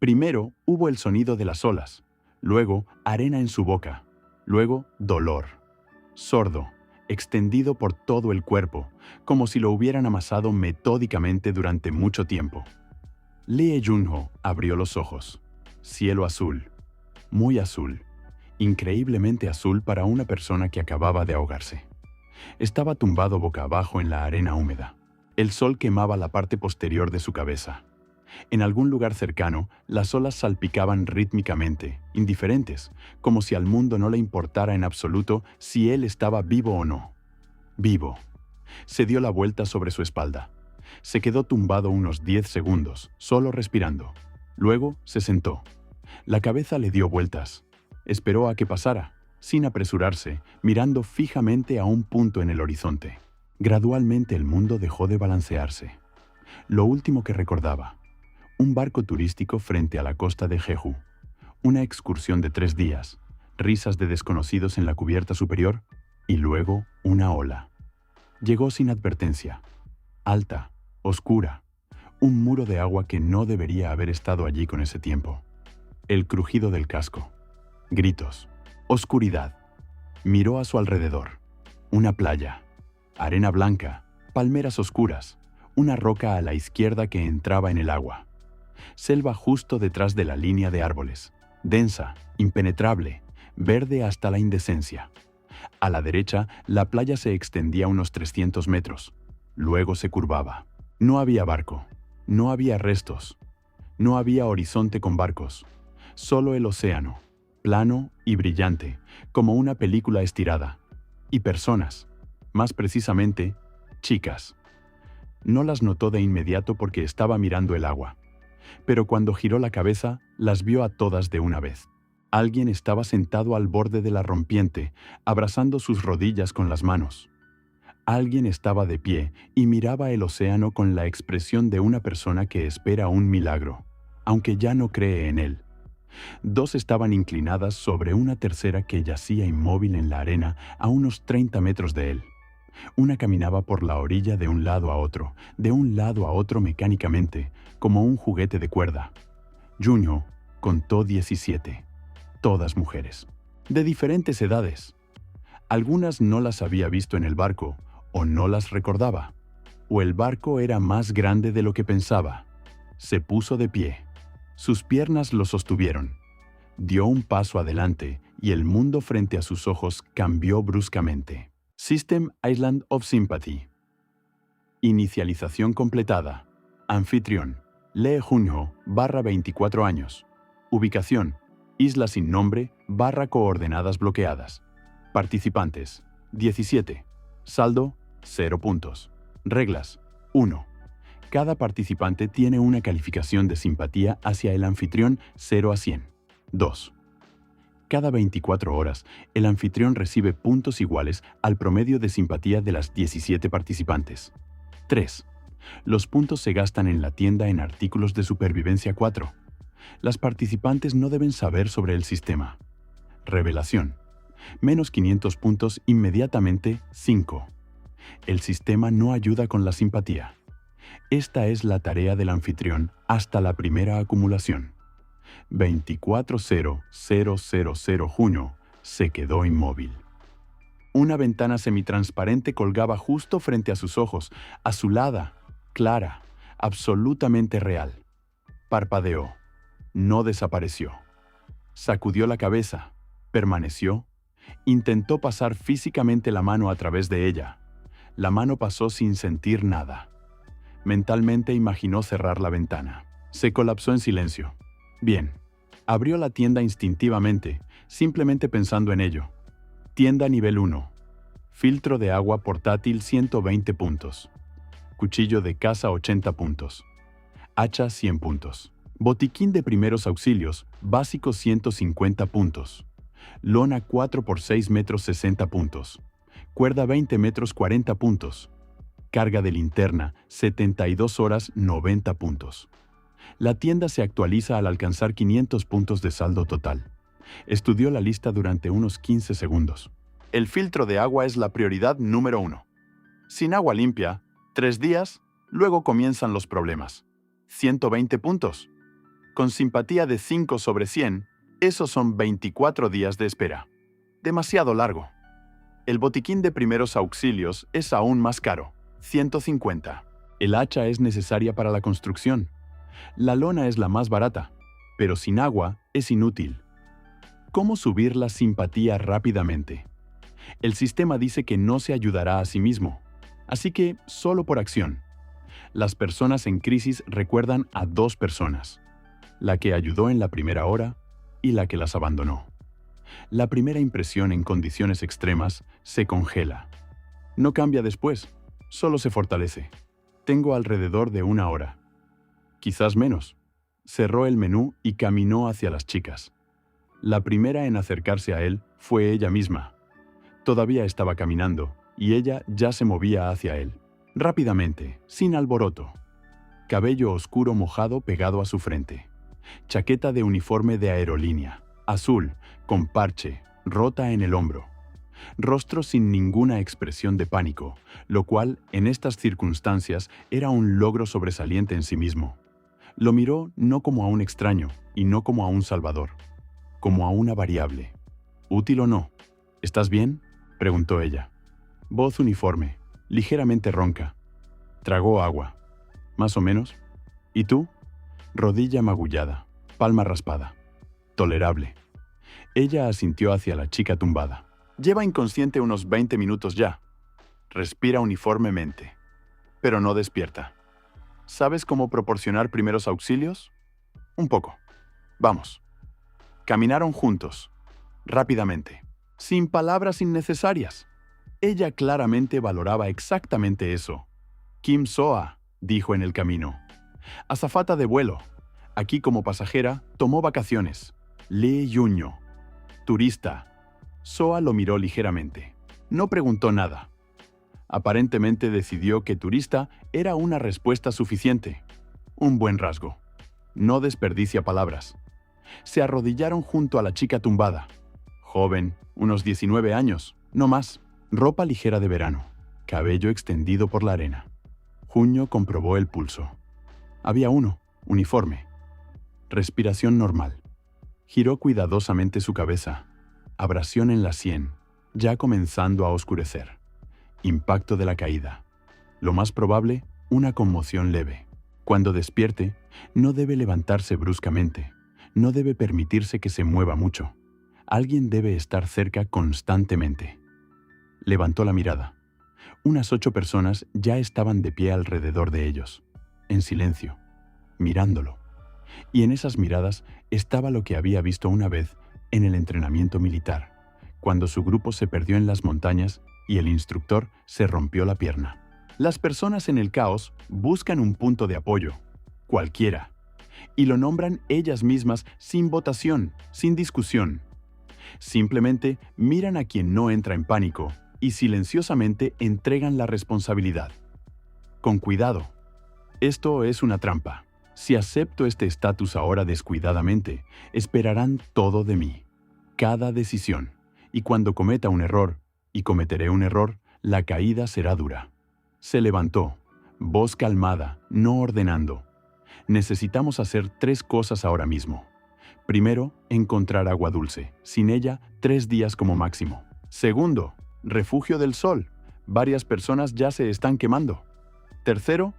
Primero hubo el sonido de las olas, luego arena en su boca, luego dolor. Sordo, extendido por todo el cuerpo, como si lo hubieran amasado metódicamente durante mucho tiempo. Lee Junho abrió los ojos. Cielo azul, muy azul, increíblemente azul para una persona que acababa de ahogarse. Estaba tumbado boca abajo en la arena húmeda. El sol quemaba la parte posterior de su cabeza. En algún lugar cercano, las olas salpicaban rítmicamente, indiferentes, como si al mundo no le importara en absoluto si él estaba vivo o no. Vivo. Se dio la vuelta sobre su espalda. Se quedó tumbado unos 10 segundos, solo respirando. Luego se sentó. La cabeza le dio vueltas. Esperó a que pasara, sin apresurarse, mirando fijamente a un punto en el horizonte. Gradualmente el mundo dejó de balancearse. Lo último que recordaba: un barco turístico frente a la costa de Jeju, una excursión de 3 días, risas de desconocidos en la cubierta superior y luego una ola. Llegó sin advertencia, alta, oscura, un muro de agua que no debería haber estado allí con ese tiempo. El crujido del casco, gritos, oscuridad. Miró a su alrededor, una playa, arena blanca, palmeras oscuras, una roca a la izquierda que entraba en el agua. Selva justo detrás de la línea de árboles, densa, impenetrable, verde hasta la indecencia. A la derecha, la playa se extendía unos 300 metros. Luego se curvaba. No había barco, no había restos, no había horizonte con barcos, solo el océano, plano y brillante, como una película estirada. Y personas, más precisamente, chicas. No las notó de inmediato porque estaba mirando el agua. Pero cuando giró la cabeza, las vio a todas de una vez. Alguien estaba sentado al borde de la rompiente, abrazando sus rodillas con las manos. Alguien estaba de pie y miraba el océano con la expresión de una persona que espera un milagro, aunque ya no cree en él. 2 estaban inclinadas sobre una tercera que yacía inmóvil en la arena a unos 30 metros de él. Una caminaba por la orilla de un lado a otro mecánicamente, como un juguete de cuerda. Junho contó 17, todas mujeres, de diferentes edades. Algunas no las había visto en el barco, o no las recordaba, o el barco era más grande de lo que pensaba. Se puso de pie. Sus piernas lo sostuvieron. Dio un paso adelante y el mundo frente a sus ojos cambió bruscamente. System Island of Sympathy. Inicialización completada. Anfitrión: Lee Junho, 24 años. Ubicación: Isla sin nombre, coordenadas bloqueadas. Participantes: 17. Saldo: 0 puntos. Reglas: 1. Cada participante tiene una calificación de simpatía hacia el anfitrión 0 a 100. 2. Cada 24 horas, el anfitrión recibe puntos iguales al promedio de simpatía de las 17 participantes. 3. Los puntos se gastan en la tienda en artículos de supervivencia 4. Las participantes no deben saber sobre el sistema. Revelación: menos 500 puntos inmediatamente 5. El sistema no ayuda con la simpatía. Esta es la tarea del anfitrión hasta la primera acumulación. 24.0000 Junho se quedó inmóvil. Una ventana semitransparente colgaba justo frente a sus ojos, azulada, clara, absolutamente real. Parpadeó. No desapareció. Sacudió la cabeza. Permaneció. Intentó pasar físicamente la mano a través de ella. La mano pasó sin sentir nada. Mentalmente imaginó cerrar la ventana. Se colapsó en silencio. Bien. Abrió la tienda instintivamente, simplemente pensando en ello. Tienda nivel 1. Filtro de agua portátil 120 puntos. Cuchillo de caza 80 puntos. Hacha 100 puntos. Botiquín de primeros auxilios, básico 150 puntos. Lona 4 por 6 metros 60 puntos. Cuerda 20 metros 40 puntos. Carga de linterna 72 horas 90 puntos. La tienda se actualiza al alcanzar 500 puntos de saldo total. Estudió la lista durante unos 15 segundos. El filtro de agua es la prioridad número 1. Sin agua limpia, 3 días, luego comienzan los problemas. 120 puntos. Con simpatía de 5 sobre 100, esos son 24 días de espera. Demasiado largo. El botiquín de primeros auxilios es aún más caro, 150. El hacha es necesaria para la construcción. La lona es la más barata, pero sin agua es inútil. ¿Cómo subir la simpatía rápidamente? El sistema dice que no se ayudará a sí mismo, así que solo por acción. Las personas en crisis recuerdan a 2 personas, la que ayudó en la primera hora y la que las abandonó. La primera impresión en condiciones extremas se congela. No cambia después, solo se fortalece. Tengo alrededor de 1 hora. Quizás menos. Cerró el menú y caminó hacia las chicas. La primera en acercarse a él fue ella misma. Todavía estaba caminando, y ella ya se movía hacia él. Rápidamente, sin alboroto. Cabello oscuro mojado pegado a su frente. Chaqueta de uniforme de aerolínea, azul, con parche, rota en el hombro. Rostro sin ninguna expresión de pánico, lo cual, en estas circunstancias, era un logro sobresaliente en sí mismo. Lo miró no como a un extraño y no como a un salvador, como a una variable. ¿Útil o no? ¿Estás bien?, preguntó ella. Voz uniforme, ligeramente ronca. Tragó agua. ¿Más o menos? ¿Y tú? Rodilla magullada, palma raspada. Tolerable. Ella asintió hacia la chica tumbada. Lleva inconsciente unos 20 minutos ya. Respira uniformemente, pero no despierta. ¿Sabes cómo proporcionar primeros auxilios? Un poco. Vamos. Caminaron juntos, rápidamente, sin palabras innecesarias. Ella claramente valoraba exactamente eso. Kim Soa, dijo en el camino. Azafata de vuelo. Aquí como pasajera, tomó vacaciones. Lee Yuño. Turista. Soa lo miró ligeramente. No preguntó nada. Aparentemente decidió que turista era una respuesta suficiente. Un buen rasgo. No desperdicia palabras. Se arrodillaron junto a la chica tumbada. Joven, unos 19 años, no más. Ropa ligera de verano. Cabello extendido por la arena. Junio comprobó el pulso. Había uno, uniforme. Respiración normal. Giró cuidadosamente su cabeza. Abrasión en la sien, ya comenzando a oscurecer. Impacto de la caída. Lo más probable, una conmoción leve. Cuando despierte, no debe levantarse bruscamente. No debe permitirse que se mueva mucho. Alguien debe estar cerca constantemente. Levantó la mirada. Unas 8 personas ya estaban de pie alrededor de ellos, en silencio, mirándolo. Y en esas miradas estaba lo que había visto una vez en el entrenamiento militar, cuando su grupo se perdió en las montañas y el instructor se rompió la pierna. Las personas en el caos buscan un punto de apoyo, cualquiera, y lo nombran ellas mismas sin votación, sin discusión. Simplemente miran a quien no entra en pánico y silenciosamente entregan la responsabilidad. Con cuidado. Esto es una trampa. Si acepto este estatus ahora descuidadamente, esperarán todo de mí, cada decisión. Y cuando cometa un error, y cometeré un error, la caída será dura. Se levantó, voz calmada, no ordenando. Necesitamos hacer 3 cosas ahora mismo. Primero, encontrar agua dulce. Sin ella, 3 días como máximo. Segundo, refugio del sol. Varias personas ya se están quemando. Tercero,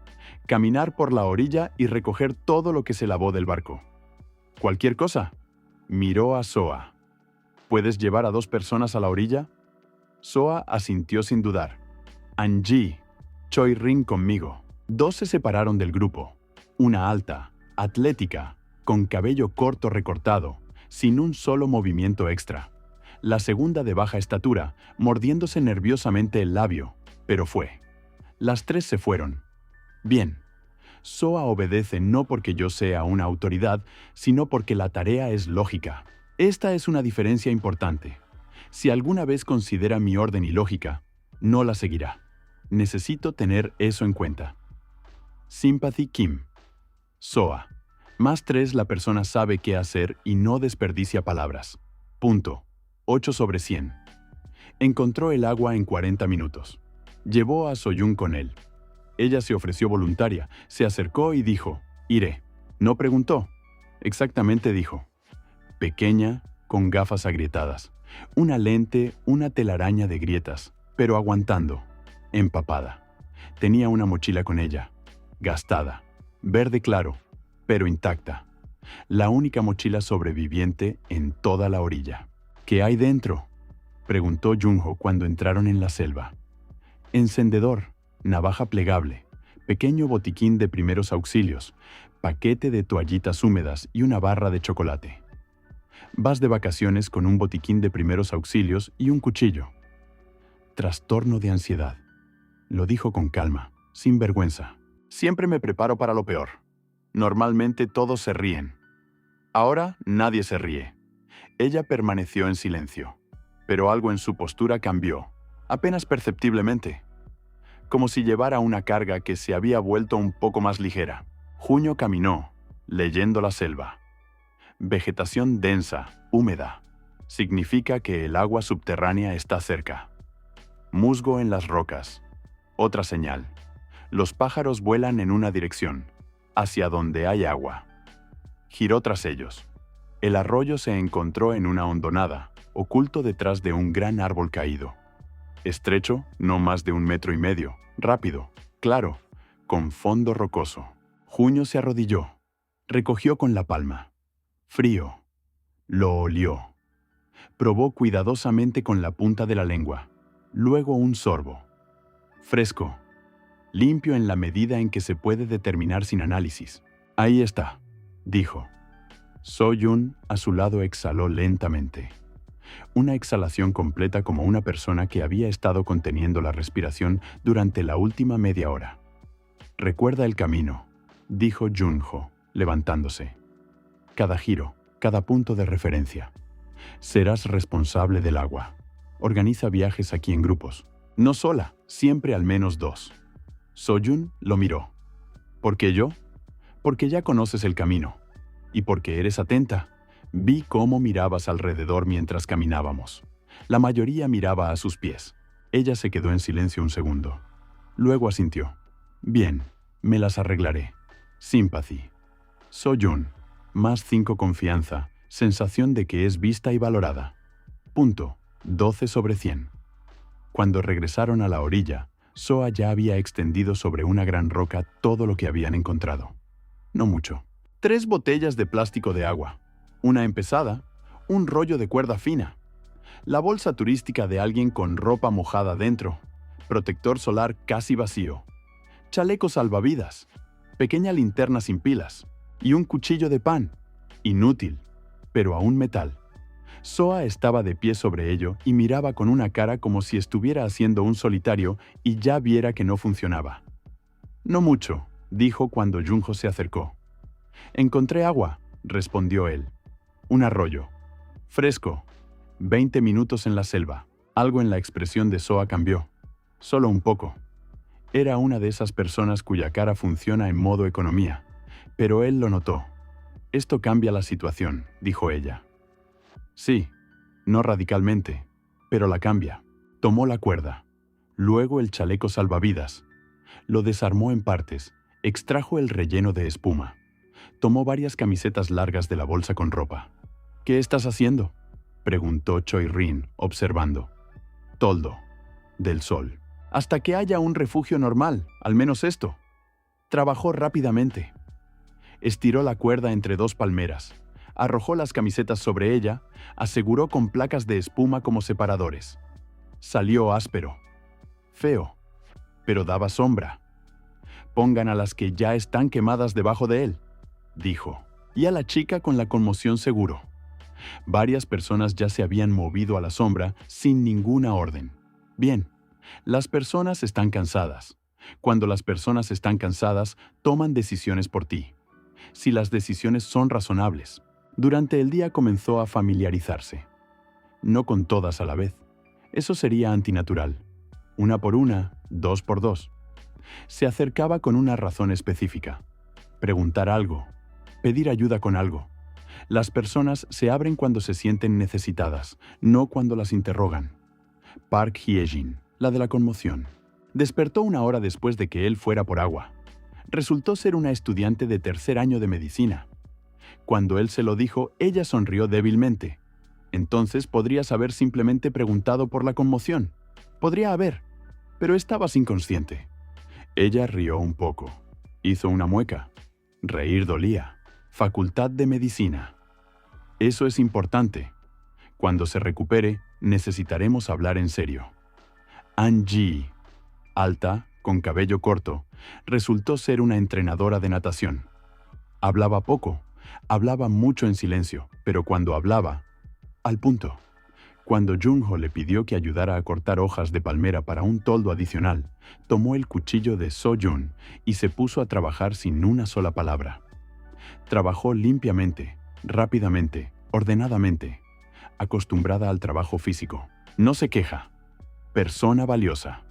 caminar por la orilla y recoger todo lo que se lavó del barco. ¿Cualquier cosa? Miró a Soa. ¿Puedes llevar a 2 personas a la orilla? Soa asintió sin dudar. Anji, Choi Ring conmigo. 2 se separaron del grupo. Una alta, atlética, con cabello corto recortado, sin un solo movimiento extra. La segunda de baja estatura, mordiéndose nerviosamente el labio, pero fue. Las 3 se fueron. Bien. Soa obedece no porque yo sea una autoridad, sino porque la tarea es lógica. Esta es una diferencia importante. Si alguna vez considera mi orden ilógica, no la seguirá. Necesito tener eso en cuenta. Sympathy Kim. Soa. +3 la persona sabe qué hacer y no desperdicia palabras. Punto. 8 sobre 100. Encontró el agua en 40 minutos. Llevó a Soyun con él. Ella se ofreció voluntaria, se acercó y dijo, iré. No preguntó. Exactamente, dijo. Pequeña, con gafas agrietadas. Una lente, una telaraña de grietas, pero aguantando. Empapada. Tenía una mochila con ella. Gastada. Verde claro, pero intacta. La única mochila sobreviviente en toda la orilla. ¿Qué hay dentro?, preguntó Junho cuando entraron en la selva. Encendedor, navaja plegable, pequeño botiquín de primeros auxilios, paquete de toallitas húmedas y una barra de chocolate. Vas de vacaciones con un botiquín de primeros auxilios y un cuchillo. Trastorno de ansiedad. Lo dijo con calma, sin vergüenza. Siempre me preparo para lo peor. Normalmente todos se ríen. Ahora nadie se ríe. Ella permaneció en silencio, pero algo en su postura cambió, apenas perceptiblemente, como si llevara una carga que se había vuelto un poco más ligera. Junio caminó, leyendo la selva. Vegetación densa, húmeda. Significa que el agua subterránea está cerca. Musgo en las rocas. Otra señal. Los pájaros vuelan en una dirección, hacia donde hay agua. Giró tras ellos. El arroyo se encontró en una hondonada, oculto detrás de un gran árbol caído. Estrecho, no más de 1,5 metros, rápido, claro, con fondo rocoso. Junio se arrodilló, recogió con la palma. Frío. Lo olió. Probó cuidadosamente con la punta de la lengua, luego un sorbo. Fresco. Limpio en la medida en que se puede determinar sin análisis. Ahí está, dijo. So-yun a su lado exhaló lentamente. Una exhalación completa como una persona que había estado conteniendo la respiración durante la última media hora. Recuerda el camino, dijo Junho, levantándose. Cada giro, cada punto de referencia. Serás responsable del agua. Organiza viajes aquí en grupos. No sola, siempre al menos 2. So-yun lo miró. ¿Por qué yo? Porque ya conoces el camino. Y porque eres atenta. Vi cómo mirabas alrededor mientras caminábamos. La mayoría miraba a sus pies. Ella se quedó en silencio un segundo. Luego asintió. Bien, me las arreglaré. Sympathy. So-yun. Más 5 confianza. Sensación de que es vista y valorada. Punto. 12 sobre 100. Cuando regresaron a la orilla, Soa ya había extendido sobre una gran roca todo lo que habían encontrado. No mucho. 3 botellas de plástico de agua, una empezada, un rollo de cuerda fina, la bolsa turística de alguien con ropa mojada dentro, protector solar casi vacío, chaleco salvavidas, pequeña linterna sin pilas y un cuchillo de pan, inútil, pero aún metal. Soa estaba de pie sobre ello y miraba con una cara como si estuviera haciendo un solitario y ya viera que no funcionaba. No mucho, dijo cuando Junho se acercó. Encontré agua, respondió él. Un arroyo. Fresco. 20 minutos en la selva. Algo en la expresión de Soa cambió. Solo un poco. Era una de esas personas cuya cara funciona en modo economía. Pero él lo notó. Esto cambia la situación, dijo ella. Sí, no radicalmente, pero la cambia. Tomó la cuerda. Luego el chaleco salvavidas. Lo desarmó en partes. Extrajo el relleno de espuma. Tomó varias camisetas largas de la bolsa con ropa. ¿Qué estás haciendo?, preguntó Choi-rin, observando. Toldo. Del sol. Hasta que haya un refugio normal, al menos esto. Trabajó rápidamente. Estiró la cuerda entre 2 palmeras. Arrojó las camisetas sobre ella, aseguró con placas de espuma como separadores. Salió áspero. Feo. Pero daba sombra. Pongan a las que ya están quemadas debajo de él, dijo, y a la chica con la conmoción seguro. Varias personas ya se habían movido a la sombra sin ninguna orden. Bien, las personas están cansadas. Cuando las personas están cansadas, toman decisiones por ti. Si las decisiones son razonables. Durante el día comenzó a familiarizarse. No con todas a la vez. Eso sería antinatural. 1 por 1, 2 por 2. Se acercaba con una razón específica. Preguntar algo. Pedir ayuda con algo. Las personas se abren cuando se sienten necesitadas, no cuando las interrogan. Park Hye-jin, la de la conmoción. Despertó 1 hora después de que él fuera por agua. Resultó ser una estudiante de 3er año de medicina. Cuando él se lo dijo, ella sonrió débilmente. Entonces podrías haber simplemente preguntado por la conmoción. Podría haber, pero estabas inconsciente. Ella rió un poco. Hizo una mueca. Reír dolía. Facultad de medicina. Eso es importante. Cuando se recupere, necesitaremos hablar en serio. Angie, alta, con cabello corto, resultó ser una entrenadora de natación. Hablaba poco, hablaba mucho en silencio, pero cuando hablaba, al punto. Cuando Junho le pidió que ayudara a cortar hojas de palmera para un toldo adicional, tomó el cuchillo de So-Jun y se puso a trabajar sin una sola palabra. Trabajó limpiamente, rápidamente, ordenadamente, acostumbrada al trabajo físico. No se queja. Persona valiosa.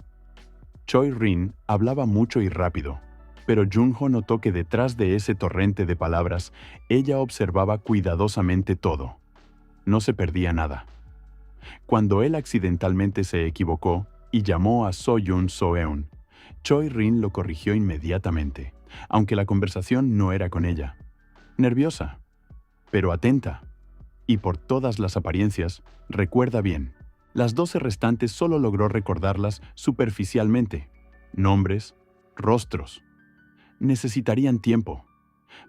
Choi-rin hablaba mucho y rápido, pero Junho notó que detrás de ese torrente de palabras, ella observaba cuidadosamente todo. No se perdía nada. Cuando él accidentalmente se equivocó y llamó a So-Jun So-eun, Choi-rin lo corrigió inmediatamente, aunque la conversación no era con ella. Nerviosa, pero atenta. Y por todas las apariencias, recuerda bien. Las 12 restantes solo logró recordarlas superficialmente. Nombres, rostros. Necesitarían tiempo.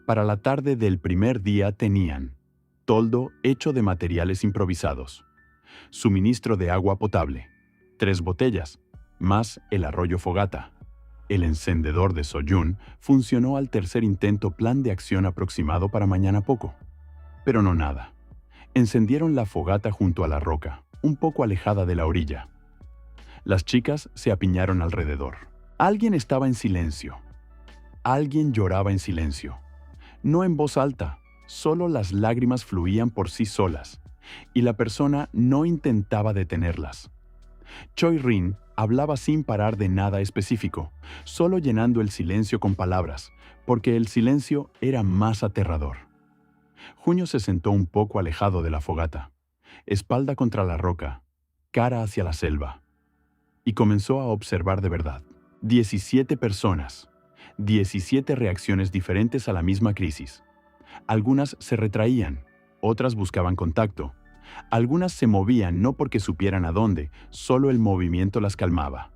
Para la tarde del primer día tenían toldo hecho de materiales improvisados, suministro de agua potable, 3 botellas, más el arroyo fogata. El encendedor de So-Jun funcionó al tercer intento plan de acción aproximado para mañana poco. Pero no nada. Encendieron la fogata junto a la roca, un poco alejada de la orilla. Las chicas se apiñaron alrededor. Alguien estaba en silencio. Alguien lloraba en silencio. No en voz alta, solo las lágrimas fluían por sí solas, y la persona no intentaba detenerlas. Choi-rin hablaba sin parar de nada específico, solo llenando el silencio con palabras, porque el silencio era más aterrador. Junio se sentó un poco alejado de la fogata, espalda contra la roca, cara hacia la selva, y comenzó a observar de verdad. 17 personas, 17 reacciones diferentes a la misma crisis. Algunas se retraían, otras buscaban contacto. Algunas se movían no porque supieran a dónde, solo el movimiento las calmaba.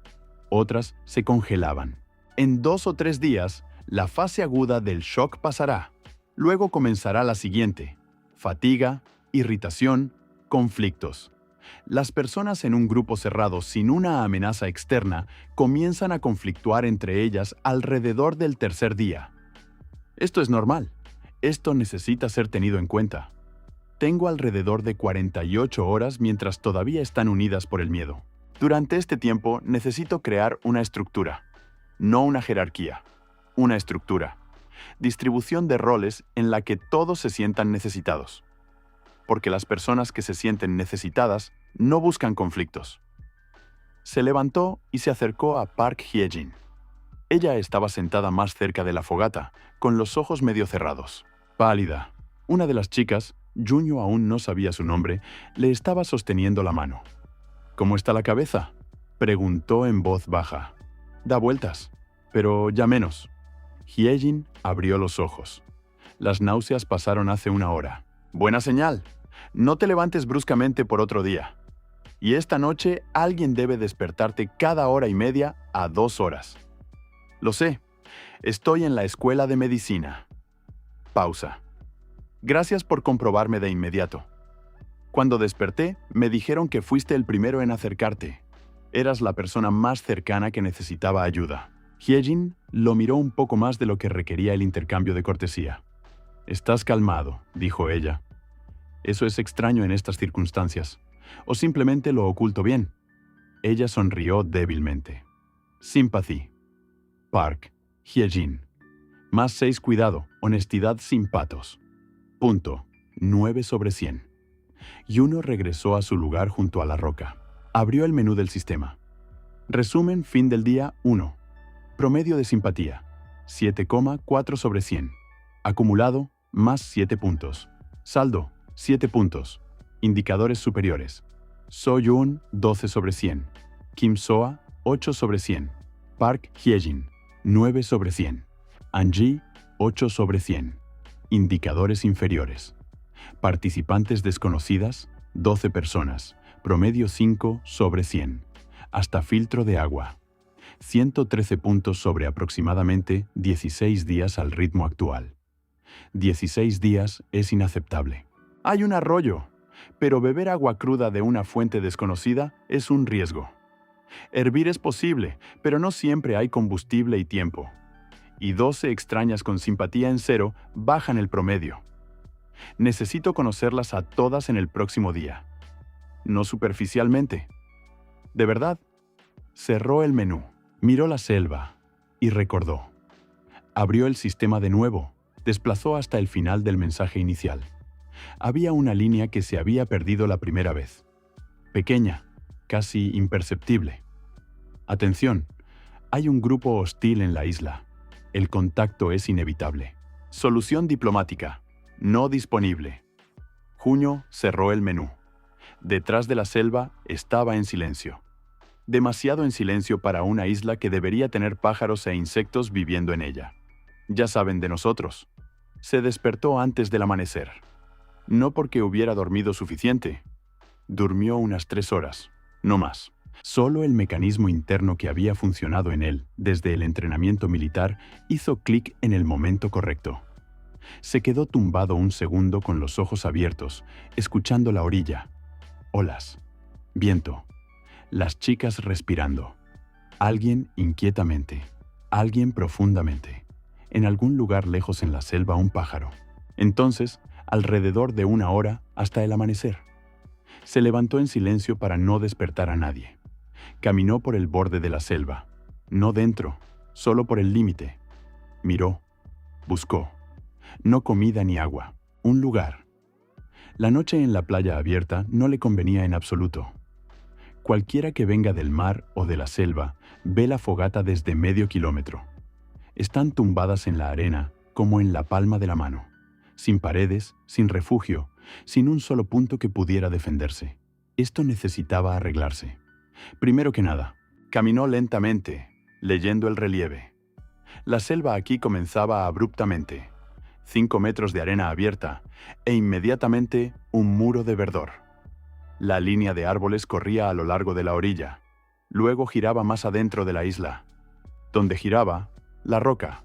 Otras se congelaban. En 2 o 3 días, la fase aguda del shock pasará. Luego comenzará la siguiente: fatiga, irritación, conflictos. Las personas en un grupo cerrado sin una amenaza externa comienzan a conflictuar entre ellas alrededor del tercer día. Esto es normal. Esto necesita ser tenido en cuenta. Tengo alrededor de 48 horas mientras todavía están unidas por el miedo. Durante este tiempo necesito crear una estructura, no una jerarquía, una estructura. Distribución de roles en la que todos se sientan necesitados. Porque las personas que se sienten necesitadas no buscan conflictos. Se levantó y se acercó a Park Hye-jin. Ella estaba sentada más cerca de la fogata, con los ojos medio cerrados. Pálida. Una de las chicas, Junho aún no sabía su nombre, le estaba sosteniendo la mano. ¿Cómo está la cabeza?, preguntó en voz baja. Da vueltas, pero ya menos. Hye-jin abrió los ojos. Las náuseas pasaron hace una hora. Buena señal. No te levantes bruscamente por otro día. Y esta noche alguien debe despertarte cada hora y media a 2 horas. Lo sé. Estoy en la escuela de medicina. Pausa. Gracias por comprobarme de inmediato. Cuando desperté, me dijeron que fuiste el primero en acercarte. Eras la persona más cercana que necesitaba ayuda. Hye-jin lo miró un poco más de lo que requería el intercambio de cortesía. Estás calmado, dijo ella. Eso es extraño en estas circunstancias. O simplemente lo oculto bien. Ella sonrió débilmente. Sympathy. Park. Hye-jin. Más 6 cuidado, honestidad sin patos. Punto. 9 sobre 100. Yuno regresó a su lugar junto a la roca. Abrió el menú del sistema. Resumen fin del día 1. Promedio de simpatía. 7,4 sobre 100. Acumulado, más 7 puntos. Saldo, 7 puntos. Indicadores superiores. So-Jun, 12 sobre 100. Kim Soa, 8 sobre 100. Park Hye-jin, 9 sobre 100. Angie, 8 sobre 100. Indicadores inferiores. Participantes desconocidas, 12 personas, promedio 5 sobre 100. Hasta filtro de agua. 113 puntos sobre aproximadamente 16 días al ritmo actual. 16 días es inaceptable. Hay un arroyo, pero beber agua cruda de una fuente desconocida es un riesgo. Hervir es posible, pero no siempre hay combustible y tiempo. Y 12 extrañas con simpatía en cero bajan el promedio. Necesito conocerlas a todas en el próximo día. No superficialmente. De verdad. Cerró el menú, miró la selva y recordó. Abrió el sistema de nuevo, desplazó hasta el final del mensaje inicial. Había una línea que se había perdido la primera vez. Pequeña, casi imperceptible. Atención, hay un grupo hostil en la isla. El contacto es inevitable. Solución diplomática. No disponible. Junio cerró el menú. Detrás de la selva estaba en silencio. Demasiado en silencio para una isla que debería tener pájaros e insectos viviendo en ella. Ya saben de nosotros. Se despertó antes del amanecer. No porque hubiera dormido suficiente. Durmió unas 3 horas, no más. Solo el mecanismo interno que había funcionado en él desde el entrenamiento militar hizo clic en el momento correcto. Se quedó tumbado un segundo con los ojos abiertos, escuchando la orilla. Olas, viento, las chicas respirando. Alguien inquietamente, alguien profundamente. En algún lugar lejos en la selva un pájaro. Entonces, alrededor de 1 hora hasta el amanecer. Se levantó en silencio para no despertar a nadie. Caminó por el borde de la selva, no dentro, solo por el límite. Miró, buscó. No comida ni agua, un lugar. La noche en la playa abierta no le convenía en absoluto. Cualquiera que venga del mar o de la selva ve la fogata desde medio kilómetro. Están tumbadas en la arena como en la palma de la mano, sin paredes, sin refugio, sin un solo punto que pudiera defenderse. Esto necesitaba arreglarse. Primero que nada, caminó lentamente, leyendo el relieve. La selva aquí comenzaba abruptamente, 5 metros de arena abierta, e inmediatamente un muro de verdor. La línea de árboles corría a lo largo de la orilla, luego giraba más adentro de la isla. Donde giraba, la roca,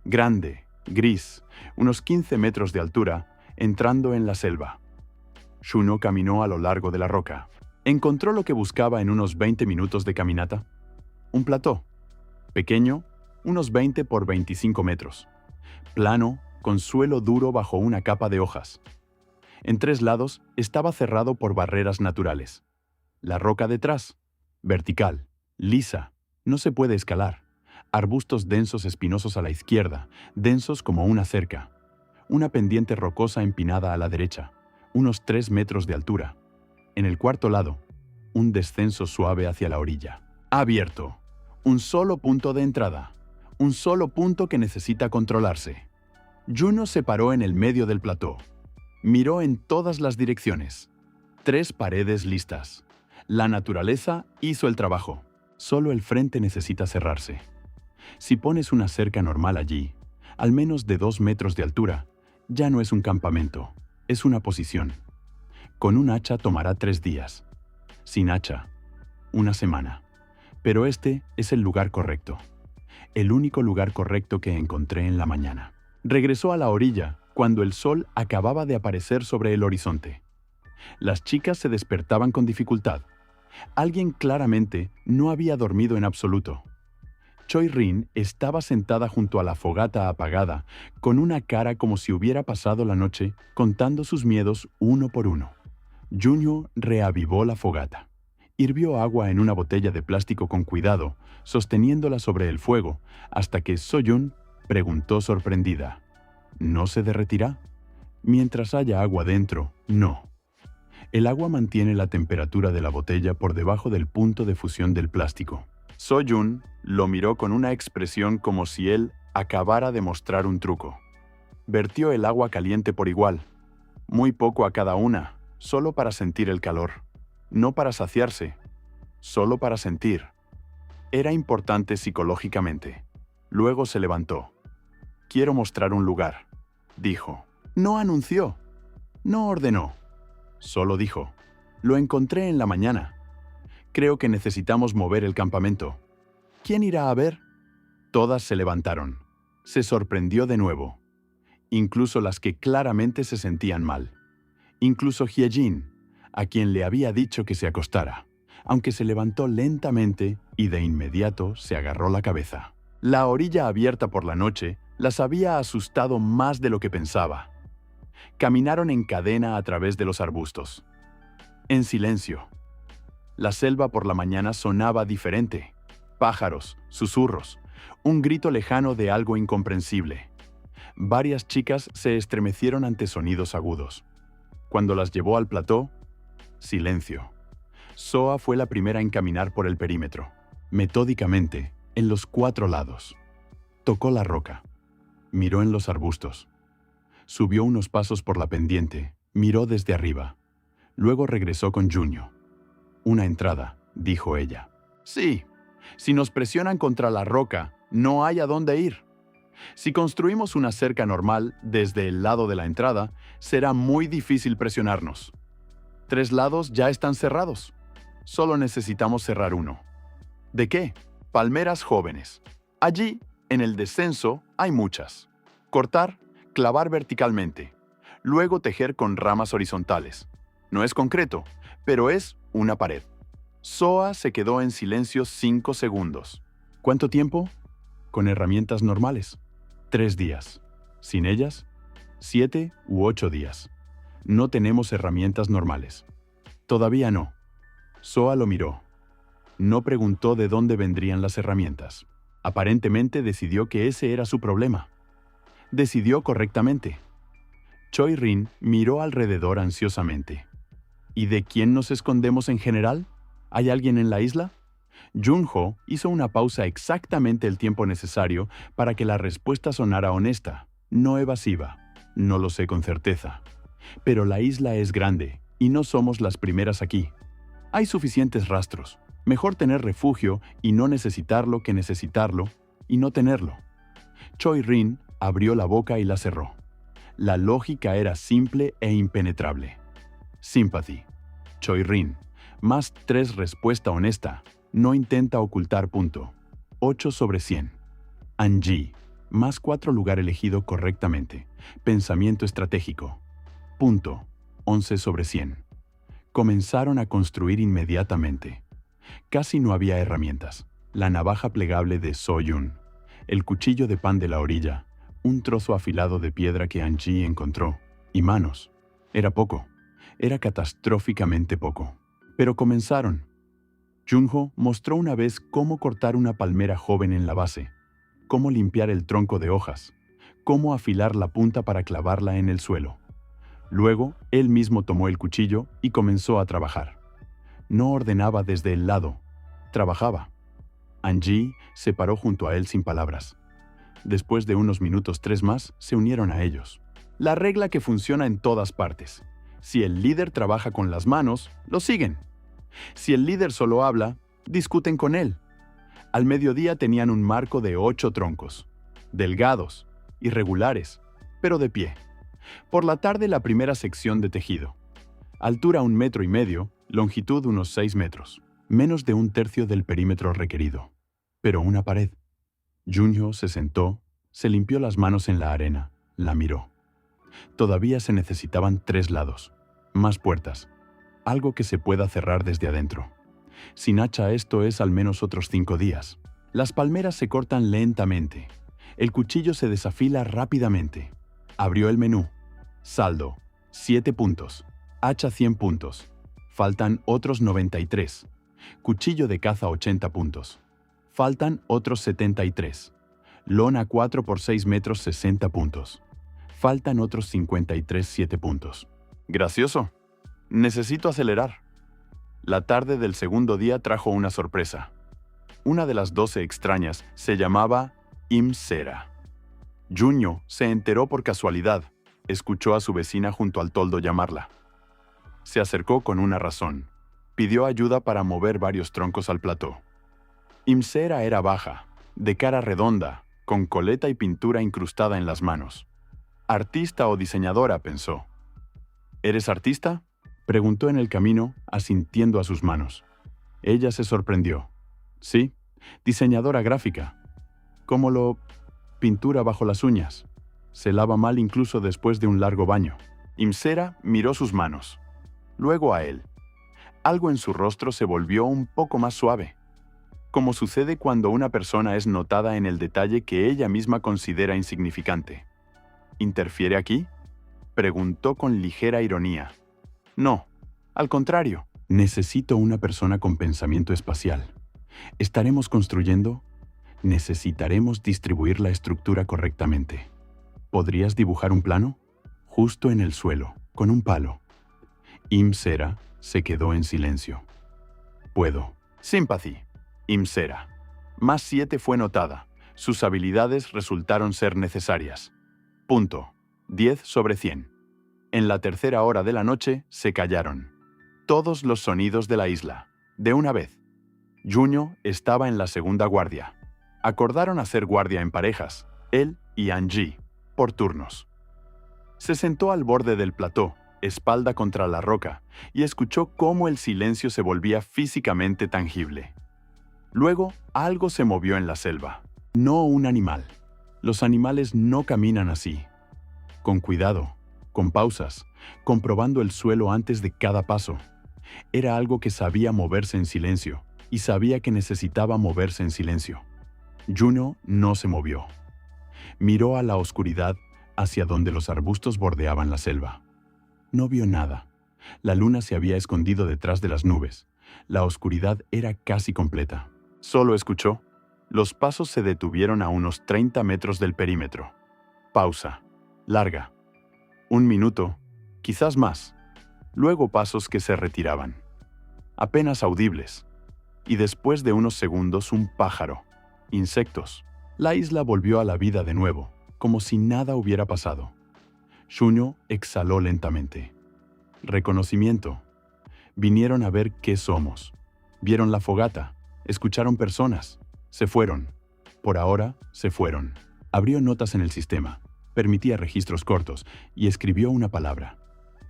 grande, gris, unos 15 metros de altura, entrando en la selva. Juno caminó a lo largo de la roca. Encontró lo que buscaba en unos 20 minutos de caminata. Un plató, pequeño, unos 20 por 25 metros. Plano, con suelo duro bajo una capa de hojas. En 3 lados estaba cerrado por barreras naturales. La roca detrás, vertical, lisa, no se puede escalar. Arbustos densos espinosos a la izquierda, densos como una cerca. Una pendiente rocosa empinada a la derecha, unos 3 metros de altura. En el 4.º lado, un descenso suave hacia la orilla. Abierto. Un solo punto de entrada. Un solo punto que necesita controlarse. Juno se paró en el medio del plató. Miró en todas las direcciones. 3 paredes listas. La naturaleza hizo el trabajo. Solo el frente necesita cerrarse. Si pones una cerca normal allí, al menos de 2 metros de altura, ya no es un campamento, es una posición. Con un hacha tomará 3 días. Sin hacha, 1 semana. Pero este es el lugar correcto. El único lugar correcto que encontré en la mañana. Regresó a la orilla cuando el sol acababa de aparecer sobre el horizonte. Las chicas se despertaban con dificultad. Alguien claramente no había dormido en absoluto. Choi Rin estaba sentada junto a la fogata apagada, con una cara como si hubiera pasado la noche contando sus miedos uno por uno. Junho reavivó la fogata. Hirvió agua en una botella de plástico con cuidado, sosteniéndola sobre el fuego, hasta que Soyun preguntó sorprendida: ¿No se derretirá? Mientras haya agua dentro, no. El agua mantiene la temperatura de la botella por debajo del punto de fusión del plástico. Soyun lo miró con una expresión como si él acabara de mostrar un truco. Vertió el agua caliente por igual, muy poco a cada una, solo para sentir el calor. No para saciarse, solo para sentir. Era importante psicológicamente. Luego se levantó. Quiero mostrar un lugar. dijo. No anunció. No ordenó. Solo dijo. Lo encontré en la mañana. Creo que necesitamos mover el campamento. ¿Quién irá a ver? Todas se levantaron. Se sorprendió de nuevo. Incluso las que claramente se sentían mal. Incluso Hyejin, a quien le había dicho que se acostara, aunque se levantó lentamente y de inmediato se agarró la cabeza. La orilla abierta por la noche las había asustado más de lo que pensaba. Caminaron en cadena a través de los arbustos. En silencio. La selva por la mañana sonaba diferente. Pájaros, susurros, un grito lejano de algo incomprensible. Varias chicas se estremecieron ante sonidos agudos. Cuando las llevó al plató, silencio. Soa fue la primera en caminar por el perímetro, metódicamente, en los 4 lados. Tocó la roca. Miró en los arbustos. Subió unos pasos por la pendiente, miró desde arriba. Luego regresó con Junio. Una entrada, dijo ella. Sí, si nos presionan contra la roca, no hay a dónde ir. Si construimos una cerca normal desde el lado de la entrada, será muy difícil presionarnos. 3 lados ya están cerrados. Solo necesitamos cerrar uno. ¿De qué? Palmeras jóvenes. Allí, en el descenso, hay muchas. Cortar, clavar verticalmente. Luego tejer con ramas horizontales. No es concreto, pero es una pared. Soa se quedó en silencio 5 segundos. ¿Cuánto tiempo? Con herramientas normales. 3 días. Sin ellas, 7 u 8 días. No tenemos herramientas normales. Todavía no. Soa lo miró. No preguntó de dónde vendrían las herramientas. Aparentemente decidió que ese era su problema. Decidió correctamente. Choi Rin miró alrededor ansiosamente. ¿Y de quién nos escondemos en general? ¿Hay alguien en la isla? Junho hizo una pausa exactamente el tiempo necesario para que la respuesta sonara honesta, no evasiva. No lo sé con certeza. Pero la isla es grande y no somos las primeras aquí. Hay suficientes rastros. Mejor tener refugio y no necesitarlo que necesitarlo y no tenerlo. Choi Rin abrió la boca y la cerró. La lógica era simple e impenetrable. Sympathy. Choi Rin. Más 3 respuesta honesta. No intenta ocultar punto. 8 sobre 100. Anji. Más 4 lugar elegido correctamente. Pensamiento estratégico. Punto. 11 sobre 100. Comenzaron a construir inmediatamente. Casi no había herramientas. La navaja plegable de So-yun, el cuchillo de pan de la orilla, un trozo afilado de piedra que Anji encontró, y manos. Era poco. Era catastróficamente poco. Pero comenzaron. Junho mostró una vez cómo cortar una palmera joven en la base, cómo limpiar el tronco de hojas, cómo afilar la punta para clavarla en el suelo. Luego, él mismo tomó el cuchillo y comenzó a trabajar. No ordenaba desde el lado, trabajaba. Anji se paró junto a él sin palabras. Después de unos minutos 3 más, se unieron a ellos. La regla que funciona en todas partes. Si el líder trabaja con las manos, lo siguen. Si el líder solo habla, discuten con él. Al mediodía tenían un marco de 8 troncos. Delgados, irregulares, pero de pie. Por la tarde la primera sección de tejido. Altura 1,5 metros, longitud unos 6 metros. Menos de 1/3 del perímetro requerido. Pero una pared. Junho se sentó, se limpió las manos en la arena, la miró. Todavía se necesitaban 3 lados. Más puertas. Algo que se pueda cerrar desde adentro. Sin hacha esto es al menos otros 5 días. Las palmeras se cortan lentamente. El cuchillo se desafila rápidamente. Abrió el menú. Saldo, 7 puntos. Hacha 100 puntos. Faltan otros 93. Cuchillo de caza 80 puntos. Faltan otros 73. Lona 4 por 6 metros 60 puntos. Faltan otros 53 7 puntos. Gracioso. Necesito acelerar. La tarde del segundo día trajo una sorpresa. Una de las 12 extrañas se llamaba Imsera. Junho se enteró por casualidad. Escuchó a su vecina junto al toldo llamarla. Se acercó con una razón. Pidió ayuda para mover varios troncos al plató. Imsera era baja, de cara redonda, con coleta y pintura incrustada en las manos. Artista o diseñadora, pensó. ¿Eres artista? Preguntó en el camino, asintiendo a sus manos. Ella se sorprendió. Sí, diseñadora gráfica. ¿Cómo lo...? Pintura bajo las uñas. Se lava mal incluso después de un largo baño. Imsera miró sus manos. Luego a él. Algo en su rostro se volvió un poco más suave. Como sucede cuando una persona es notada en el detalle que ella misma considera insignificante. ¿Interfiere aquí?, preguntó con ligera ironía. No, al contrario. Necesito una persona con pensamiento espacial. ¿Estaremos construyendo? Necesitaremos distribuir la estructura correctamente. ¿Podrías dibujar un plano? Justo en el suelo, con un palo. Imsera se quedó en silencio. Puedo. Sympathy. Imsera. +7 fue notada. Sus habilidades resultaron ser necesarias. Punto. 10 sobre 100. En la tercera hora de la noche se callaron todos los sonidos de la isla, de una vez. Junio estaba en la segunda guardia. Acordaron hacer guardia en parejas, él y Angie, por turnos. Se sentó al borde del plató, espalda contra la roca, y escuchó cómo el silencio se volvía físicamente tangible. Luego, algo se movió en la selva. No un animal. Los animales no caminan así. Con cuidado, con pausas, comprobando el suelo antes de cada paso. Era algo que sabía moverse en silencio, y sabía que necesitaba moverse en silencio. Juno no se movió. Miró a la oscuridad hacia donde los arbustos bordeaban la selva. No vio nada. La luna se había escondido detrás de las nubes. La oscuridad era casi completa. Solo escuchó. Los pasos se detuvieron a unos 30 metros del perímetro. Pausa. Larga. 1 minuto, quizás más. Luego pasos que se retiraban. Apenas audibles. Y después de unos segundos un pájaro. Insectos. La isla volvió a la vida de nuevo, como si nada hubiera pasado. Junio exhaló lentamente. Reconocimiento. Vinieron a ver qué somos. Vieron la fogata. Escucharon personas. Se fueron. Por ahora, se fueron. Abrió notas en el sistema. Permitía registros cortos y escribió una palabra.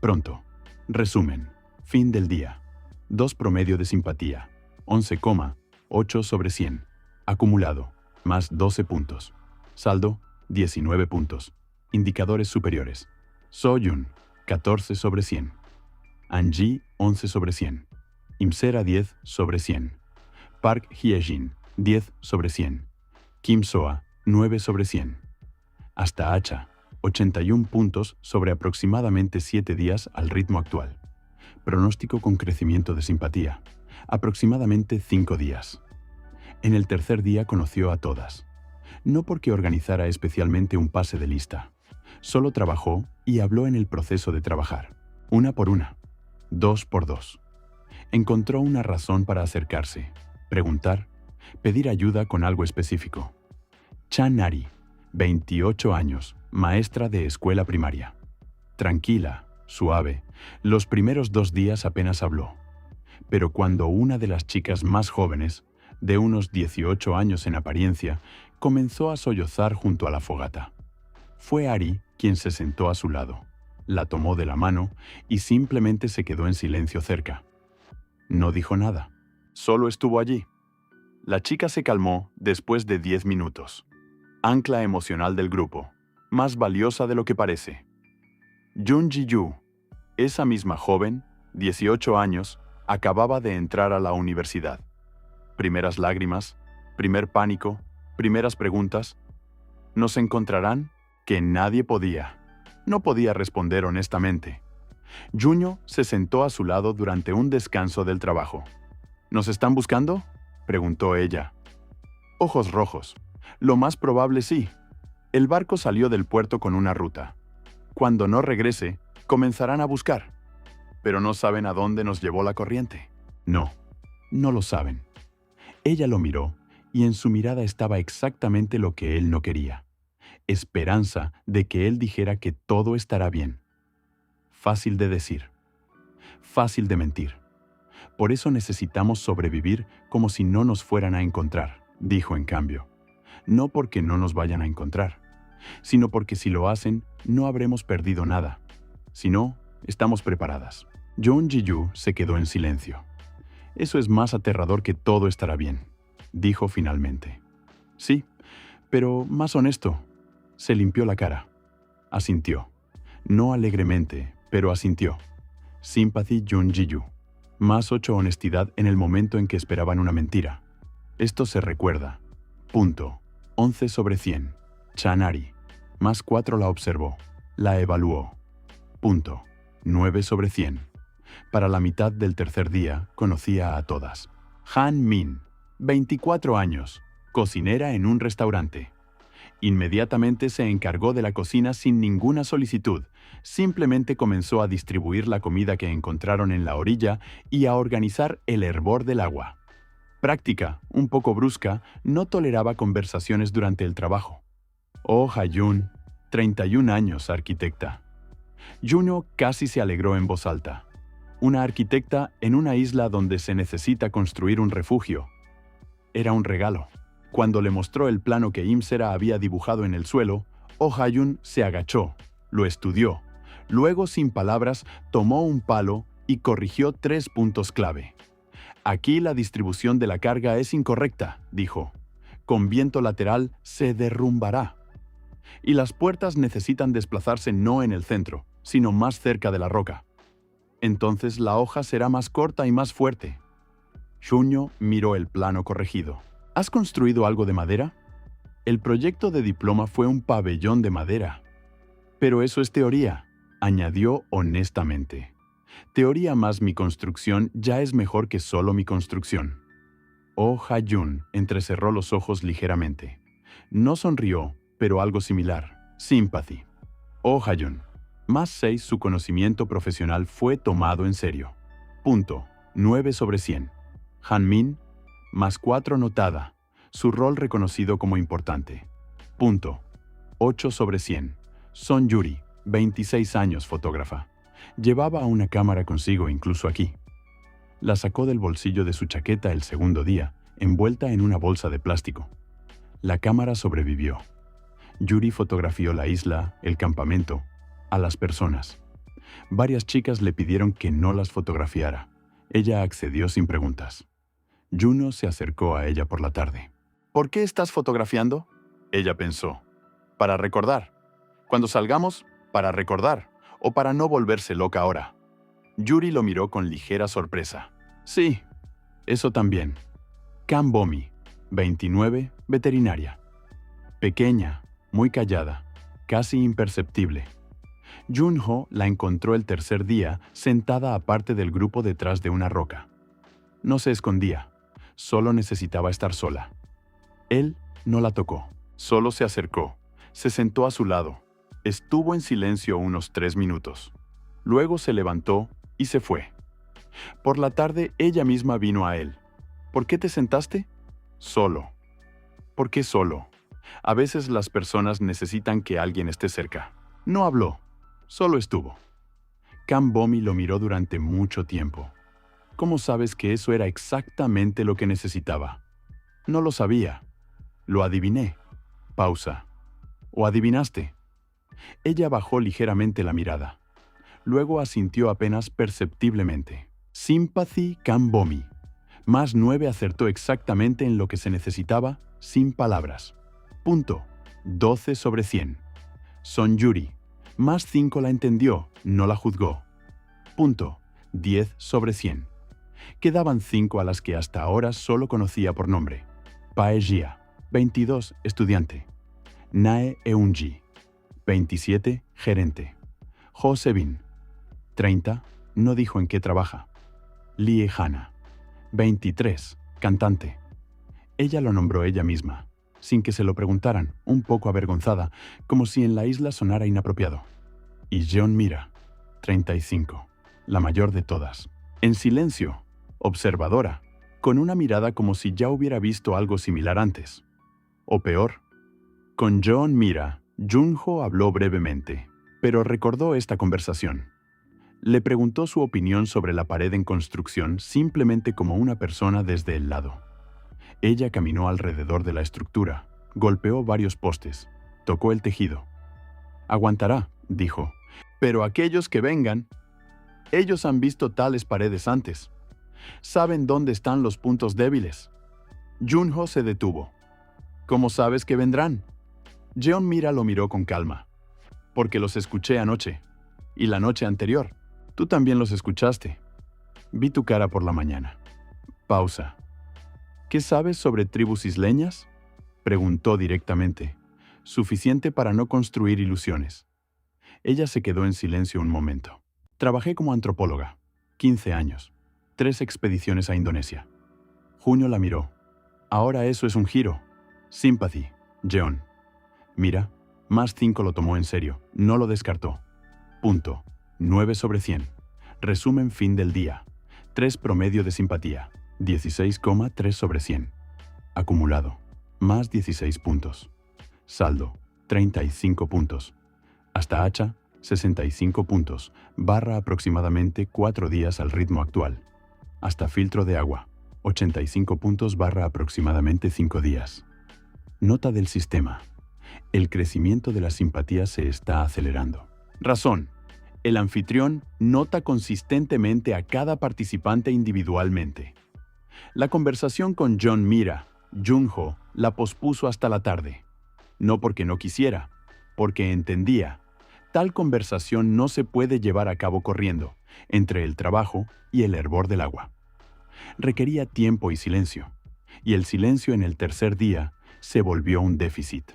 Pronto. Resumen. Fin del día. 2 promedio de simpatía. 11,8 sobre 100. Acumulado. Más 12 puntos. Saldo. 19 puntos. Indicadores superiores. Soyun. 14 sobre 100. Angie. 11 sobre 100. Imsera. 10 sobre 100. Park Hyejin. 10 sobre 100. Kim Soa. 9 sobre 100. Hasta Hacha. 81 puntos sobre aproximadamente 7 días al ritmo actual. Pronóstico con crecimiento de simpatía. Aproximadamente 5 días. En el tercer día conoció a todas. No porque organizara especialmente un pase de lista. Solo trabajó y habló en el proceso de trabajar. Una por una. 2 por 2. Encontró una razón para acercarse. Preguntar. Pedir ayuda con algo específico. Chan Nari. 28 años, maestra de escuela primaria. Tranquila, suave, los primeros 2 días apenas habló. Pero cuando una de las chicas más jóvenes, de unos 18 años en apariencia, comenzó a sollozar junto a la fogata. Fue Ari quien se sentó a su lado, la tomó de la mano y simplemente se quedó en silencio cerca. No dijo nada, solo estuvo allí. La chica se calmó después de 10 minutos. Ancla emocional del grupo, más valiosa de lo que parece. Jun Ji-yu, esa misma joven, 18 años, acababa de entrar a la universidad. Primeras lágrimas, primer pánico, primeras preguntas. ¿Nos encontrarán? Que nadie podía. No podía responder honestamente. Junio se sentó a su lado durante un descanso del trabajo. ¿Nos están buscando?, preguntó ella. Ojos rojos. Lo más probable sí. El barco salió del puerto con una ruta. Cuando no regrese, comenzarán a buscar. Pero no saben a dónde nos llevó la corriente. No, no lo saben. Ella lo miró y en su mirada estaba exactamente lo que él no quería. Esperanza de que él dijera que todo estará bien. Fácil de decir. Fácil de mentir. Por eso necesitamos sobrevivir como si no nos fueran a encontrar, dijo en cambio. No porque no nos vayan a encontrar, sino porque si lo hacen, no habremos perdido nada. Si no, estamos preparadas. Jeon Ji-yu se quedó en silencio. Eso es más aterrador que todo estará bien, dijo finalmente. Sí, pero más honesto. Se limpió la cara. Asintió. No alegremente, pero asintió. Sympathy Jeon Ji-yu. Más 8 honestidad en el momento en que esperaban una mentira. Esto se recuerda. Punto. 11 sobre 100. Chanari. Más 4 la observó. La evaluó. Punto. 9 sobre 100. Para la mitad del tercer día, conocía a todas. Han Min, 24 años, cocinera en un restaurante. Inmediatamente se encargó de la cocina sin ninguna solicitud. Simplemente comenzó a distribuir la comida que encontraron en la orilla y a organizar el hervor del agua. Práctica, un poco brusca, no toleraba conversaciones durante el trabajo. Oh Ha-yun, 31 años, arquitecta. Juno casi se alegró en voz alta. Una arquitecta en una isla donde se necesita construir un refugio. Era un regalo. Cuando le mostró el plano que Imsera había dibujado en el suelo, Oh Ha-yun se agachó, lo estudió. Luego, sin palabras, tomó un palo y corrigió 3 puntos clave. Aquí la distribución de la carga es incorrecta, dijo. Con viento lateral se derrumbará. Y las puertas necesitan desplazarse no en el centro, sino más cerca de la roca. Entonces la hoja será más corta y más fuerte. Shunyo miró el plano corregido. ¿Has construido algo de madera? El proyecto de diploma fue un pabellón de madera. Pero eso es teoría, añadió honestamente. Teoría más mi construcción ya es mejor que solo mi construcción. Oh Ha-yun entrecerró los ojos ligeramente. No sonrió, pero algo similar. Sympathy. Oh Ha-yun. Más 6 su conocimiento profesional fue tomado en serio. Punto. 9 sobre 100. Han Min. Más 4 notada. Su rol reconocido como importante. Punto. 8 sobre 100. Son Yuri. 26 años, fotógrafa. Llevaba una cámara consigo incluso aquí. La sacó del bolsillo de su chaqueta el segundo día, envuelta en una bolsa de plástico. La cámara sobrevivió. Yuri fotografió la isla, el campamento, a las personas. Varias chicas le pidieron que no las fotografiara. Ella accedió sin preguntas. Juno se acercó a ella por la tarde. ¿Por qué estás fotografiando? Ella pensó. Para recordar. Cuando salgamos, para recordar. O para no volverse loca ahora. Yuri lo miró con ligera sorpresa. Sí, eso también. Kam Bomi, 29, veterinaria. Pequeña, muy callada, casi imperceptible. Junho la encontró el tercer día sentada aparte del grupo detrás de una roca. No se escondía, solo necesitaba estar sola. Él no la tocó, solo se acercó, se sentó a su lado. Estuvo en silencio unos 3 minutos. Luego se levantó y se fue. Por la tarde ella misma vino a él. ¿Por qué te sentaste? Solo. ¿Por qué solo? A veces las personas necesitan que alguien esté cerca. No habló, solo estuvo. Kam Bomi lo miró durante mucho tiempo. ¿Cómo sabes que eso era exactamente lo que necesitaba? No lo sabía. Lo adiviné. Pausa. ¿O adivinaste? Ella bajó ligeramente la mirada. Luego asintió apenas perceptiblemente. Sympathy Kam Bomi. Más 9 acertó exactamente en lo que se necesitaba, sin palabras. Punto. 12 sobre 100. Son Yuri. Más 5 la entendió, no la juzgó. Punto. 10 sobre 100. Quedaban 5 a las que hasta ahora solo conocía por nombre. Pae Jia, 22, estudiante. Nae Eunji, 27, gerente. Ho Sebin, 30, no dijo en qué trabaja. Lie Hana, 23, cantante. Ella lo nombró ella misma, sin que se lo preguntaran, un poco avergonzada, como si en la isla sonara inapropiado. Y Jeon Mira, 35, la mayor de todas. En silencio, observadora, con una mirada como si ya hubiera visto algo similar antes. O peor. Con Jeon Mira, Junho habló brevemente, pero recordó esta conversación. Le preguntó su opinión sobre la pared en construcción simplemente como una persona desde el lado. Ella caminó alrededor de la estructura, golpeó varios postes, tocó el tejido. Aguantará, dijo. Pero aquellos que vengan, ellos han visto tales paredes antes. Saben dónde están los puntos débiles. Junho se detuvo. ¿Cómo sabes que vendrán? Jeon Mira lo miró con calma. Porque los escuché anoche. Y la noche anterior. Tú también los escuchaste. Vi tu cara por la mañana. Pausa. ¿Qué sabes sobre tribus isleñas? Preguntó directamente. Suficiente para no construir ilusiones. Ella se quedó en silencio un momento. Trabajé como antropóloga. 15 años. 3 expediciones a Indonesia. Junio la miró. Ahora eso es un giro. Sympathy, Jeon. Mira, +5 lo tomó en serio. No lo descartó. Punto. 9 sobre 100. Resumen fin del día. 3 promedio de simpatía. 16,3 sobre 100. Acumulado. Más 16 puntos. Saldo. 35 puntos. Hasta hacha, 65 puntos. Barra aproximadamente 4 días al ritmo actual. Hasta filtro de agua. 85 puntos barra aproximadamente 5 días. Nota del sistema. El crecimiento de la simpatía se está acelerando. Razón. El anfitrión nota consistentemente a cada participante individualmente. La conversación con Jeon Mira, Junho, la pospuso hasta la tarde. No porque no quisiera, porque entendía. Tal conversación no se puede llevar a cabo corriendo, entre el trabajo y el hervor del agua. Requería tiempo y silencio, y el silencio en el tercer día se volvió un déficit.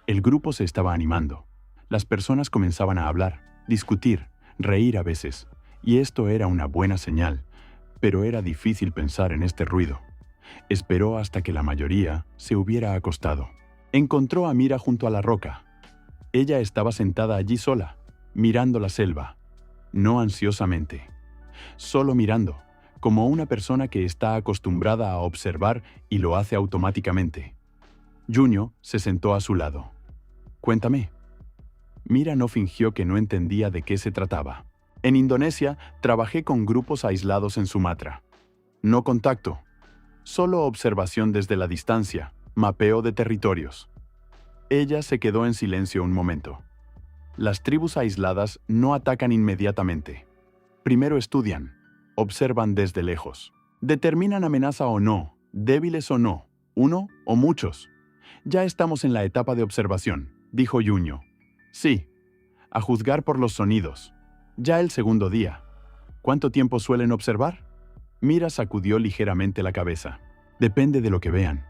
El grupo se estaba animando. Las personas comenzaban a hablar, discutir, reír a veces, y esto era una buena señal, pero era difícil pensar en este ruido. Esperó hasta que la mayoría se hubiera acostado. Encontró a Mira junto a la roca. Ella estaba sentada allí sola, mirando la selva, no ansiosamente, solo mirando, como una persona que está acostumbrada a observar y lo hace automáticamente. Junho se sentó a su lado. Cuéntame. Mira no fingió que no entendía de qué se trataba. En Indonesia trabajé con grupos aislados en Sumatra. No contacto, solo observación desde la distancia, mapeo de territorios. Ella se quedó en silencio un momento. Las tribus aisladas no atacan inmediatamente. Primero estudian, observan desde lejos. Determinan amenaza o no, débiles o no, uno o muchos. Ya estamos en la etapa de observación, dijo Junho. Sí, a juzgar por los sonidos. Ya el segundo día. ¿Cuánto tiempo suelen observar? Mira sacudió ligeramente la cabeza. Depende de lo que vean.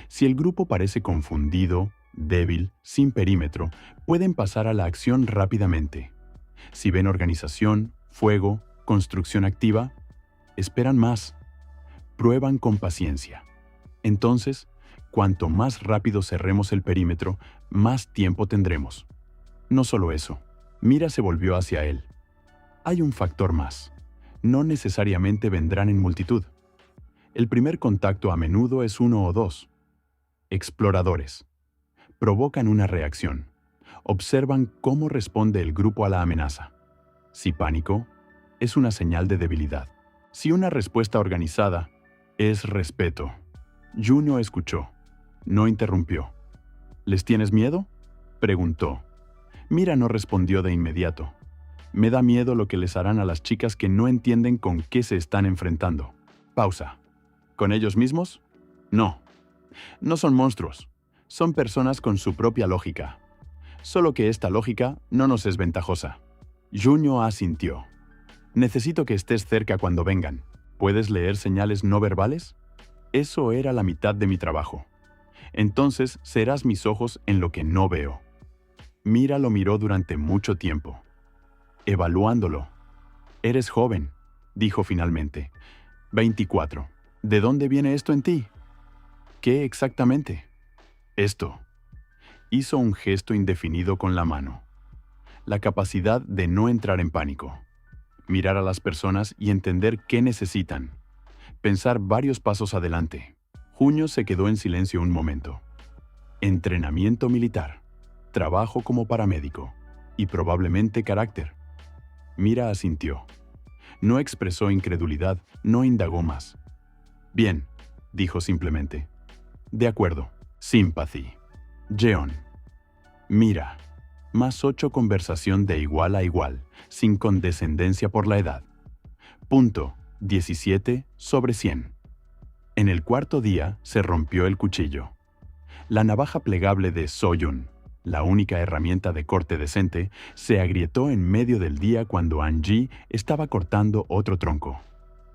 Si el grupo parece confundido, débil, sin perímetro, pueden pasar a la acción rápidamente. Si ven organización, fuego, construcción activa, esperan más. Prueban con paciencia. Entonces, cuanto más rápido cerremos el perímetro, más tiempo tendremos. No solo eso. Mira se volvió hacia él. Hay un factor más. No necesariamente vendrán en multitud. El primer contacto a menudo es 1 o 2. Exploradores. Provocan una reacción. Observan cómo responde el grupo a la amenaza. Si pánico, es una señal de debilidad. Si una respuesta organizada, es respeto. Junho escuchó. No interrumpió. ¿Les tienes miedo?, preguntó. Mira no respondió de inmediato. Me da miedo lo que les harán a las chicas que no entienden con qué se están enfrentando. Pausa. ¿Con ellos mismos? No. No son monstruos. Son personas con su propia lógica. Solo que esta lógica no nos es ventajosa. Junho asintió. Necesito que estés cerca cuando vengan. ¿Puedes leer señales no verbales? Eso era la mitad de mi trabajo. Entonces serás mis ojos en lo que no veo. Mira lo miró durante mucho tiempo, evaluándolo. Eres joven, dijo finalmente. 24. ¿De dónde viene esto en ti? ¿Qué exactamente? Esto. Hizo un gesto indefinido con la mano. La capacidad de no entrar en pánico. Mirar a las personas y entender qué necesitan. Pensar varios pasos adelante. Junho se quedó en silencio un momento. Entrenamiento militar. Trabajo como paramédico. Y probablemente carácter. Mira asintió. No expresó incredulidad, no indagó más. Bien, dijo simplemente. De acuerdo. Sympathy. Jeon. Mira, más 8 conversación de igual a igual, sin condescendencia por la edad. Punto 17/100. En el cuarto día se rompió el cuchillo. La navaja plegable de Soyun, la única herramienta de corte decente, se agrietó en medio del día cuando Anji estaba cortando otro tronco.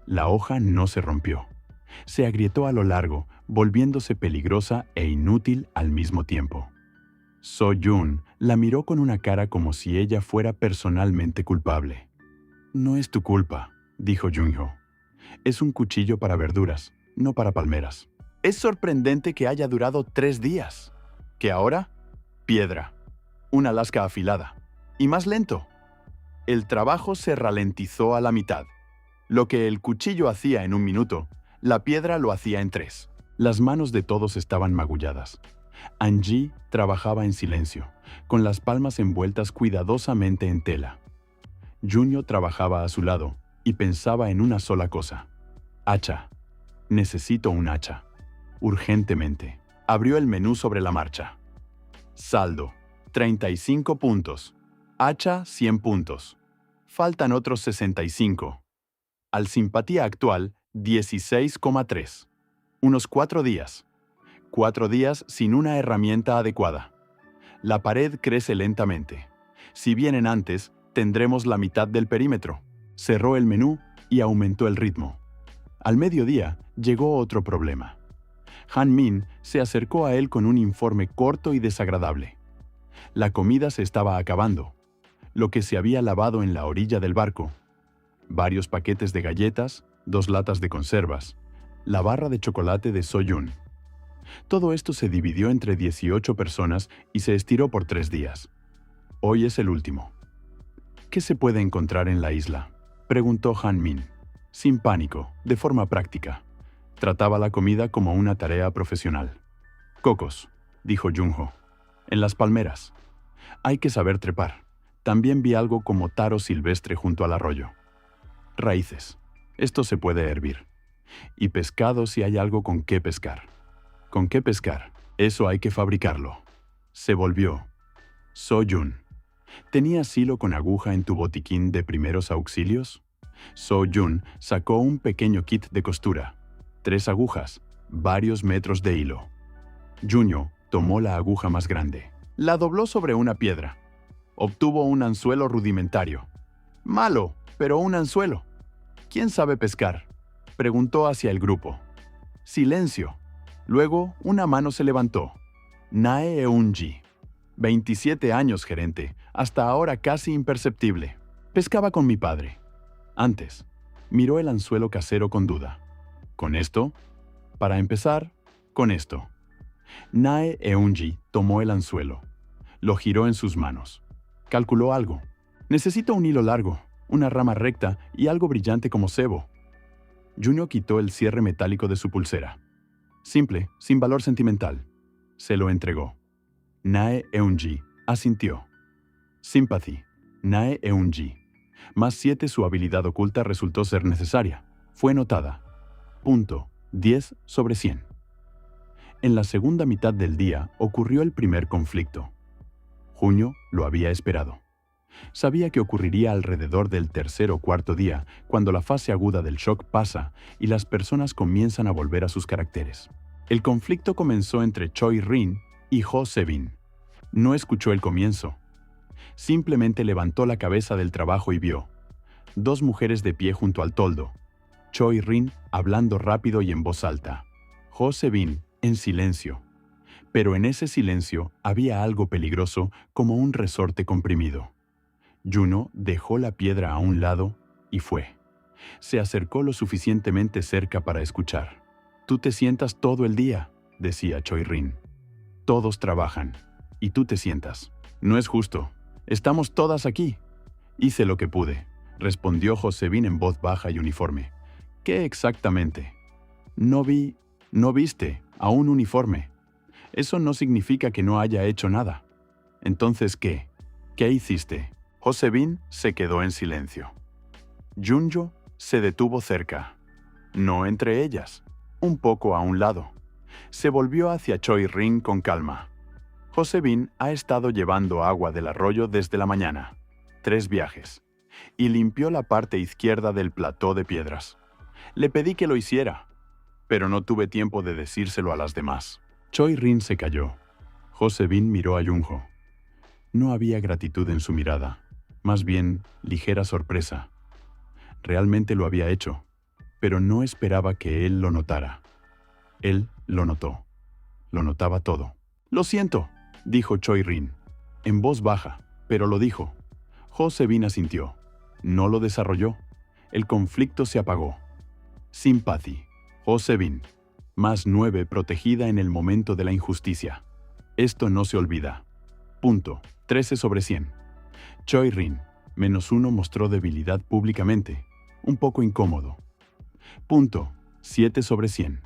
La hoja no se rompió. Se agrietó a lo largo, volviéndose peligrosa e inútil al mismo tiempo. Soyun la miró con una cara como si ella fuera personalmente culpable. «No es tu culpa», dijo Junho. «Es un cuchillo para verduras, no para palmeras». «Es sorprendente que haya durado 3 días. ¿Que ahora? Piedra. Una lasca afilada. Y más lento». El trabajo se ralentizó a la mitad. Lo que el cuchillo hacía en 1 minuto, la piedra lo hacía en 3. Las manos de todos estaban magulladas. Anji trabajaba en silencio, con las palmas envueltas cuidadosamente en tela. Junho trabajaba a su lado y pensaba en una sola cosa. Hacha. Necesito un hacha. Urgentemente. Abrió el menú sobre la marcha. Saldo: 35 puntos. Hacha: 100 puntos. Faltan otros 65. Al simpatía actual, 16,3. Unos 4 días. 4 días sin una herramienta adecuada. La pared crece lentamente. Si vienen antes, tendremos la mitad del perímetro. Cerró el menú y aumentó el ritmo. Al mediodía llegó otro problema. Han Min se acercó a él con un informe corto y desagradable. La comida se estaba acabando. Lo que se había lavado en la orilla del barco. Varios paquetes de galletas, 2 latas de conservas, la barra de chocolate de Soyun. Todo esto se dividió entre 18 personas y se estiró por 3 días. Hoy es el último. ¿Qué se puede encontrar en la isla?, preguntó Han Min. Sin pánico, de forma práctica. Trataba la comida como una tarea profesional. Cocos, dijo Junho. En las palmeras. Hay que saber trepar. También vi algo como taro silvestre junto al arroyo. Raíces. Esto se puede hervir. Y pescado si hay algo con qué pescar. ¿Con qué pescar? Eso hay que fabricarlo. Se volvió. Soyun. ¿Tenías hilo con aguja en tu botiquín de primeros auxilios? Soyun sacó un pequeño kit de costura. 3 agujas, varios metros de hilo. Junho tomó la aguja más grande. La dobló sobre una piedra. Obtuvo un anzuelo rudimentario. Malo, pero un anzuelo. ¿Quién sabe pescar?, preguntó hacia el grupo. Silencio. Luego una mano se levantó. Nae Eunji. 27 años, gerente, hasta ahora casi imperceptible. Pescaba con mi padre. Antes, miró el anzuelo casero con duda. ¿Con esto? Para empezar, con esto. Nae Eunji tomó el anzuelo. Lo giró en sus manos. Calculó algo. Necesito un hilo largo, una rama recta y algo brillante como sebo. Junho quitó el cierre metálico de su pulsera. Simple, sin valor sentimental. Se lo entregó. Nae Eunji asintió. Sympathy. Nae Eunji. Más 7 su habilidad oculta resultó ser necesaria. Fue notada. Punto 10/100. En la segunda mitad del día ocurrió el primer conflicto. Junho lo había esperado. Sabía que ocurriría alrededor del tercer o cuarto día, cuando la fase aguda del shock pasa y las personas comienzan a volver a sus caracteres. El conflicto comenzó entre Choi Rin y Ho Se-bin. No escuchó el comienzo. Simplemente levantó la cabeza del trabajo y vio 2 mujeres de pie junto al toldo. Choi Rin hablando rápido y en voz alta. Ho Se-bin en silencio. Pero en ese silencio había algo peligroso como un resorte comprimido. Junho dejó la piedra a un lado y fue. Se acercó lo suficientemente cerca para escuchar. Tú te sientas todo el día, decía Choi Rin. Todos trabajan, y tú te sientas. No es justo. Estamos todas aquí. Hice lo que pude, respondió Ho Se-bin en voz baja y uniforme. ¿Qué exactamente? No viste a un uniforme. Eso no significa que no haya hecho nada. Entonces, ¿qué? ¿Qué hiciste? Ho Se-bin se quedó en silencio. Junho se detuvo cerca. No entre ellas. Un poco a un lado. Se volvió hacia Choi Rin con calma. Josebin ha estado llevando agua del arroyo desde la mañana, 3 viajes, y limpió la parte izquierda del plató de piedras. Le pedí que lo hiciera, pero no tuve tiempo de decírselo a las demás. Choi Rin se calló. Josebin miró a Junho. No había gratitud en su mirada, más bien ligera sorpresa. Realmente lo había hecho, pero no esperaba que él lo notara. Él lo notó. Lo notaba todo. «Lo siento», dijo Choi Rin, en voz baja, pero lo dijo. Josebin asintió. No lo desarrolló. El conflicto se apagó. Sympathy. Josebin. +9 protegida en el momento de la injusticia. Esto no se olvida. Punto. 13 sobre 100. Choi Rin. -1 mostró debilidad públicamente. Un poco incómodo. Punto. 7 sobre 100.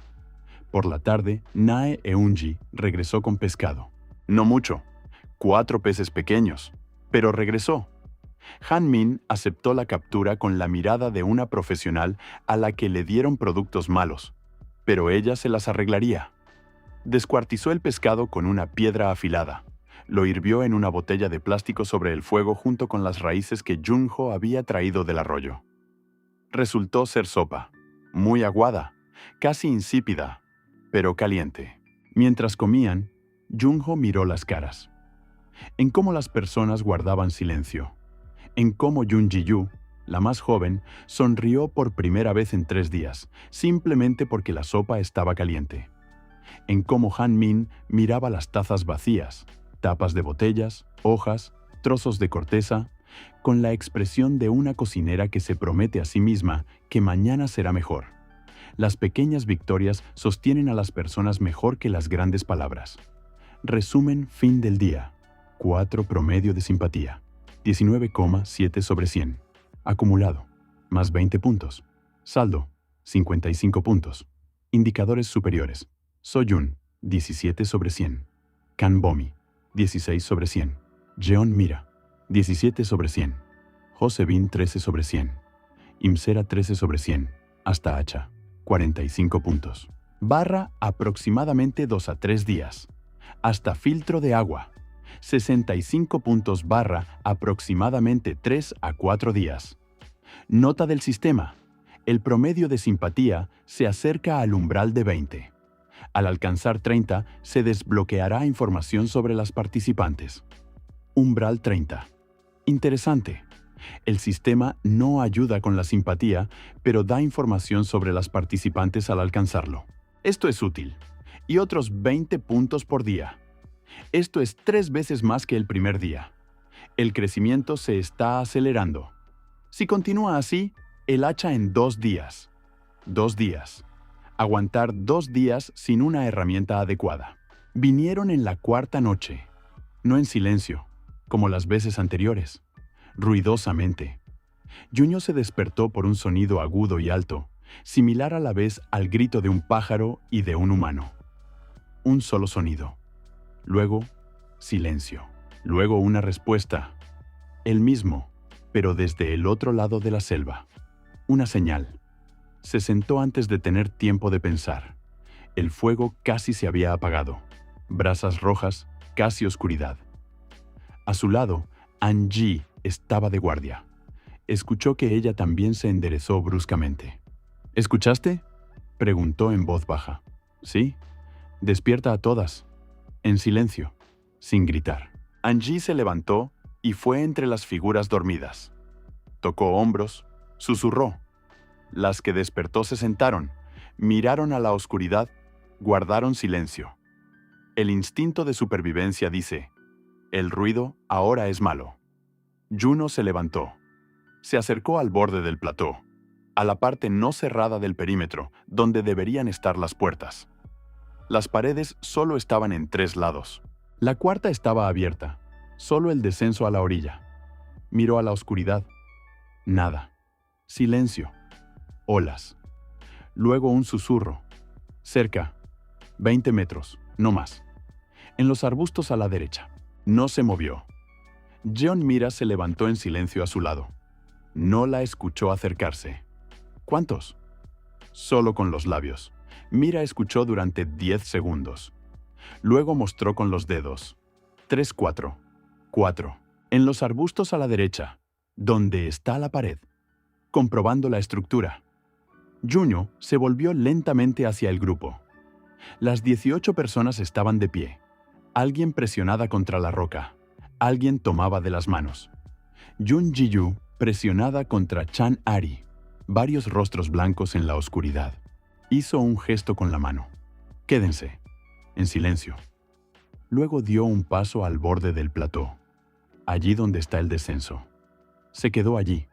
Por la tarde, Nae Eunji regresó con pescado. No mucho. 4 peces pequeños. Pero regresó. Han Min aceptó la captura con la mirada de una profesional a la que le dieron productos malos, pero ella se las arreglaría. Descuartizó el pescado con una piedra afilada. Lo hirvió en una botella de plástico sobre el fuego junto con las raíces que Junho había traído del arroyo. Resultó ser sopa, muy aguada, casi insípida, pero caliente. Mientras comían, Junho miró las caras. En cómo las personas guardaban silencio. En cómo Jun Ji-yu, la más joven, sonrió por primera vez en 3 días, simplemente porque la sopa estaba caliente. En cómo Han Min miraba las tazas vacías, tapas de botellas, hojas, trozos de corteza, con la expresión de una cocinera que se promete a sí misma que mañana será mejor. Las pequeñas victorias sostienen a las personas mejor que las grandes palabras. Resumen fin del día. 4 promedio de simpatía. 19,7 sobre 100. Acumulado. Más 20 puntos. Saldo. 55 puntos. Indicadores superiores. Soyun. 17 sobre 100. Kanbomi. 16 sobre 100. Jeon Mira. 17 sobre 100. Josebin 13 sobre 100. Imsera 13 sobre 100. Hasta Hacha. 45 puntos. Barra aproximadamente 2 a 3 días. Hasta filtro de agua. 65 puntos barra aproximadamente 3 a 4 días. Nota del sistema. El promedio de simpatía se acerca al umbral de 20. Al alcanzar 30, se desbloqueará información sobre las participantes. Umbral 30. Interesante. El sistema no ayuda con la simpatía, pero da información sobre las participantes al alcanzarlo. Esto es útil. Y otros 20 puntos por día. Esto es 3 veces más que el primer día. El crecimiento se está acelerando. Si continúa así, el hacha en 2 días. 2 días. Aguantar 2 días sin una herramienta adecuada. Vinieron en la 4ª noche. No en silencio, como las veces anteriores. Ruidosamente. Junho se despertó por un sonido agudo y alto, similar a la vez al grito de un pájaro y de un humano. Un solo sonido. Luego, silencio. Luego una respuesta. El mismo, pero desde el otro lado de la selva. Una señal. Se sentó antes de tener tiempo de pensar. El fuego casi se había apagado. Brasas rojas, casi oscuridad. A su lado, Anji estaba de guardia. Escuchó que ella también se enderezó bruscamente. ¿Escuchaste?, preguntó en voz baja. Sí. Despierta a todas. En silencio, sin gritar. Anji se levantó y fue entre las figuras dormidas. Tocó hombros, susurró. Las que despertó se sentaron, miraron a la oscuridad, guardaron silencio. El instinto de supervivencia dice: el ruido ahora es malo. Juno se levantó. Se acercó al borde del plató, a la parte no cerrada del perímetro, donde deberían estar las puertas. Las paredes solo estaban en 3 lados. La 4ª estaba abierta, solo el descenso a la orilla. Miró a la oscuridad. Nada. Silencio. Olas. Luego un susurro. Cerca. 20 metros, no más. En los arbustos a la derecha. No se movió. Jeon Mira se levantó en silencio a su lado. No la escuchó acercarse. ¿Cuántos? Solo con los labios. Mira escuchó durante 10 segundos. Luego mostró con los dedos. 3-4. 4. En los arbustos a la derecha, donde está la pared. Comprobando la estructura. Junio se volvió lentamente hacia el grupo. Las 18 personas estaban de pie. Alguien presionada contra la roca. Alguien tomaba de las manos. Jun Ji-yu presionada contra Chan Ari. Varios rostros blancos en la oscuridad. Hizo un gesto con la mano. Quédense. En silencio. Luego dio un paso al borde del plató. Allí donde está el descenso. Se quedó allí.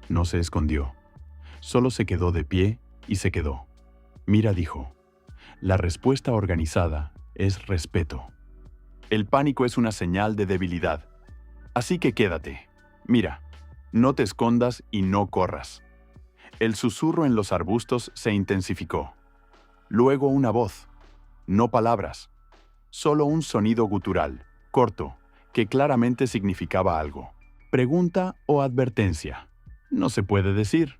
No se escondió. Solo se quedó de pie y se quedó. Mira dijo. La respuesta organizada es respeto. El pánico es una señal de debilidad. Así que quédate. Mira, no te escondas y no corras. El susurro en los arbustos se intensificó. Luego una voz. No palabras. Solo un sonido gutural, corto, que claramente significaba algo. Pregunta o advertencia. No se puede decir.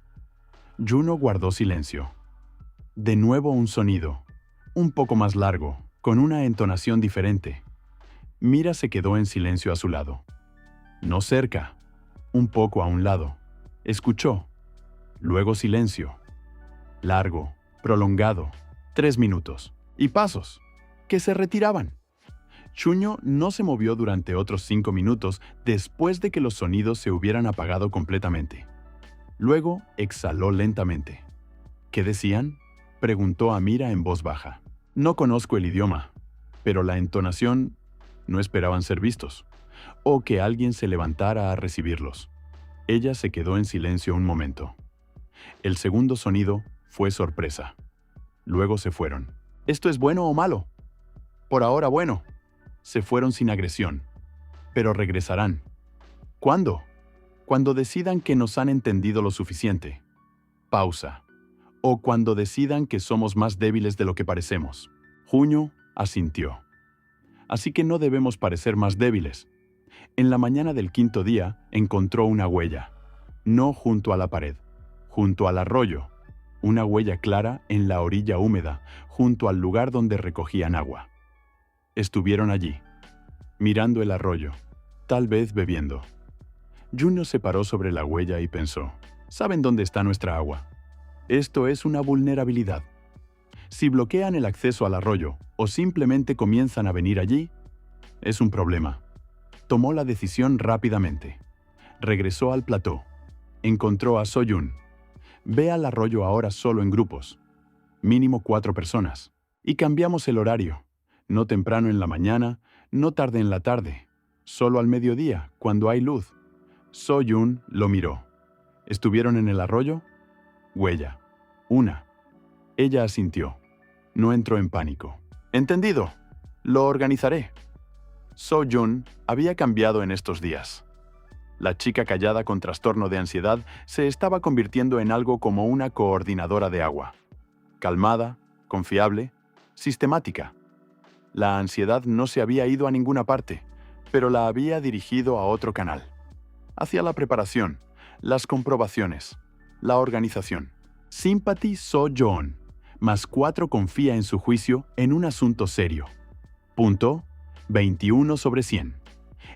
Juno guardó silencio. De nuevo un sonido, un poco más largo, con una entonación diferente. Mira se quedó en silencio a su lado. No cerca, un poco a un lado. Escuchó. Luego silencio. Largo, prolongado, 3 minutos. Y pasos, que se retiraban. Junyo no se movió durante otros 5 minutos después de que los sonidos se hubieran apagado completamente. Luego exhaló lentamente. ¿Qué decían?, preguntó Amira en voz baja. No conozco el idioma, pero la entonación no esperaban ser vistos, o que alguien se levantara a recibirlos. Ella se quedó en silencio un momento. El segundo sonido fue sorpresa. Luego se fueron. ¿Esto es bueno o malo? Por ahora bueno. Se fueron sin agresión. Pero regresarán. ¿Cuándo? Cuando decidan que nos han entendido lo suficiente. Pausa. O cuando decidan que somos más débiles de lo que parecemos. Junyo asintió. Así que no debemos parecer más débiles. En la mañana del 5.º día encontró una huella. No junto a la pared, junto al arroyo. Una huella clara en la orilla húmeda, junto al lugar donde recogían agua. Estuvieron allí, mirando el arroyo, tal vez bebiendo. Junyo se paró sobre la huella y pensó, ¿saben dónde está nuestra agua? Esto es una vulnerabilidad. Si bloquean el acceso al arroyo o simplemente comienzan a venir allí, es un problema. Tomó la decisión rápidamente. Regresó al plató. Encontró a Soyun. Ve al arroyo ahora solo en grupos. Mínimo 4 personas. Y cambiamos el horario. No temprano en la mañana, no tarde en la tarde. Solo al mediodía, cuando hay luz. Soyun lo miró. ¿Estuvieron en el arroyo? Huella. Una. Ella asintió. No entró en pánico. Entendido. Lo organizaré. Soyun había cambiado en estos días. La chica callada con trastorno de ansiedad se estaba convirtiendo en algo como una coordinadora de agua. Calmada, confiable, sistemática. La ansiedad no se había ido a ninguna parte, pero la había dirigido a otro canal. Hacia la preparación, las comprobaciones, la organización. Sympathy So-yeon, más 4 confía en su juicio en un asunto serio. Punto 21/100.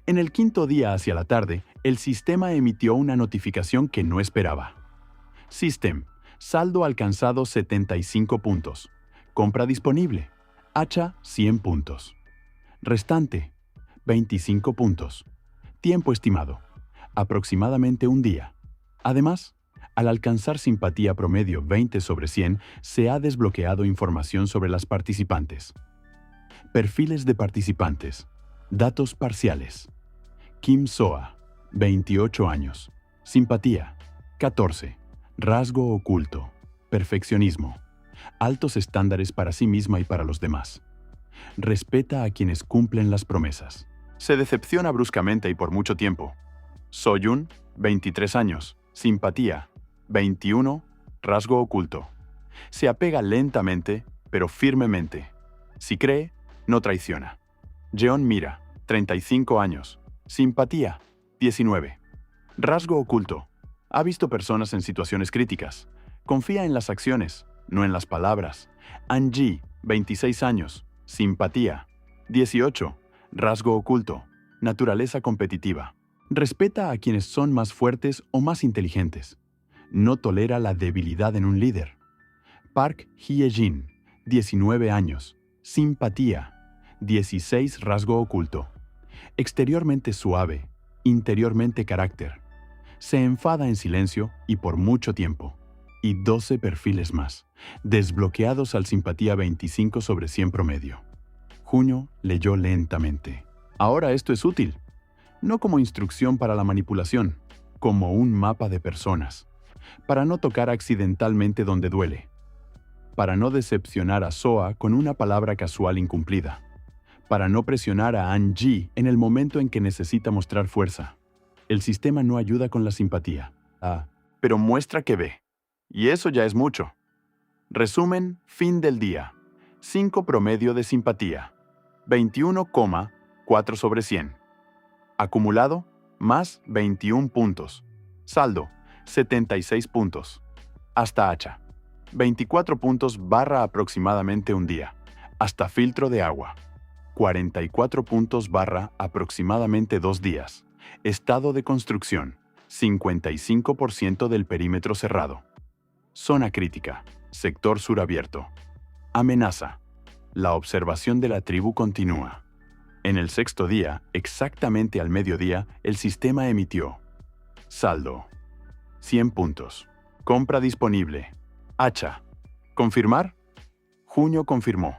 En el 5.º día hacia la tarde, el sistema emitió una notificación que no esperaba. System, saldo alcanzado 75 puntos. Compra disponible, hacha 100 puntos. Restante, 25 puntos. Tiempo estimado, aproximadamente un día. Además, al alcanzar simpatía promedio 20/100, se ha desbloqueado información sobre las participantes. Perfiles de participantes. Datos parciales. Kim Soa, 28 años. Simpatía, 14. Rasgo oculto. Perfeccionismo. Altos estándares para sí misma y para los demás. Respeta a quienes cumplen las promesas. Se decepciona bruscamente y por mucho tiempo. Soyun, 23 años. Simpatía, 21. Rasgo oculto. Se apega lentamente, pero firmemente. Si cree, no traiciona. Jeon Mira, 35 años. Simpatía, 19. Rasgo oculto. Ha visto personas en situaciones críticas. Confía en las acciones, no en las palabras. Anji, 26 años. Simpatía, 18. Rasgo oculto. Naturaleza competitiva. Respeta a quienes son más fuertes o más inteligentes. No tolera la debilidad en un líder. Park Hye-jin, 19 años. Simpatía. 16 rasgo oculto. Exteriormente suave, interiormente carácter. Se enfada en silencio y por mucho tiempo. Y 12 perfiles más, desbloqueados al simpatía 25 sobre 100 promedio. Junio leyó lentamente. Ahora esto es útil. No como instrucción para la manipulación, como un mapa de personas. Para no tocar accidentalmente donde duele. Para no decepcionar a Soa con una palabra casual incumplida. Para no presionar a An-ji en el momento en que necesita mostrar fuerza. El sistema no ayuda con la simpatía. Pero muestra que ve. Y eso ya es mucho. Resumen, fin del día. 5 promedio de simpatía. 21,4 sobre 100. Acumulado, más 21 puntos. Saldo, 76 puntos. Hasta hacha. 24 puntos barra aproximadamente un día. Hasta filtro de agua. 44 puntos barra aproximadamente 2 días. Estado de construcción. 55% del perímetro cerrado. Zona crítica. Sector sur abierto. Amenaza. La observación de la tribu continúa. En el sexto día, exactamente al mediodía, el sistema emitió. Saldo. 100 puntos. Compra disponible. Hacha. ¿Confirmar? Junio confirmó.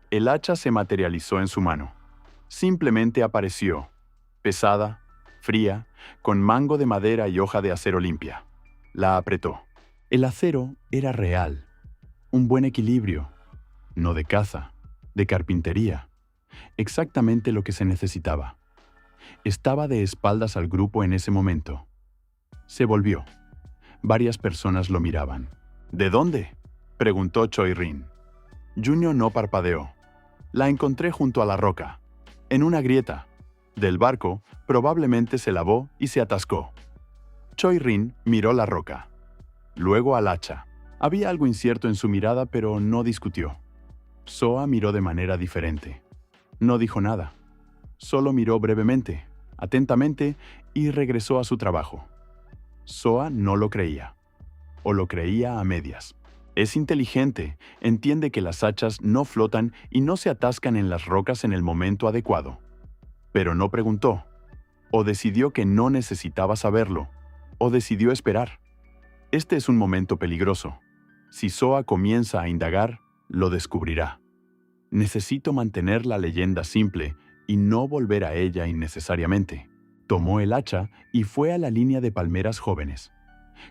El hacha se materializó en su mano. Simplemente apareció. Pesada, fría, con mango de madera y hoja de acero limpia. La apretó. El acero era real. Un buen equilibrio. No de caza, de carpintería. Exactamente lo que se necesitaba. Estaba de espaldas al grupo en ese momento. Se volvió. Varias personas lo miraban. ¿De dónde?, preguntó Choi-rin. Junio no parpadeó. La encontré junto a la roca, en una grieta. Del barco, probablemente se lavó y se atascó. Choi-rin miró la roca. Luego al hacha. Había algo incierto en su mirada, pero no discutió. Soa miró de manera diferente. No dijo nada. Solo miró brevemente, atentamente, y regresó a su trabajo. Soa no lo creía. O lo creía a medias. Es inteligente, entiende que las hachas no flotan y no se atascan en las rocas en el momento adecuado. Pero no preguntó. O decidió que no necesitaba saberlo. O decidió esperar. Este es un momento peligroso. Si Soa comienza a indagar, lo descubrirá. Necesito mantener la leyenda simple y no volver a ella innecesariamente. Tomó el hacha y fue a la línea de palmeras jóvenes.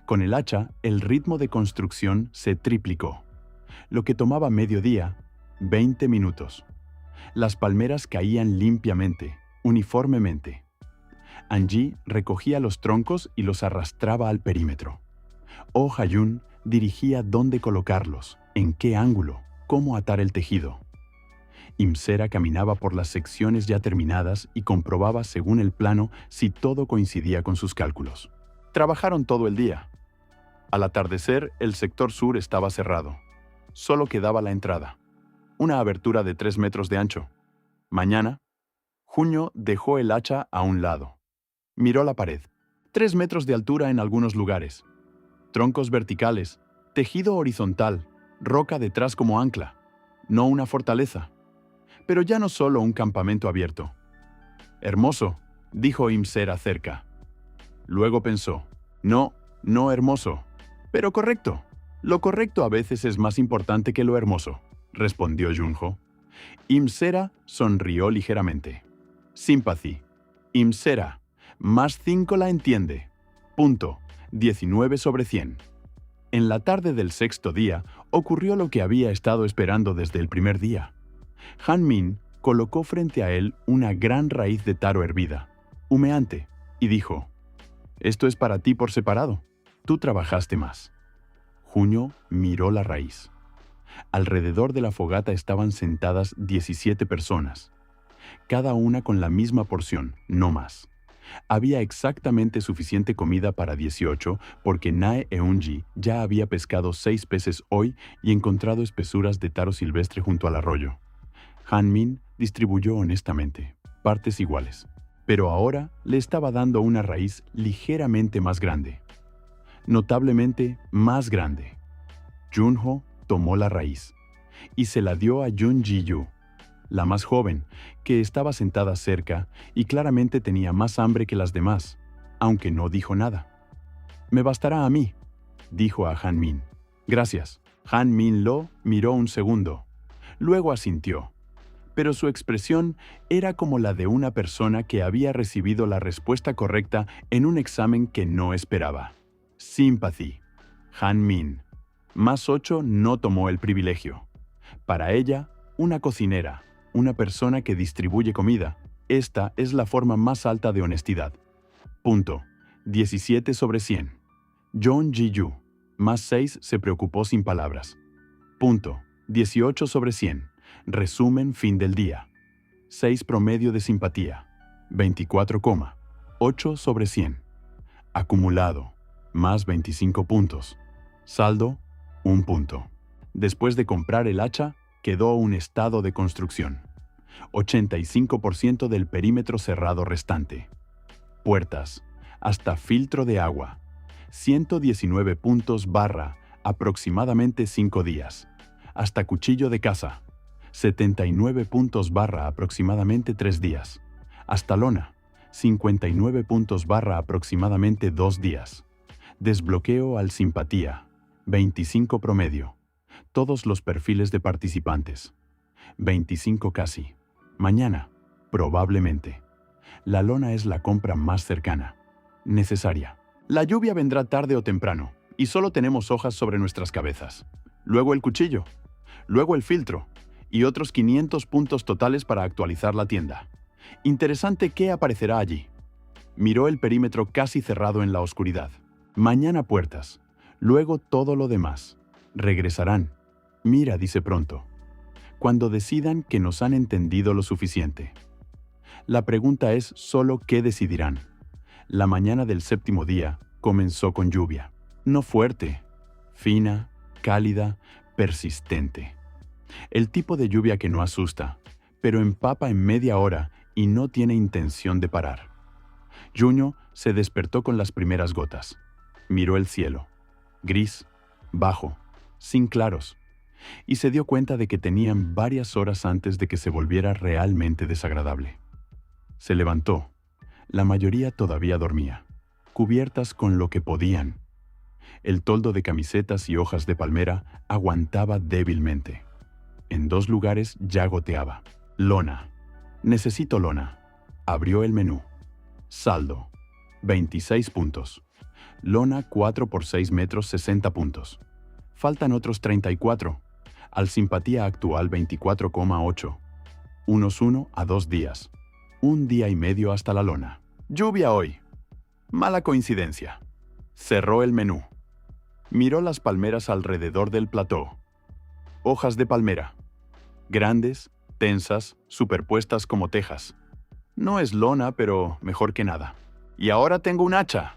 Con el hacha, el ritmo de construcción se triplicó. Lo que tomaba mediodía, 20 minutos. Las palmeras caían limpiamente, uniformemente. An-ji recogía los troncos y los arrastraba al perímetro. Oh Ha-jun dirigía dónde colocarlos, en qué ángulo, cómo atar el tejido. Imsera caminaba por las secciones ya terminadas y comprobaba según el plano si todo coincidía con sus cálculos. Trabajaron todo el día. Al atardecer, el sector sur estaba cerrado. Solo quedaba la entrada. Una abertura de 3 metros de ancho. Mañana, Junio dejó el hacha a un lado. Miró la pared. 3 metros de altura en algunos lugares. Troncos verticales, tejido horizontal, roca detrás como ancla. No una fortaleza. Pero ya no solo un campamento abierto. Hermoso, dijo Imsera cerca. Luego pensó, no hermoso, pero correcto. Lo correcto a veces es más importante que lo hermoso, respondió Junho. Imsera sonrió ligeramente. Sympathy. Imsera, más 5 la entiende. Punto. 19 sobre 100. En la tarde del sexto día ocurrió lo que había estado esperando desde el primer día. Han-min colocó frente a él una gran raíz de taro hervida, humeante, y dijo, «Esto es para ti por separado. Tú trabajaste más». Junio miró la raíz. Alrededor de la fogata estaban sentadas 17 personas, cada una con la misma porción, no más. Había exactamente suficiente comida para 18 porque Nae Eunji ya había pescado 6 peces hoy y encontrado espesuras de taro silvestre junto al arroyo. Han-min distribuyó honestamente, partes iguales, pero ahora le estaba dando una raíz ligeramente más grande, notablemente más grande. Junho tomó la raíz y se la dio a Jun Ji-yu, la más joven, que estaba sentada cerca y claramente tenía más hambre que las demás, aunque no dijo nada. «Me bastará a mí», dijo a Han-min. «Gracias». Han-min lo miró un segundo, luego asintió, pero su expresión era como la de una persona que había recibido la respuesta correcta en un examen que no esperaba. Sympathy. Han-min. +8 no tomó el privilegio. Para ella, una cocinera, una persona que distribuye comida, esta es la forma más alta de honestidad. Punto. 17 sobre 100. Jun Ji-yu. +6 se preocupó sin palabras. Punto. 18 sobre 100. Resumen fin del día. 6 promedio de simpatía. 24,8 sobre 100. Acumulado. +25 puntos. Saldo, 1 punto. Después de comprar el hacha, quedó un estado de construcción. 85% del perímetro cerrado restante. Puertas, hasta filtro de agua. 119 puntos barra, aproximadamente 5 días. Hasta cuchillo de caza. 79 puntos barra, aproximadamente 3 días. Hasta lona. 59 puntos barra, aproximadamente 2 días. Desbloqueo al simpatía. 25 promedio. Todos los perfiles de participantes. 25 casi. Mañana, probablemente. La lona es la compra más cercana. Necesaria. La lluvia vendrá tarde o temprano, y solo tenemos hojas sobre nuestras cabezas. Luego el cuchillo. Luego el filtro. Y otros 500 puntos totales para actualizar la tienda. Interesante qué aparecerá allí. Miró el perímetro casi cerrado en la oscuridad. Mañana puertas. Luego todo lo demás. Regresarán. Mira, dice pronto. Cuando decidan que nos han entendido lo suficiente. La pregunta es solo qué decidirán. La mañana del séptimo día comenzó con lluvia. No fuerte, fina, cálida, persistente. El tipo de lluvia que no asusta, pero empapa en media hora y no tiene intención de parar. Junho se despertó con las primeras gotas. Miró el cielo, gris, bajo, sin claros, y se dio cuenta de que tenían varias horas antes de que se volviera realmente desagradable. Se levantó. La mayoría todavía dormía, cubiertas con lo que podían. El toldo de camisetas y hojas de palmera aguantaba débilmente. En 2 lugares ya goteaba. Lona. Necesito lona. Abrió el menú. Saldo. 26 puntos. Lona 4 por 6 metros 60 puntos. Faltan otros 34. Al simpatía actual 24,8. Unos 1 a 2 días. 1 día y medio hasta la lona. Lluvia hoy. Mala coincidencia. Cerró el menú. Miró las palmeras alrededor del plató. Hojas de palmera. Grandes, tensas, superpuestas como tejas. No es lona, pero mejor que nada. Y ahora tengo un hacha.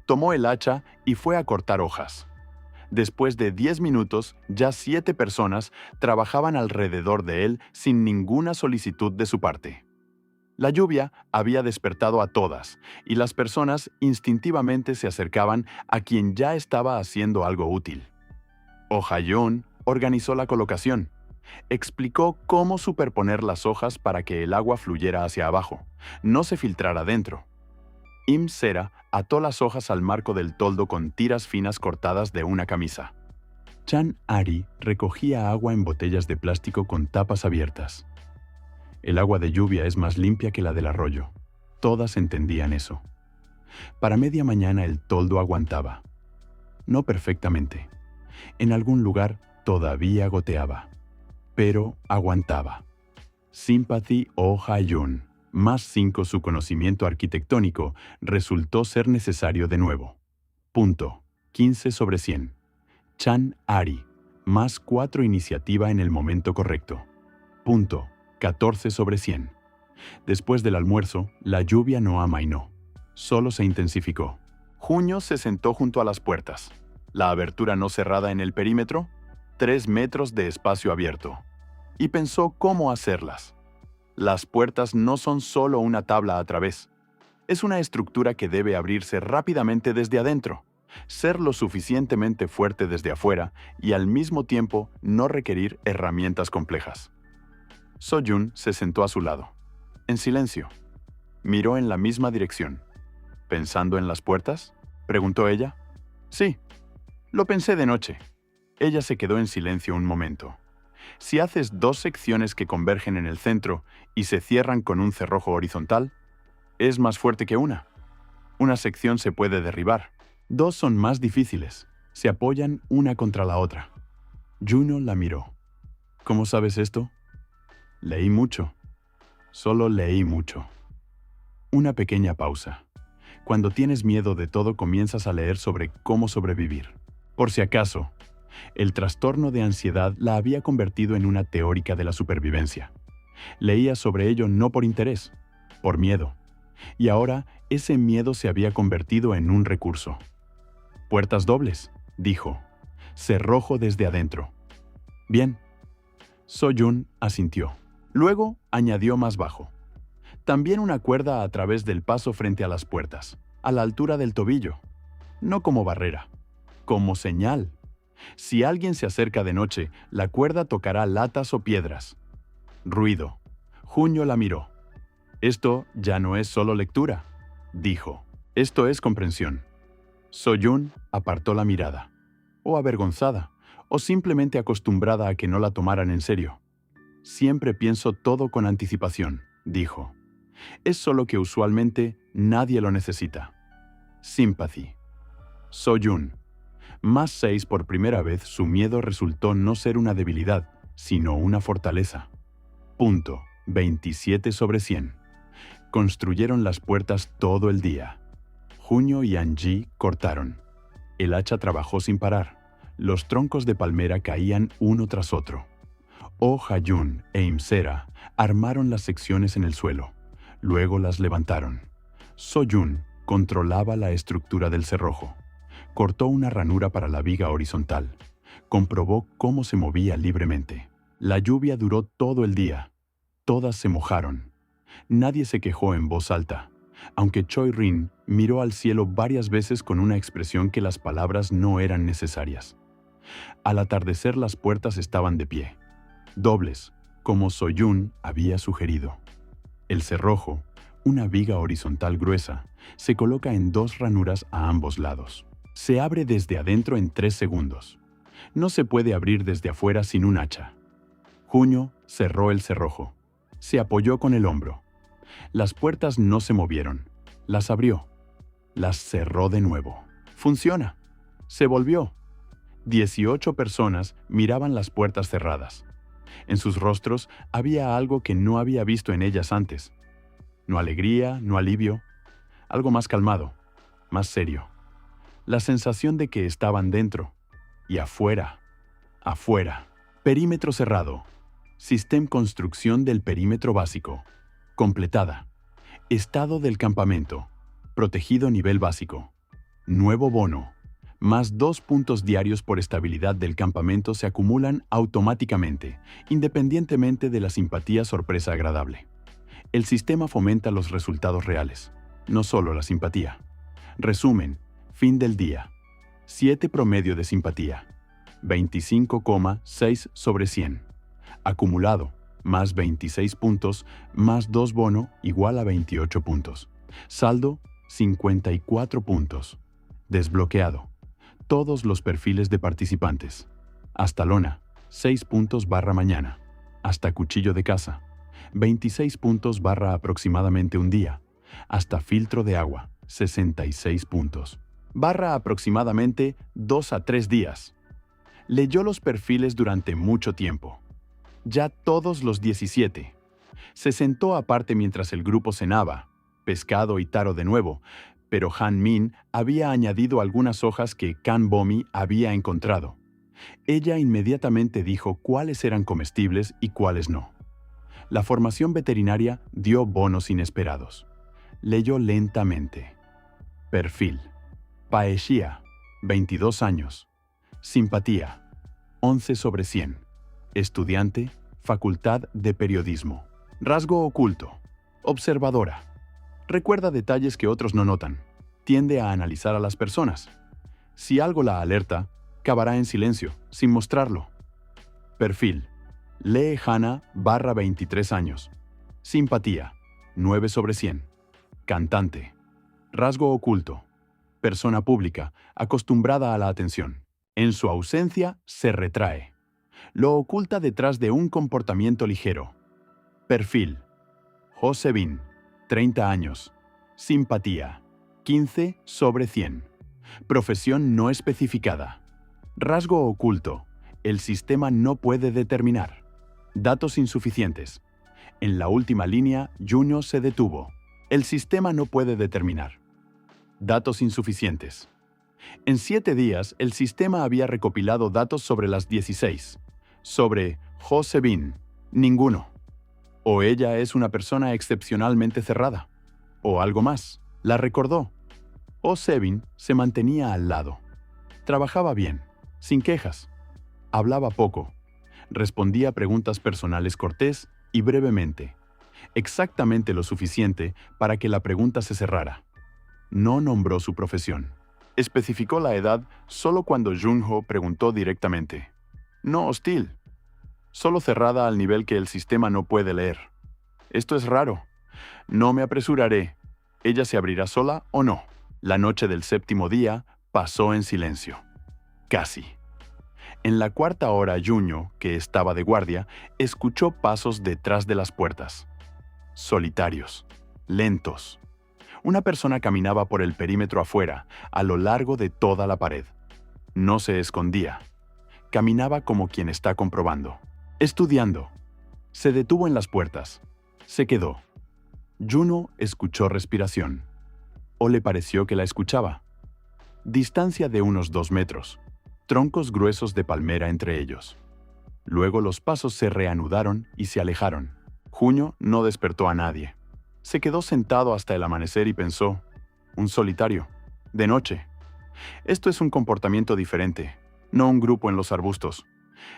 Tomó el hacha y fue a cortar hojas. Después de 10 minutos, ya 7 personas trabajaban alrededor de él sin ninguna solicitud de su parte. La lluvia había despertado a todas, y las personas instintivamente se acercaban a quien ya estaba haciendo algo útil. Oh Ha-yeon organizó la colocación. Explicó cómo superponer las hojas para que el agua fluyera hacia abajo, no se filtrara dentro. Im Sera ató las hojas al marco del toldo con tiras finas cortadas de una camisa. Chan Ari recogía agua en botellas de plástico con tapas abiertas. El agua de lluvia es más limpia que la del arroyo. Todas entendían eso. Para media mañana el toldo aguantaba. No perfectamente. En algún lugar todavía goteaba. Pero aguantaba. Sympathy Oh Ha-yeon, +5 su conocimiento arquitectónico, resultó ser necesario de nuevo. Punto. 15 sobre 100. Chan Ari, +4 iniciativa en el momento correcto. Punto. 14 sobre 100. Después del almuerzo, la lluvia no amainó. Solo se intensificó. Junho se sentó junto a las puertas. La abertura no cerrada en el perímetro, 3 metros de espacio abierto. y pensó cómo hacerlas. Las puertas no son solo una tabla a través. Es una estructura que debe abrirse rápidamente desde adentro, ser lo suficientemente fuerte desde afuera y al mismo tiempo no requerir herramientas complejas. So-Jun se sentó a su lado, en silencio. Miró en la misma dirección. ¿Pensando en las puertas?, preguntó ella. Sí, lo pensé de noche. Ella se quedó en silencio un momento. Si haces dos secciones que convergen en el centro y se cierran con un cerrojo horizontal, es más fuerte que una. Una sección se puede derribar. Dos son más difíciles. Se apoyan una contra la otra. Juno la miró. ¿Cómo sabes esto? Leí mucho. Solo leí mucho. Una pequeña pausa. Cuando tienes miedo de todo, comienzas a leer sobre cómo sobrevivir. Por si acaso, el trastorno de ansiedad la había convertido en una teórica de la supervivencia. Leía sobre ello no por interés, por miedo. Y ahora ese miedo se había convertido en un recurso. Puertas dobles, dijo. Cerrojo desde adentro. Bien. So-Jun asintió. Luego añadió más bajo. También una cuerda a través del paso frente a las puertas, a la altura del tobillo. No como barrera, como señal. Si alguien se acerca de noche, la cuerda tocará latas o piedras. Ruido. Junio la miró. Esto ya no es solo lectura, dijo. Esto es comprensión. So-Jun apartó la mirada. O avergonzada, o simplemente acostumbrada a que no la tomaran en serio. Siempre pienso todo con anticipación, dijo. Es solo que usualmente nadie lo necesita. Sympathy. So-Jun. Más 6 por primera vez, su miedo resultó no ser una debilidad, sino una fortaleza. Punto. 27 sobre 100. Construyeron las puertas todo el día. Junio y Anji cortaron. El hacha trabajó sin parar. Los troncos de palmera caían uno tras otro. Oh Ha-Jun e Imsera armaron las secciones en el suelo. Luego las levantaron. So-Jun controlaba la estructura del cerrojo. Cortó una ranura para la viga horizontal. Comprobó cómo se movía libremente. La lluvia duró todo el día. Todas se mojaron. Nadie se quejó en voz alta, aunque Choi-Rin miró al cielo varias veces con una expresión que las palabras no eran necesarias. Al atardecer las puertas estaban de pie, dobles, como So-Jun había sugerido. El cerrojo, una viga horizontal gruesa, se coloca en dos ranuras a ambos lados. Se abre desde adentro en 3 segundos. No se puede abrir desde afuera sin un hacha. Junio cerró el cerrojo. Se apoyó con el hombro. Las puertas no se movieron. Las abrió. Las cerró de nuevo. Funciona. Se volvió. 18 personas miraban las puertas cerradas. En sus rostros había algo que no había visto en ellas antes. No alegría, no alivio. Algo más calmado, más serio. La sensación de que estaban dentro y afuera. Afuera. Perímetro cerrado. Sistema construcción del perímetro básico. Completada. Estado del campamento. Protegido nivel básico. Nuevo bono. Más 2 puntos diarios por estabilidad del campamento se acumulan automáticamente, independientemente de la simpatía sorpresa agradable. El sistema fomenta los resultados reales, no solo la simpatía. Resumen. Fin del día. 7 promedio de simpatía. 25,6 sobre 100. Acumulado, más 26 puntos, más 2 bono, igual a 28 puntos. Saldo, 54 puntos. Desbloqueado. Todos los perfiles de participantes. Hasta lona, 6 puntos barra mañana. Hasta cuchillo de caza, 26 puntos barra aproximadamente un día. Hasta filtro de agua, 66 puntos. Barra aproximadamente 2 a 3 días. Leyó los perfiles durante mucho tiempo. Ya todos los 17. Se sentó aparte mientras el grupo cenaba, pescado y taro de nuevo, pero Han Min había añadido algunas hojas que Kan Bomi había encontrado. Ella inmediatamente dijo cuáles eran comestibles y cuáles no. La formación veterinaria dio bonos inesperados. Leyó lentamente. Perfil. Paeshia, 22 años. Simpatía, 11 sobre 100. Estudiante, facultad de periodismo. Rasgo oculto. Observadora. Recuerda detalles que otros no notan. Tiende a analizar a las personas. Si algo la alerta, cavará en silencio, sin mostrarlo. Perfil. Lee Hanna, 23 años. Simpatía. 9 sobre 100. Cantante. Rasgo oculto. Persona pública, acostumbrada a la atención. En su ausencia, se retrae. Lo oculta detrás de un comportamiento ligero. Perfil. Josebin, 30 años. Simpatía. 15 sobre 100. Profesión no especificada. Rasgo oculto. El sistema no puede determinar. Datos insuficientes. En la última línea, Junio se detuvo. El sistema no puede determinar. Datos insuficientes. En 7 días, el sistema había recopilado datos sobre las 16. Sobre Josebin, ninguno. O ella es una persona excepcionalmente cerrada. O algo más. La recordó. Josebin se mantenía al lado. Trabajaba bien, sin quejas. Hablaba poco. Respondía preguntas personales cortés y brevemente. Exactamente lo suficiente para que la pregunta se cerrara. No nombró su profesión. Especificó la edad solo cuando Junho preguntó directamente. No hostil. Solo cerrada al nivel que el sistema no puede leer. Esto es raro. No me apresuraré. ¿Ella se abrirá sola o no? La noche del 7º día pasó en silencio. Casi. En la 4ª hora, Junho, que estaba de guardia, escuchó pasos detrás de las puertas. Solitarios. Lentos. Una persona caminaba por el perímetro afuera, a lo largo de toda la pared. No se escondía. Caminaba como quien está comprobando. Estudiando. Se detuvo en las puertas. Se quedó. Junho escuchó respiración. ¿O le pareció que la escuchaba? Distancia de unos 2 metros. Troncos gruesos de palmera entre ellos. Luego los pasos se reanudaron y se alejaron. Junho no despertó a nadie. Se quedó sentado hasta el amanecer y pensó, un solitario, de noche. Esto es un comportamiento diferente, no un grupo en los arbustos.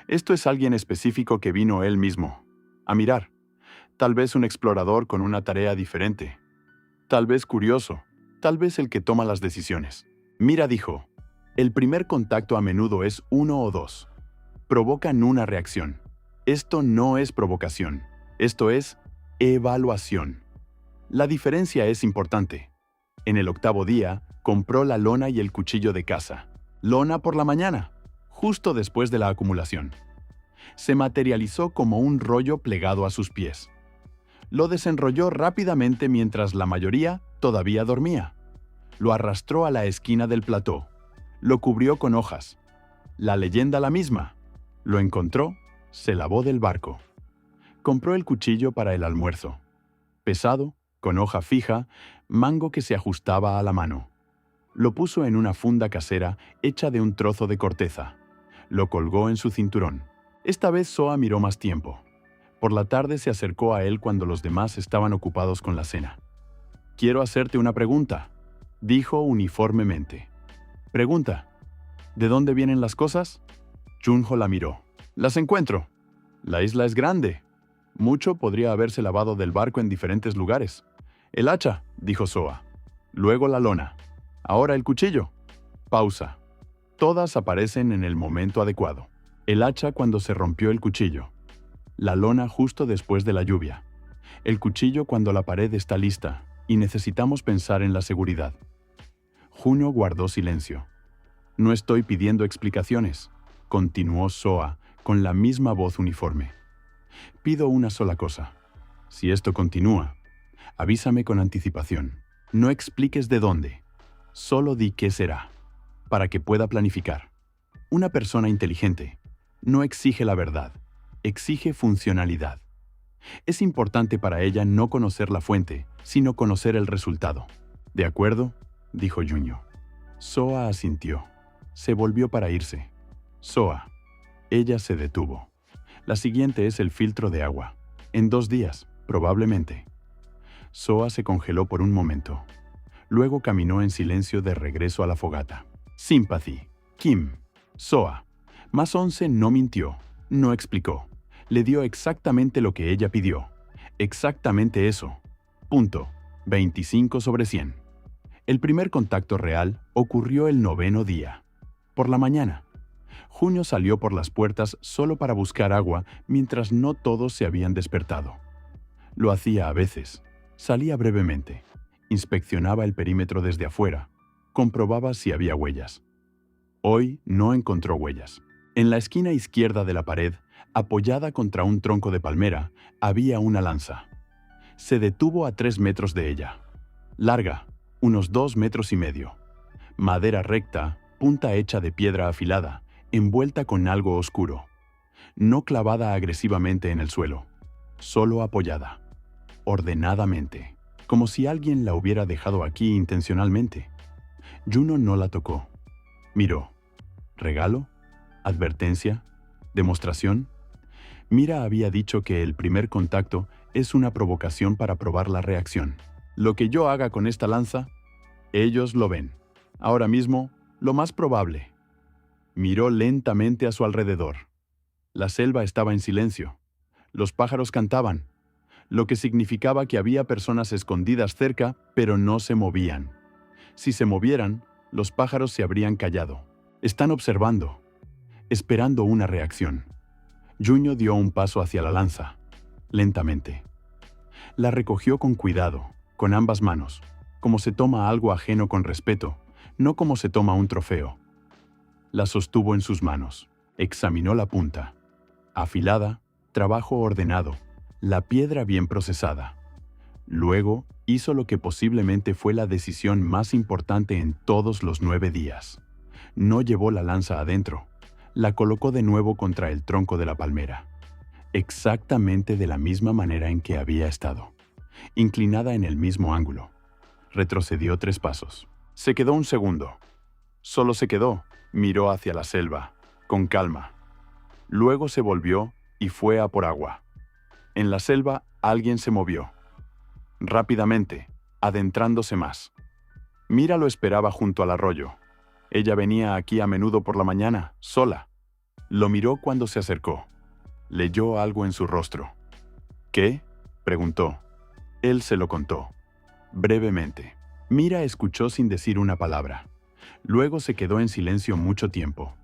Esto es alguien específico que vino él mismo, a mirar. Tal vez un explorador con una tarea diferente. Tal vez curioso, tal vez el que toma las decisiones. Mira, dijo, el primer contacto a menudo es 1 o 2. Provocan una reacción. Esto no es provocación, esto es evaluación. La diferencia es importante. En el 8º día, compró la lona y el cuchillo de caza. Lona por la mañana, justo después de la acumulación. Se materializó como un rollo plegado a sus pies. Lo desenrolló rápidamente mientras la mayoría todavía dormía. Lo arrastró a la esquina del plató. Lo cubrió con hojas. La leyenda la misma. Lo encontró, se lavó del barco. Compró el cuchillo para el almuerzo. Pesado, con hoja fija, mango que se ajustaba a la mano. Lo puso en una funda casera hecha de un trozo de corteza. Lo colgó en su cinturón. Esta vez Soa miró más tiempo. Por la tarde se acercó a él cuando los demás estaban ocupados con la cena. «Quiero hacerte una pregunta», dijo uniformemente. «Pregunta. ¿De dónde vienen las cosas?» Junho la miró. «Las encuentro. La isla es grande. Mucho podría haberse lavado del barco en diferentes lugares. El hacha», dijo Soa. «Luego la lona. Ahora el cuchillo». Pausa. Todas aparecen en el momento adecuado. El hacha cuando se rompió el cuchillo. La lona justo después de la lluvia. El cuchillo cuando la pared está lista y necesitamos pensar en la seguridad. Junho guardó silencio. «No estoy pidiendo explicaciones», continuó Soa con la misma voz uniforme. «Pido una sola cosa. Si esto continúa, avísame con anticipación. No expliques de dónde. Solo di qué será, para que pueda planificar. Una persona inteligente no exige la verdad, exige funcionalidad. Es importante para ella no conocer la fuente, sino conocer el resultado». «¿De acuerdo?», dijo Junho. Soa asintió. Se volvió para irse. «Soa». Ella se detuvo. «La siguiente es el filtro de agua. En 2 días, probablemente». Soa se congeló por un momento. Luego caminó en silencio de regreso a la fogata. «Sympathy. Kim. Soa». Más 11 no mintió, no explicó. Le dio exactamente lo que ella pidió. Exactamente eso. Punto. 25/100. El primer contacto real ocurrió el 9º día. Por la mañana. Junio salió por las puertas solo para buscar agua mientras no todos se habían despertado. Lo hacía a veces. Salía brevemente. Inspeccionaba el perímetro desde afuera. Comprobaba si había huellas. Hoy no encontró huellas. En la esquina izquierda de la pared, apoyada contra un tronco de palmera, había una lanza. Se detuvo a 3 metros de ella. Larga, unos 2,5 metros. Madera recta, punta hecha de piedra afilada, envuelta con algo oscuro. No clavada agresivamente en el suelo, solo apoyada. Ordenadamente, como si alguien la hubiera dejado aquí intencionalmente. Juno no la tocó. Miró. ¿Regalo? ¿Advertencia? ¿Demostración? Mira había dicho que el primer contacto es una provocación para probar la reacción. Lo que yo haga con esta lanza, ellos lo ven. Ahora mismo, lo más probable. Miró lentamente a su alrededor. La selva estaba en silencio. Los pájaros cantaban, lo que significaba que había personas escondidas cerca, pero no se movían. Si se movieran, los pájaros se habrían callado. Están observando, esperando una reacción. Juno dio un paso hacia la lanza, lentamente. La recogió con cuidado, con ambas manos, como se toma algo ajeno con respeto, no como se toma un trofeo. La sostuvo en sus manos, examinó la punta. Afilada, trabajo ordenado, la piedra bien procesada. Luego hizo lo que posiblemente fue la decisión más importante en todos los 9 días. No llevó la lanza adentro, la colocó de nuevo contra el tronco de la palmera, exactamente de la misma manera en que había estado, inclinada en el mismo ángulo. Retrocedió 3 pasos. Se quedó un segundo. Solo se quedó, miró hacia la selva, con calma. Luego se volvió y fue a por agua. En la selva alguien se movió. Rápidamente, adentrándose más. Mira lo esperaba junto al arroyo. Ella venía aquí a menudo por la mañana, sola. Lo miró cuando se acercó. Leyó algo en su rostro. ¿Qué? Preguntó. Él se lo contó. Brevemente. Mira escuchó sin decir una palabra. Luego se quedó en silencio mucho tiempo.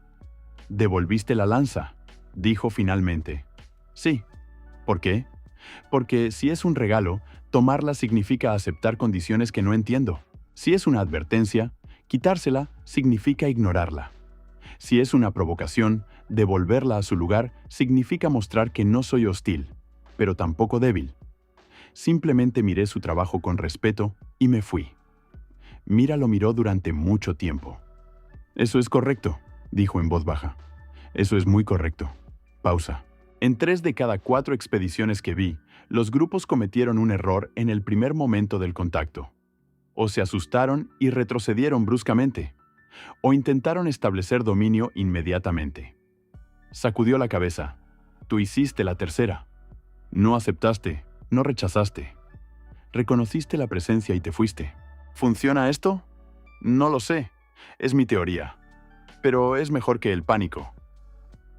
«¿Devolviste la lanza?», dijo finalmente. «Sí». «¿Por qué?» «Porque si es un regalo, tomarla significa aceptar condiciones que no entiendo. Si es una advertencia, quitársela significa ignorarla. Si es una provocación, devolverla a su lugar significa mostrar que no soy hostil, pero tampoco débil. Simplemente miré su trabajo con respeto y me fui». Mira lo miró durante mucho tiempo. «Eso es correcto», dijo en voz baja. «Eso es muy correcto». Pausa. En 3 de cada 4 expediciones que vi, los grupos cometieron un error en el primer momento del contacto. O se asustaron y retrocedieron bruscamente, o intentaron establecer dominio inmediatamente. Sacudió la cabeza. Tú hiciste la tercera. No aceptaste, no rechazaste. Reconociste la presencia y te fuiste. ¿Funciona esto? No lo sé. Es mi teoría. Pero es mejor que el pánico.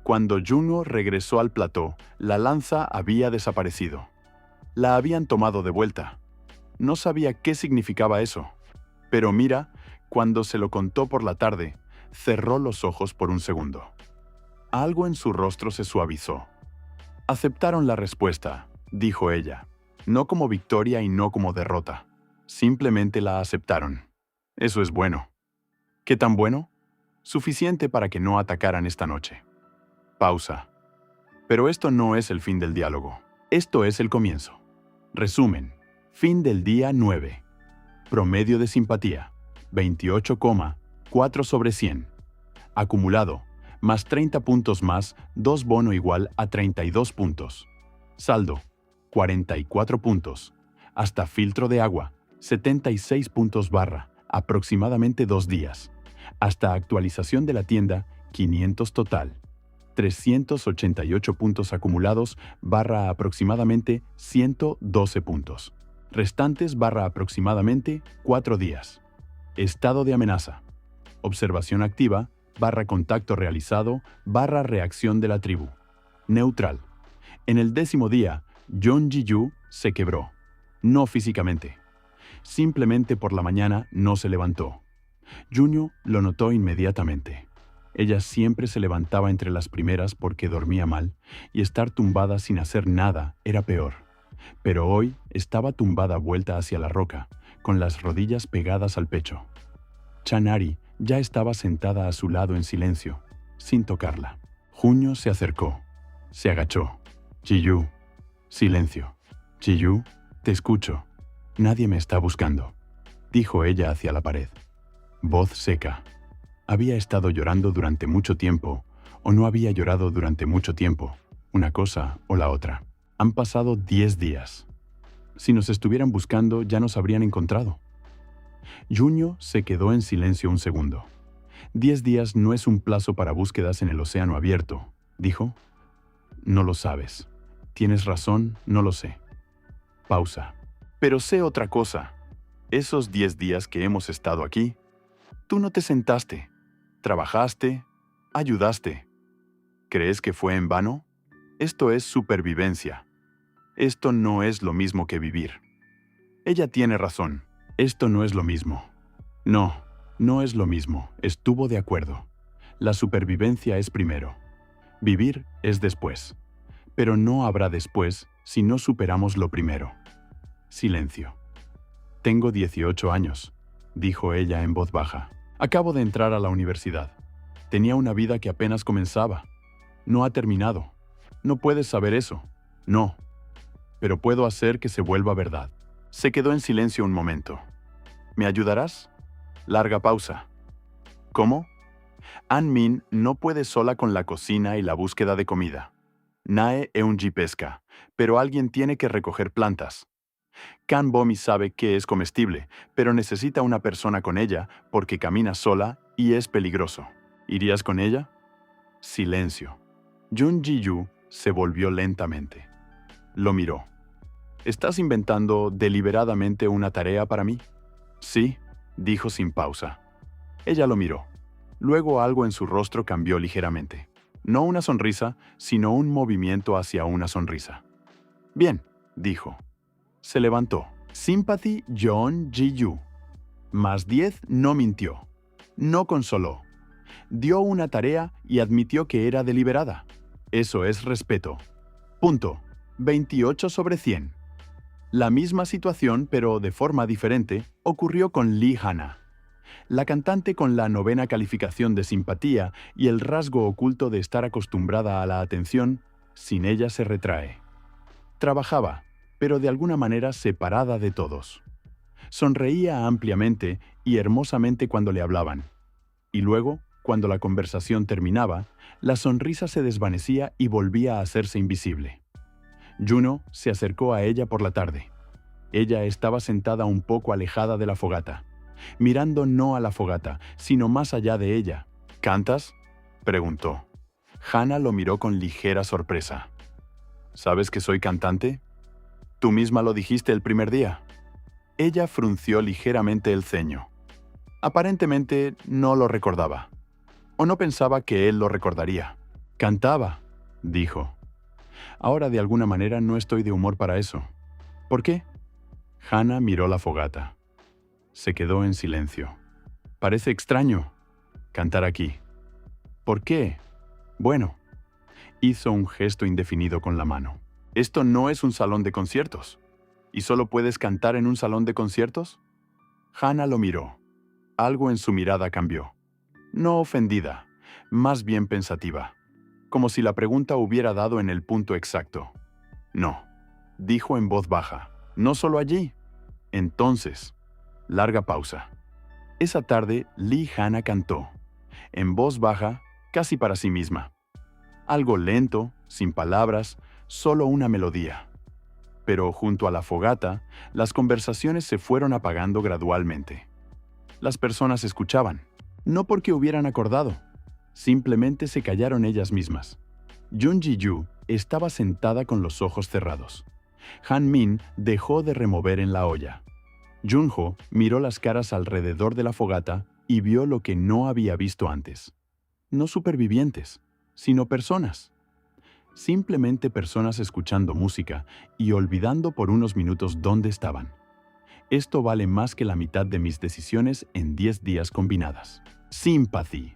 Cuando Juno regresó al plató, la lanza había desaparecido. La habían tomado de vuelta. No sabía qué significaba eso. Pero mira, cuando se lo contó por la tarde, cerró los ojos por un segundo. Algo en su rostro se suavizó. «Aceptaron la respuesta», dijo ella, «no como victoria y no como derrota. Simplemente la aceptaron. Eso es bueno». «¿Qué tan bueno?» «Suficiente para que no atacaran esta noche». Pausa. Pero esto no es el fin del diálogo. Esto es el comienzo. Resumen. Fin del día 9. Promedio de simpatía. 28,4/100. Acumulado. Más 30 puntos más 2 bono igual a 32 puntos. Saldo. 44 puntos. Hasta filtro de agua. 76 puntos barra. Aproximadamente 2 días. Hasta actualización de la tienda. 500 total. 388 puntos acumulados barra aproximadamente 112 puntos. Restantes barra aproximadamente 4 días. Estado de amenaza. Observación activa barra contacto realizado barra reacción de la tribu. Neutral. En el 10º día, Jeon Ji-yu se quebró. No físicamente. Simplemente por la mañana no se levantó. Junyo lo notó inmediatamente. Ella siempre se levantaba entre las primeras porque dormía mal, y estar tumbada sin hacer nada era peor. Pero hoy estaba tumbada vuelta hacia la roca, con las rodillas pegadas al pecho. Chanari ya estaba sentada a su lado en silencio, sin tocarla. Junyo se acercó. Se agachó. Ji-yu. Silencio. Ji-yu, te escucho. Nadie me está buscando, dijo ella hacia la pared. Voz seca. Había estado llorando durante mucho tiempo, o no había llorado durante mucho tiempo, una cosa o la otra. Han pasado 10 días. Si nos estuvieran buscando, ya nos habrían encontrado. Junyo se quedó en silencio un segundo. 10 días no es un plazo para búsquedas en el océano abierto, dijo. No lo sabes. Tienes razón, no lo sé. Pausa. Pero sé otra cosa. Esos 10 días que hemos estado aquí, tú no te sentaste, trabajaste, ayudaste. ¿Crees que fue en vano? Esto es supervivencia. Esto no es lo mismo que vivir. Ella tiene razón. Esto no es lo mismo. No, no es lo mismo. Estuvo de acuerdo. La supervivencia es primero. Vivir es después. Pero no habrá después si no superamos lo primero. Silencio. Tengo 18 años, dijo ella en voz baja. Acabo de entrar a la universidad. Tenía una vida que apenas comenzaba. No ha terminado. No puedes saber eso. No. Pero puedo hacer que se vuelva verdad. Se quedó en silencio un momento. ¿Me ayudarás? Larga pausa. ¿Cómo? An-min no puede sola con la cocina y la búsqueda de comida. Nae Eunji pesca, pero alguien tiene que recoger plantas. Kan Bomi sabe que es comestible, pero necesita una persona con ella porque camina sola y es peligroso. ¿Irías con ella? Silencio. Jun Ji-yu se volvió lentamente. Lo miró. ¿Estás inventando deliberadamente una tarea para mí? Sí, dijo sin pausa. Ella lo miró. Luego algo en su rostro cambió ligeramente. No una sonrisa, sino un movimiento hacia una sonrisa. Bien, dijo. Se levantó. Sympathy Jeon Ji-yu. Más 10 no mintió. No consoló. Dio una tarea y admitió que era deliberada. Eso es respeto. Punto. 28/100. La misma situación, pero de forma diferente, ocurrió con Lee Hana. La cantante con la 9ª calificación de simpatía y el rasgo oculto de estar acostumbrada a la atención, sin ella se retrae. Trabajaba, pero de alguna manera separada de todos. Sonreía ampliamente y hermosamente cuando le hablaban. Y luego, cuando la conversación terminaba, la sonrisa se desvanecía y volvía a hacerse invisible. Juno se acercó a ella por la tarde. Ella estaba sentada un poco alejada de la fogata, mirando no a la fogata, sino más allá de ella. ¿Cantas?, preguntó. Hana lo miró con ligera sorpresa. ¿Sabes que soy cantante? Tú misma lo dijiste el primer día. Ella frunció ligeramente el ceño. Aparentemente no lo recordaba. O no pensaba que él lo recordaría. Cantaba, dijo. Ahora de alguna manera no estoy de humor para eso. ¿Por qué? Hana miró la fogata. Se quedó en silencio. Parece extraño cantar aquí. ¿Por qué? Bueno, hizo un gesto indefinido con la mano. Esto no es un salón de conciertos. ¿Y solo puedes cantar en un salón de conciertos? Hana lo miró. Algo en su mirada cambió. No ofendida, más bien pensativa. Como si la pregunta hubiera dado en el punto exacto. No, dijo en voz baja. No solo allí. Entonces, larga pausa. Esa tarde, Lee Hana cantó, en voz baja, casi para sí misma. Algo lento, sin palabras, solo una melodía. Pero junto a la fogata, las conversaciones se fueron apagando gradualmente. Las personas escuchaban, no porque hubieran acordado, simplemente se callaron ellas mismas. Jun Ji-yu estaba sentada con los ojos cerrados. Han-min dejó de remover en la olla. Junho miró las caras alrededor de la fogata y vio lo que no había visto antes. No supervivientes, sino personas. simplemente personas escuchando música y olvidando por unos minutos dónde estaban. Esto vale más que la mitad de mis decisiones en 10 días combinadas. Sympathy.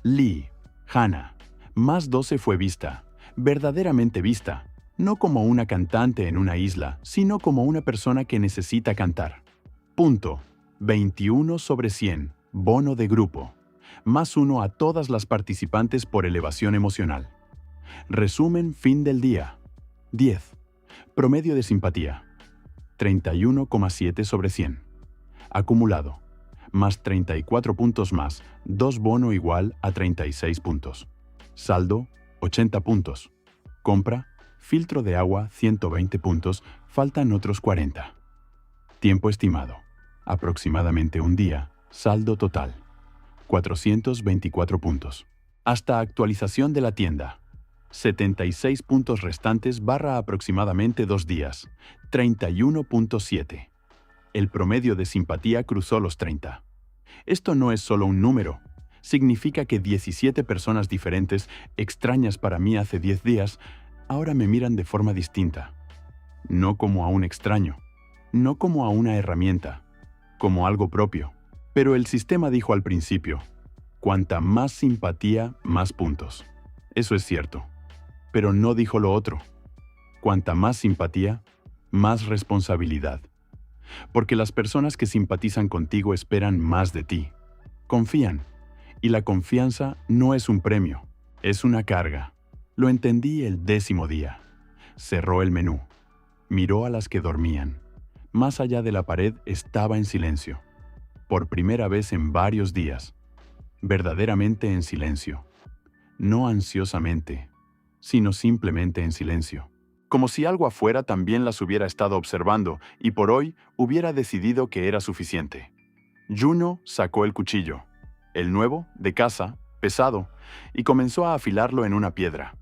Lee. Hannah. Más 12 fue vista, verdaderamente vista, no como una cantante en una isla, sino como una persona que necesita cantar. Punto. 21 sobre 100. Bono de grupo. Más 1 a todas las participantes por elevación emocional. Resumen fin del día. 10. Promedio de simpatía. 31,7 sobre 100. Acumulado. Más 34 puntos más, 2 bono igual a 36 puntos. Saldo, 80 puntos. Compra, filtro de agua, 120 puntos, faltan otros 40. Tiempo estimado. Aproximadamente un día. Saldo total. 424 puntos. Hasta actualización de la tienda. 76 puntos restantes barra aproximadamente 2 días. 31,7. El promedio de simpatía cruzó los 30. Esto no es solo un número. Significa que 17 personas diferentes, extrañas para mí hace 10 días, ahora me miran de forma distinta. No como a un extraño, no como a una herramienta, como algo propio. Pero el sistema dijo al principio, cuanta más simpatía, más puntos. Eso es cierto. Pero no dijo lo otro. Cuanta más simpatía, más responsabilidad. Porque las personas que simpatizan contigo esperan más de ti. Confían. Y la confianza no es un premio, es una carga. Lo entendí el 10º día. Cerró el menú. Miró a las que dormían. Más allá de la pared estaba en silencio. Por primera vez en varios días. Verdaderamente en silencio. No ansiosamente, sino simplemente en silencio. Como si algo afuera también las hubiera estado observando y por hoy hubiera decidido que era suficiente. Juno sacó el cuchillo, el nuevo, de casa, pesado, y comenzó a afilarlo en una piedra.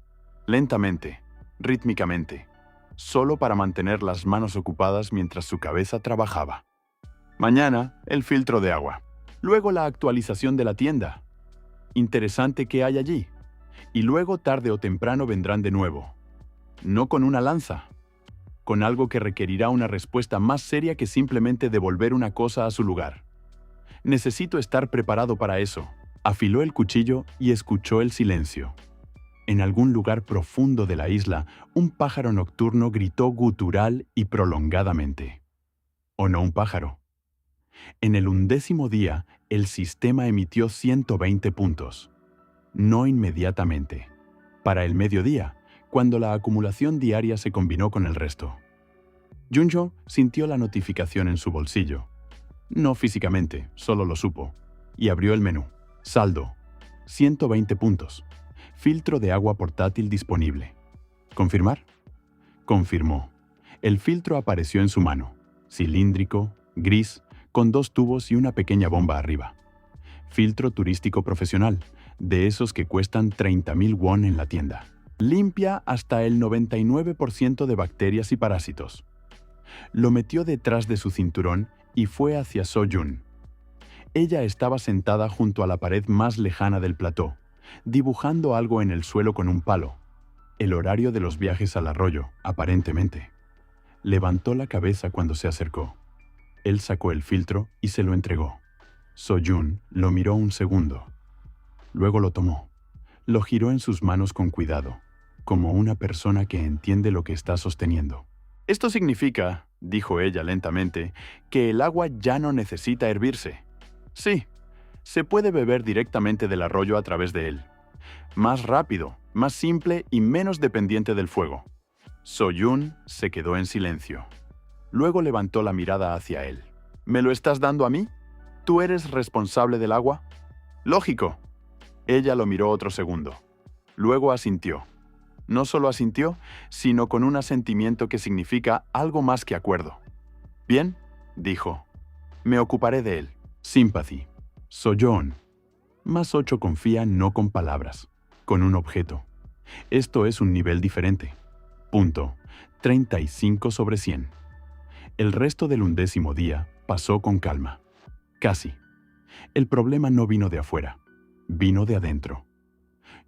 Lentamente, rítmicamente, solo para mantener las manos ocupadas mientras su cabeza trabajaba. Mañana, el filtro de agua. Luego la actualización de la tienda. Interesante qué hay allí. Y luego tarde o temprano vendrán de nuevo. No con una lanza, con algo que requerirá una respuesta más seria que simplemente devolver una cosa a su lugar. Necesito estar preparado para eso. Afiló el cuchillo y escuchó el silencio. En algún lugar profundo de la isla, un pájaro nocturno gritó gutural y prolongadamente. ¿O no un pájaro? En el 11º día, el sistema emitió 120 puntos. No inmediatamente. Para el mediodía, cuando la acumulación diaria se combinó con el resto. Junjo sintió la notificación en su bolsillo. No físicamente, solo lo supo. Y abrió el menú. Saldo. 120 puntos. Filtro de agua portátil disponible. ¿Confirmar? Confirmó. El filtro apareció en su mano. Cilíndrico, gris, con 2 tubos y una pequeña bomba arriba. Filtro turístico profesional, de esos que cuestan 30.000 won en la tienda. Limpia hasta el 99% de bacterias y parásitos. Lo metió detrás de su cinturón y fue hacia So-Jun. Ella estaba sentada junto a la pared más lejana del plató, dibujando algo en el suelo con un palo. El horario de los viajes al arroyo, aparentemente. Levantó la cabeza cuando se acercó. Él sacó el filtro y se lo entregó. So-Jun lo miró un segundo. Luego lo tomó. Lo giró en sus manos con cuidado, como una persona que entiende lo que está sosteniendo. Esto significa, dijo ella lentamente, que el agua ya no necesita hervirse. Sí, se puede beber directamente del arroyo a través de él. Más rápido, más simple y menos dependiente del fuego. So-Jun se quedó en silencio. Luego levantó la mirada hacia él. ¿Me lo estás dando a mí? ¿Tú eres responsable del agua? Lógico. Ella lo miró otro segundo. Luego asintió. No solo asintió, sino con un asentimiento que significa algo más que acuerdo. Bien, dijo. Me ocuparé de él. Sympathy. So-Jun. Más 8 confía no con palabras, con un objeto. Esto es un nivel diferente. Punto. 35 sobre 100. El resto del 11º día pasó con calma. Casi. El problema no vino de afuera, vino de adentro.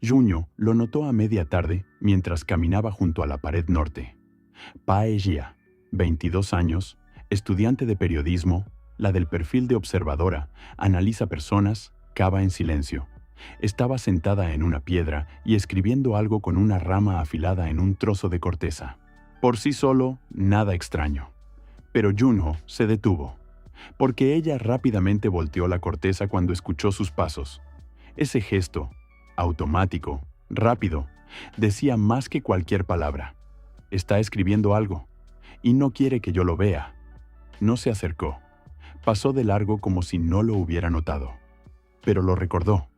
Junho lo notó a media tarde mientras caminaba junto a la pared norte. Pae Jia, 22 años, estudiante de periodismo, la del perfil de observadora, analiza personas, cava en silencio. Estaba sentada en una piedra y escribiendo algo con una rama afilada en un trozo de corteza. Por sí solo, nada extraño. Pero Junho se detuvo, porque ella rápidamente volteó la corteza cuando escuchó sus pasos. Ese gesto, automático, rápido, decía más que cualquier palabra. Está escribiendo algo, y no quiere que yo lo vea. No se acercó. Pasó de largo como si no lo hubiera notado. Pero lo recordó.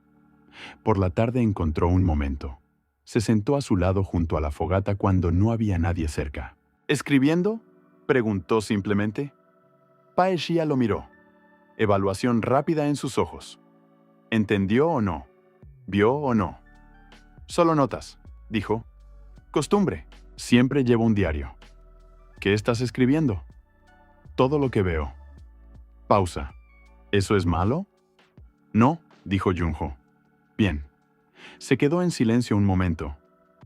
Por la tarde encontró un momento. Se sentó a su lado junto a la fogata cuando no había nadie cerca. ¿Escribiendo?, preguntó simplemente. Pae Jia lo miró. Evaluación rápida en sus ojos. ¿Entendió o no? ¿Vio o no? Solo notas, dijo. Costumbre. Siempre llevo un diario. ¿Qué estás escribiendo? Todo lo que veo. Pausa. ¿Eso es malo? No, dijo Junho. Bien. Se quedó en silencio un momento.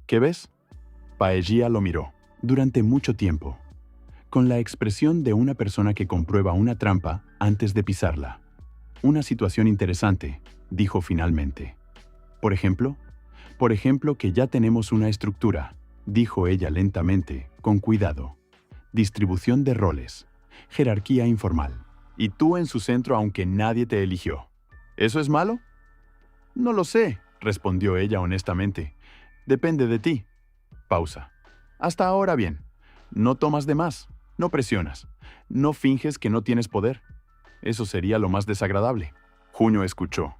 ¿Qué ves? Pae Jia lo miró. Durante mucho tiempo. Con la expresión de una persona que comprueba una trampa antes de pisarla. Una situación interesante, dijo finalmente. ¿Por ejemplo? Por ejemplo que ya tenemos una estructura, dijo ella lentamente, con cuidado. Distribución de roles, jerarquía informal. Y tú en su centro aunque nadie te eligió. ¿Eso es malo? No lo sé, respondió ella honestamente. Depende de ti. Pausa. Hasta ahora bien. No tomas de más, no presionas, no finges que no tienes poder. Eso sería lo más desagradable. Junho escuchó.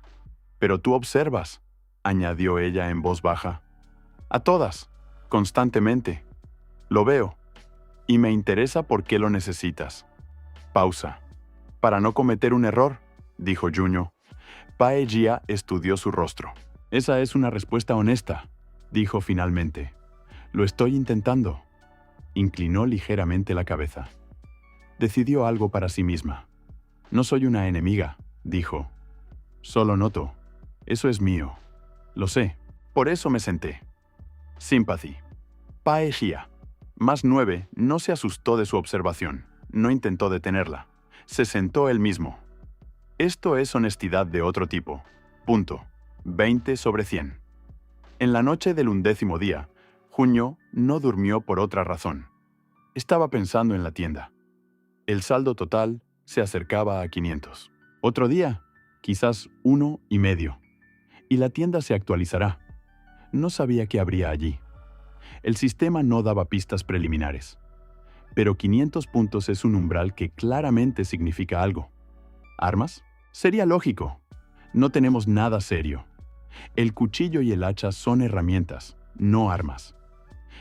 Pero tú observas, añadió ella en voz baja. A todas, constantemente. Lo veo. Y me interesa por qué lo necesitas. Pausa. Para no cometer un error, dijo Junho. Pae Jia estudió su rostro. Esa es una respuesta honesta, dijo finalmente. Lo estoy intentando. Inclinó ligeramente la cabeza. Decidió algo para sí misma. No soy una enemiga, dijo. Solo noto. Eso es mío. Lo sé. Por eso me senté. Sympathy. Pae Jia. +9 no se asustó de su observación. No intentó detenerla. Se sentó él mismo. Esto es honestidad de otro tipo. Punto. 20/100. En la noche del 11º día, Junho no durmió por otra razón. Estaba pensando en la tienda. El saldo total se acercaba a 500. Otro día, quizás 1,5. Y la tienda se actualizará. No sabía qué habría allí. El sistema no daba pistas preliminares. Pero 500 puntos es un umbral que claramente significa algo. ¿Armas? Sería lógico. No tenemos nada serio. El cuchillo y el hacha son herramientas, no armas.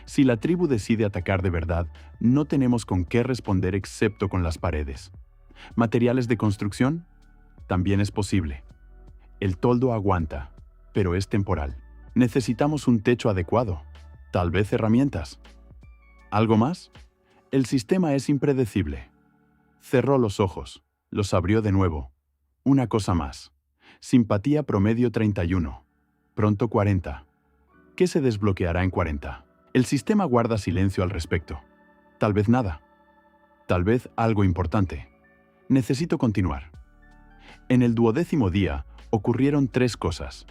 Si la tribu decide atacar de verdad, no tenemos con qué responder excepto con las paredes. ¿Materiales de construcción? También es posible. El toldo aguanta, pero es temporal. Necesitamos un techo adecuado, tal vez herramientas. ¿Algo más? El sistema es impredecible. Cerró los ojos, los abrió de nuevo. Una cosa más. Simpatía promedio 31. Pronto 40. ¿Qué se desbloqueará en 40? El sistema guarda silencio al respecto. Tal vez nada. Tal vez algo importante. Necesito continuar. En el 12º día ocurrieron 3 cosas.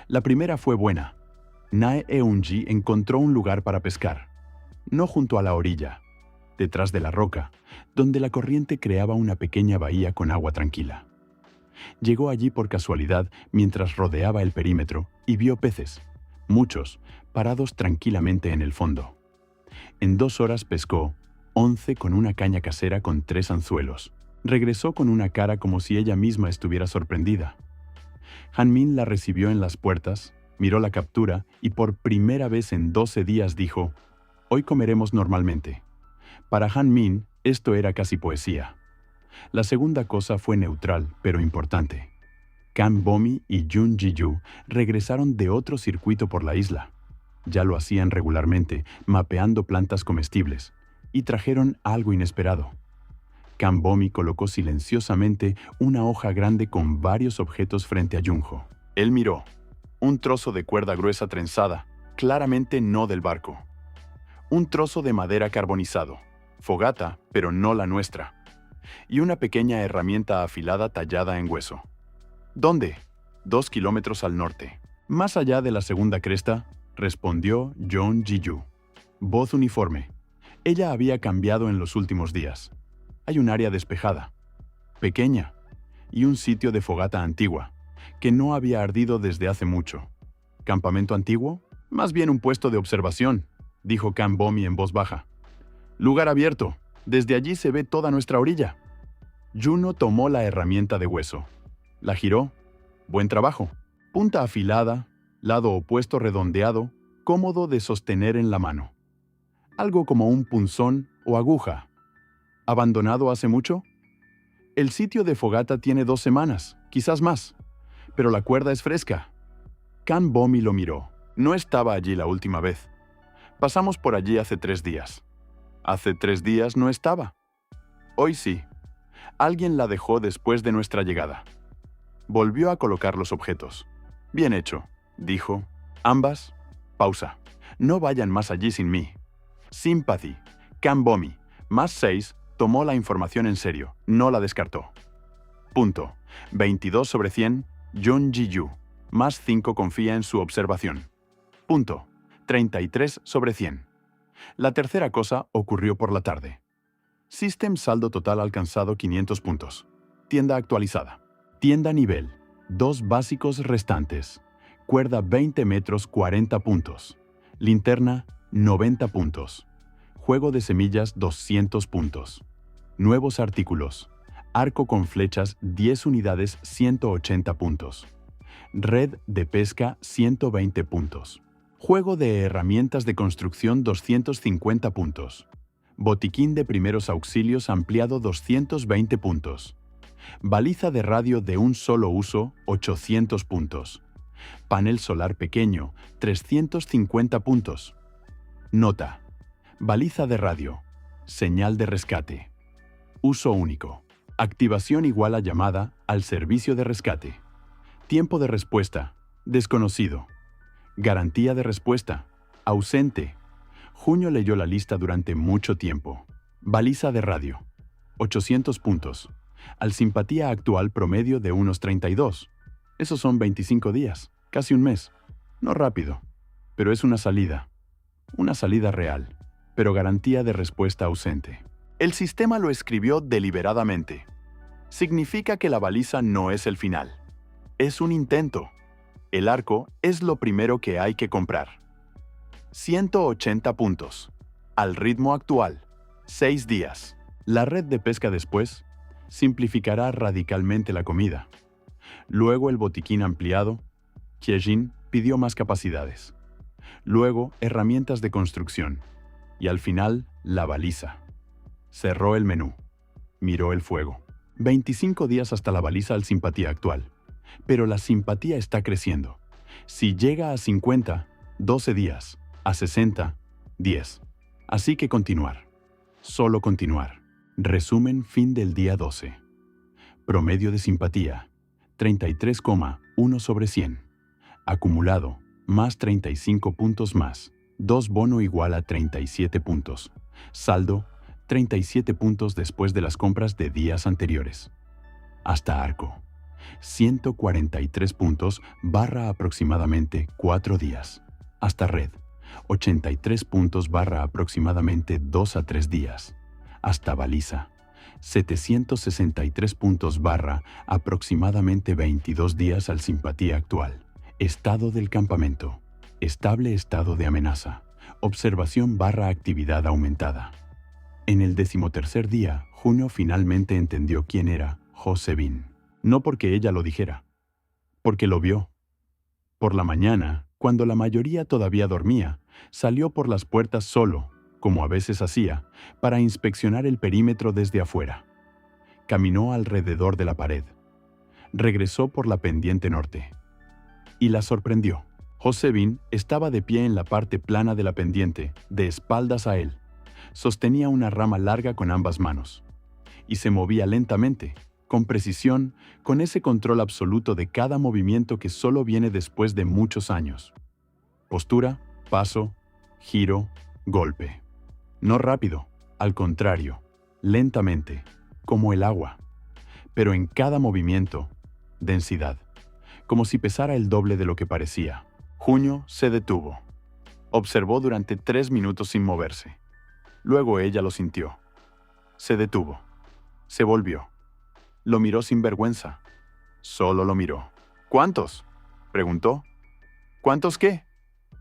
La primera fue buena. Nae Eunji encontró un lugar para pescar. No junto a la orilla, detrás de la roca, donde la corriente creaba una pequeña bahía con agua tranquila. Llegó allí por casualidad mientras rodeaba el perímetro y vio peces, muchos, parados tranquilamente en el fondo. En 2 horas pescó 11 con una caña casera con 3 anzuelos. Regresó con una cara como si ella misma estuviera sorprendida. Hanmin la recibió en las puertas, miró la captura y por primera vez en 12 días dijo: «Hoy comeremos normalmente». Para Hanmin, esto era casi poesía. La segunda cosa fue neutral, pero importante. Kang Bomi y Jun Ji-yu regresaron de otro circuito por la isla. Ya lo hacían regularmente, mapeando plantas comestibles, y trajeron algo inesperado. Kang Bomi colocó silenciosamente una hoja grande con varios objetos frente a Junho. Él miró. Un trozo de cuerda gruesa trenzada, claramente no del barco. Un trozo de madera carbonizado, fogata, pero no la nuestra. Y una pequeña herramienta afilada tallada en hueso. ¿Dónde? 2 kilómetros al norte. Más allá de la segunda cresta, respondió John Ji-yu. Voz uniforme. Ella había cambiado en los últimos días. Hay un área despejada, pequeña, y un sitio de fogata antigua, que no había ardido desde hace mucho. ¿Campamento antiguo? Más bien un puesto de observación, dijo Kan Bomi en voz baja. Lugar abierto. Desde allí se ve toda nuestra orilla. Juno tomó la herramienta de hueso. La giró. Buen trabajo. Punta afilada, lado opuesto redondeado, cómodo de sostener en la mano. Algo como un punzón o aguja. ¿Abandonado hace mucho? El sitio de fogata tiene 2 semanas, quizás más, pero la cuerda es fresca. Kan Bomi lo miró. No estaba allí la última vez. Pasamos por allí hace 3 días. Hace 3 días no estaba. Hoy sí. Alguien la dejó después de nuestra llegada. Volvió a colocar los objetos. Bien hecho, dijo. Ambas. Pausa. No vayan más allí sin mí. Sympathy. Kan Bomi. Más 6. Tomó la información en serio. No la descartó. Punto. 22 sobre 100. John Ji-yu. Más 5 confía en su observación. Punto. 33 sobre 100. La tercera cosa ocurrió por la tarde. System saldo total alcanzado 500 puntos. Tienda actualizada. Tienda nivel. 2 básicos restantes. Cuerda 20 metros 40 puntos. Linterna 90 puntos. Juego de semillas 200 puntos. Nuevos artículos. Arco con flechas 10 unidades 180 puntos. Red de pesca 120 puntos. Juego de herramientas de construcción 250 puntos. Botiquín de primeros auxilios ampliado 220 puntos. Baliza de radio de un solo uso 800 puntos. Panel solar pequeño 350 puntos. Nota. Baliza de radio. Señal de rescate. Uso único. Activación igual a llamada al servicio de rescate. Tiempo de respuesta. Desconocido. Garantía de respuesta. Ausente. Junio leyó la lista durante mucho tiempo. Baliza de radio. 800 puntos. Al simpatía actual promedio de unos 32. Esos son 25 días, casi un mes. No rápido, pero es una salida. Una salida real, pero garantía de respuesta ausente. El sistema lo escribió deliberadamente. Significa que la baliza no es el final. Es un intento. El arco es lo primero que hay que comprar. 180 puntos. Al ritmo actual. 6 días. La red de pesca después simplificará radicalmente la comida. Luego el botiquín ampliado. Kyejin pidió más capacidades. Luego herramientas de construcción. Y al final, la baliza. Cerró el menú. Miró el fuego. 25 días hasta la baliza al simpatía actual. Pero la simpatía está creciendo. Si llega a 50, 12 días. A 60, 10. Así que continuar. Solo continuar. Resumen fin del día 12. Promedio de simpatía, 33,1 sobre 100. Acumulado, más 35 puntos más. 2 bono igual a 37 puntos. Saldo, 37 puntos después de las compras de días anteriores. Hasta arco. 143 puntos barra aproximadamente 4 días. Hasta red. 83 puntos barra aproximadamente 2 a 3 días. Hasta baliza. 763 puntos barra aproximadamente 22 días al simpatía actual. Estado del campamento. Estable estado de amenaza. Observación barra actividad aumentada. En el 13º día, Juno finalmente entendió quién era Ho Se-bin. No porque ella lo dijera, porque lo vio. Por la mañana, cuando la mayoría todavía dormía, salió por las puertas solo, como a veces hacía, para inspeccionar el perímetro desde afuera. Caminó alrededor de la pared. Regresó por la pendiente norte. Y la sorprendió. Ho Se-bin estaba de pie en la parte plana de la pendiente, de espaldas a él. Sostenía una rama larga con ambas manos. Y se movía lentamente, con precisión, con ese control absoluto de cada movimiento que solo viene después de muchos años. Postura, paso, giro, golpe. No rápido, al contrario, lentamente, como el agua. Pero en cada movimiento, densidad, como si pesara el doble de lo que parecía. Junio se detuvo. Observó durante 3 minutos sin moverse. Luego ella lo sintió. Se detuvo. Se volvió. Lo miró sin vergüenza. Solo lo miró. ¿Cuántos?, preguntó. ¿Cuántos qué?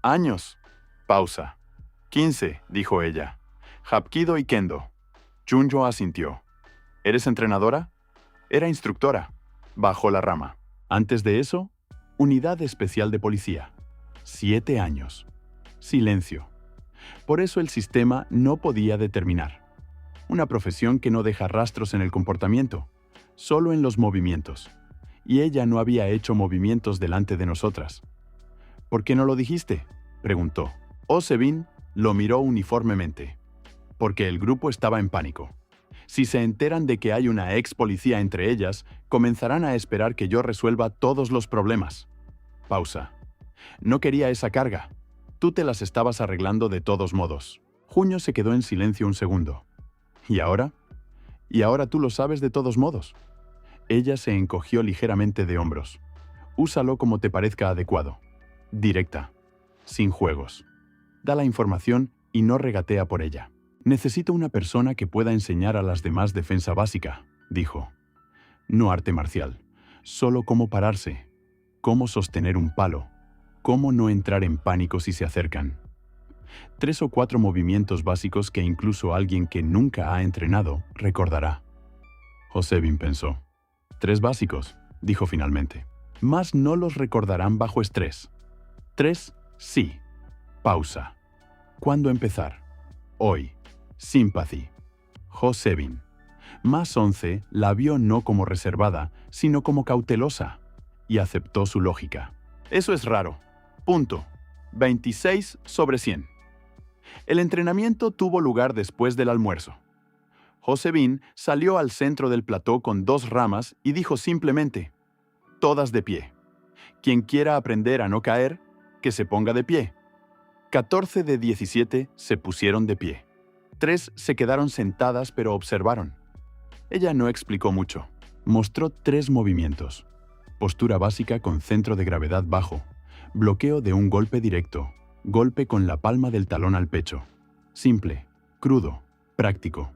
Años. Pausa. 15, dijo ella. Hapkido y Kendo. Junjo asintió. ¿Eres entrenadora? Era instructora. Bajó la rama. Antes de eso, unidad especial de policía. 7 años. Silencio. Por eso el sistema no podía determinar. Una profesión que no deja rastros en el comportamiento, solo en los movimientos. Y ella no había hecho movimientos delante de nosotras. ¿Por qué no lo dijiste?, preguntó. Oh Se-bin lo miró uniformemente. Porque el grupo estaba en pánico. Si se enteran de que hay una ex policía entre ellas, comenzarán a esperar que yo resuelva todos los problemas. Pausa. No quería esa carga. Tú te las estabas arreglando de todos modos. Junio se quedó en silencio un segundo. ¿Y ahora? ¿Y ahora tú lo sabes de todos modos? Ella se encogió ligeramente de hombros. Úsalo como te parezca adecuado. Directa. Sin juegos. Da la información y no regatea por ella. Necesito una persona que pueda enseñar a las demás defensa básica, dijo. No arte marcial. Solo cómo pararse. Cómo sostener un palo. Cómo no entrar en pánico si se acercan. 3 o 4 movimientos básicos que incluso alguien que nunca ha entrenado recordará. Josebin pensó. 3 básicos, dijo finalmente. Mas no los recordarán bajo estrés. 3, sí. Pausa. ¿Cuándo empezar? Hoy. Sympathy. Josebin. Más 11 la vio no como reservada, sino como cautelosa, y aceptó su lógica. Eso es raro. Punto. 26 sobre 100. El entrenamiento tuvo lugar después del almuerzo. Josebin salió al centro del plató con 2 ramas y dijo simplemente, todas de pie. Quien quiera aprender a no caer, que se ponga de pie. 14 de 17 se pusieron de pie. 3 se quedaron sentadas pero observaron. Ella no explicó mucho. Mostró 3 movimientos. Postura básica con centro de gravedad bajo. Bloqueo de un golpe directo. Golpe con la palma del talón al pecho. Simple, crudo, práctico.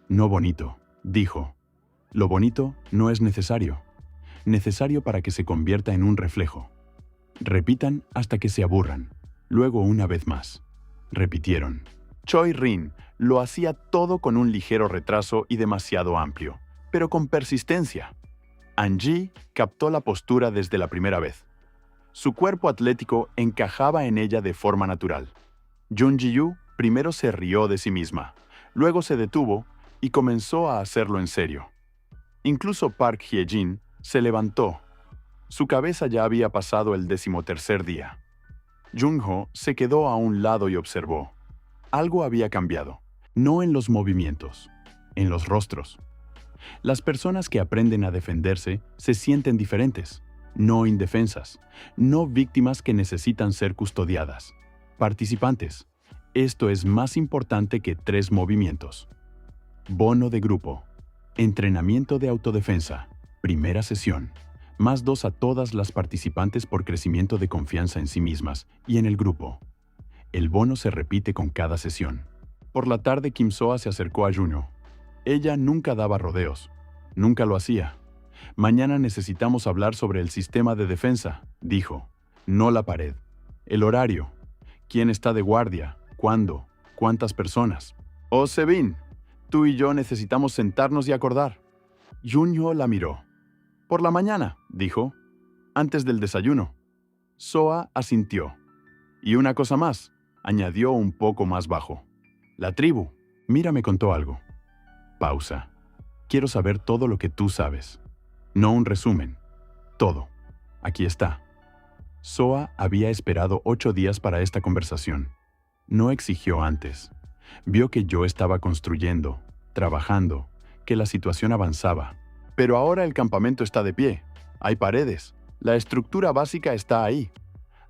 No bonito, dijo. Lo bonito no es necesario. Necesario para que se convierta en un reflejo. Repitan hasta que se aburran. Luego una vez más. Repitieron. Choi Rin lo hacía todo con un ligero retraso y demasiado amplio, pero con persistencia. Anji captó la postura desde la primera vez. Su cuerpo atlético encajaba en ella de forma natural. Jun Ji-yu primero se rió de sí misma, luego se detuvo y comenzó a hacerlo en serio. Incluso Park Hye-jin se levantó. Su cabeza ya había pasado el 13º día. Jung-ho se quedó a un lado y observó. Algo había cambiado, no en los movimientos, en los rostros. Las personas que aprenden a defenderse se sienten diferentes, no indefensas, no víctimas que necesitan ser custodiadas. Participantes, esto es más importante que 3 movimientos. Bono de grupo. Entrenamiento de autodefensa. Primera sesión. Más 2 a todas las participantes por crecimiento de confianza en sí mismas y en el grupo. El bono se repite con cada sesión. Por la tarde Kim Soa se acercó a Junho. Ella nunca daba rodeos. Nunca lo hacía. Mañana necesitamos hablar sobre el sistema de defensa, dijo. No la pared. El horario. ¿Quién está de guardia? ¿Cuándo? ¿Cuántas personas? Oh, Se-bin, tú y yo necesitamos sentarnos y acordar. Junho la miró. Por la mañana, dijo. Antes del desayuno. Soa asintió. Y una cosa más, añadió un poco más bajo. La tribu. Mira me contó algo. Pausa. Quiero saber todo lo que tú sabes. No un resumen. Todo. Aquí está. Soa había esperado 8 días para esta conversación. No exigió antes. Vio que yo estaba construyendo, trabajando, que la situación avanzaba. Pero ahora el campamento está de pie. Hay paredes. La estructura básica está ahí.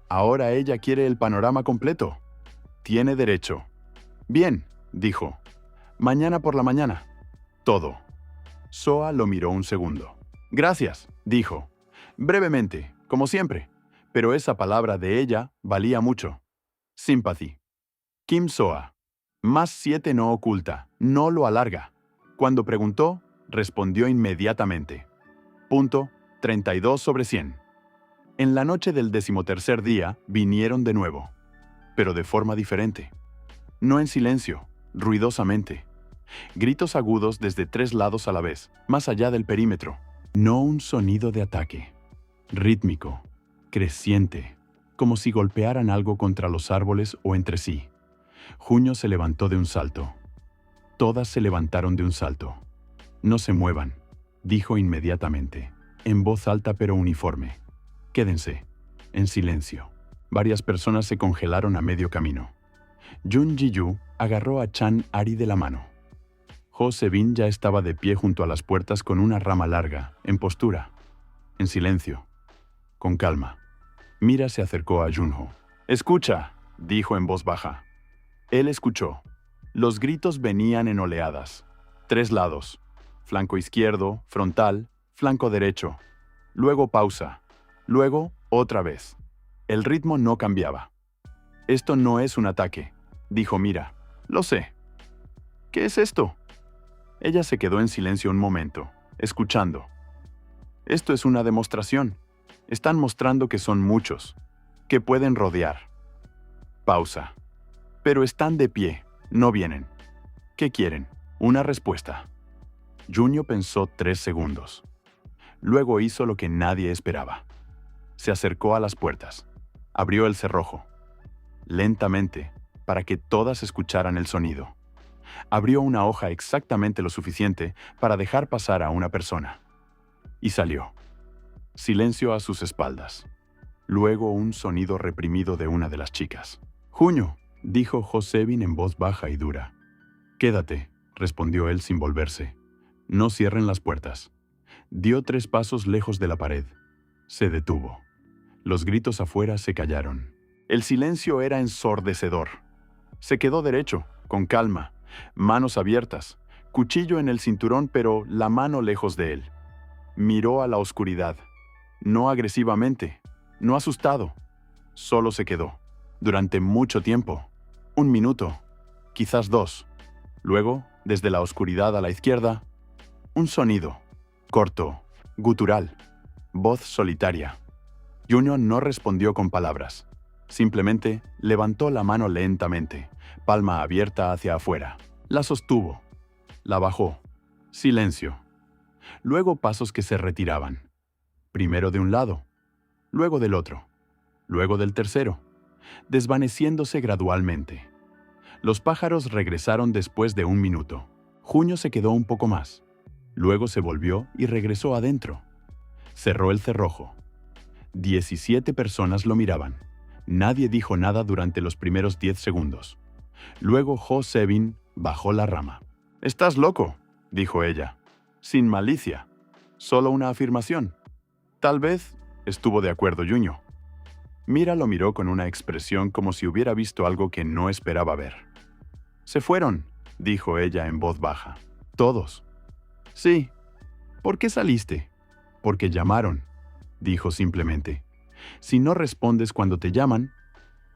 Ahora ella quiere el panorama completo. Tiene derecho. Bien, dijo. Mañana por la mañana. Todo. Soa lo miró un segundo. Gracias, dijo. Brevemente, como siempre. Pero esa palabra de ella valía mucho. Sympathy. Kim Soa. +7 no oculta, no lo alarga. Cuando preguntó, respondió inmediatamente. Punto 32/100. En la noche del 13º día vinieron de nuevo, pero de forma diferente. No en silencio, ruidosamente. Gritos agudos desde 3 lados a la vez, más allá del perímetro. No un sonido de ataque. Rítmico, creciente, como si golpearan algo contra los árboles o entre sí. Junio se levantó de un salto. Todas se levantaron de un salto. No se muevan, dijo inmediatamente, en voz alta pero uniforme. Quédense, en silencio. Varias personas se congelaron a medio camino. Jun Ji-yu agarró a Chan Ari de la mano. Ho Se-bin ya estaba de pie junto a las puertas con una rama larga, en postura. En silencio. Con calma. Mira se acercó a Junho. «Escucha», dijo en voz baja. Él escuchó. Los gritos venían en oleadas. 3 lados. Flanco izquierdo, frontal, flanco derecho. Luego pausa. Luego, otra vez. El ritmo no cambiaba. «Esto no es un ataque», dijo Mira. «Lo sé». «¿Qué es esto?» Ella se quedó en silencio un momento, escuchando. «Esto es una demostración. Están mostrando que son muchos, que pueden rodear». Pausa. «Pero están de pie, no vienen. ¿Qué quieren?» Una respuesta. Junio pensó 3 segundos. Luego hizo lo que nadie esperaba. Se acercó a las puertas. Abrió el cerrojo. Lentamente, para que todas escucharan el sonido. Abrió una hoja exactamente lo suficiente para dejar pasar a una persona. Y salió. Silencio a sus espaldas. Luego un sonido reprimido de una de las chicas. «Junio», dijo Ho Se-bin en voz baja y dura. «Quédate», respondió él sin volverse. «No cierren las puertas». Dio 3 pasos lejos de la pared. Se detuvo. Los gritos afuera se callaron. El silencio era ensordecedor. Se quedó derecho, con calma, manos abiertas, cuchillo en el cinturón pero la mano lejos de él. Miró a la oscuridad. No agresivamente, no asustado. Solo se quedó. Durante mucho tiempo. 1 minuto, quizás 2. Luego, desde la oscuridad a la izquierda, un sonido, corto, gutural, voz solitaria. Junho no respondió con palabras. Simplemente levantó la mano lentamente, palma abierta hacia afuera. La sostuvo. La bajó. Silencio. Luego pasos que se retiraban. Primero de un lado, luego del otro, luego del tercero, desvaneciéndose gradualmente. Los pájaros regresaron después de 1 minuto. Junio se quedó un poco más. Luego se volvió y regresó adentro. Cerró el cerrojo. 17 personas lo miraban. Nadie dijo nada durante los primeros 10 segundos. Luego Ho Se-bin bajó la rama. «Estás loco», dijo ella. Sin malicia. Solo una afirmación. Tal vez estuvo de acuerdo Junho. Mira lo miró con una expresión como si hubiera visto algo que no esperaba ver. «Se fueron», dijo ella en voz baja. «Todos». «Sí». «¿Por qué saliste?» «Porque llamaron», dijo simplemente. «Si no respondes cuando te llaman,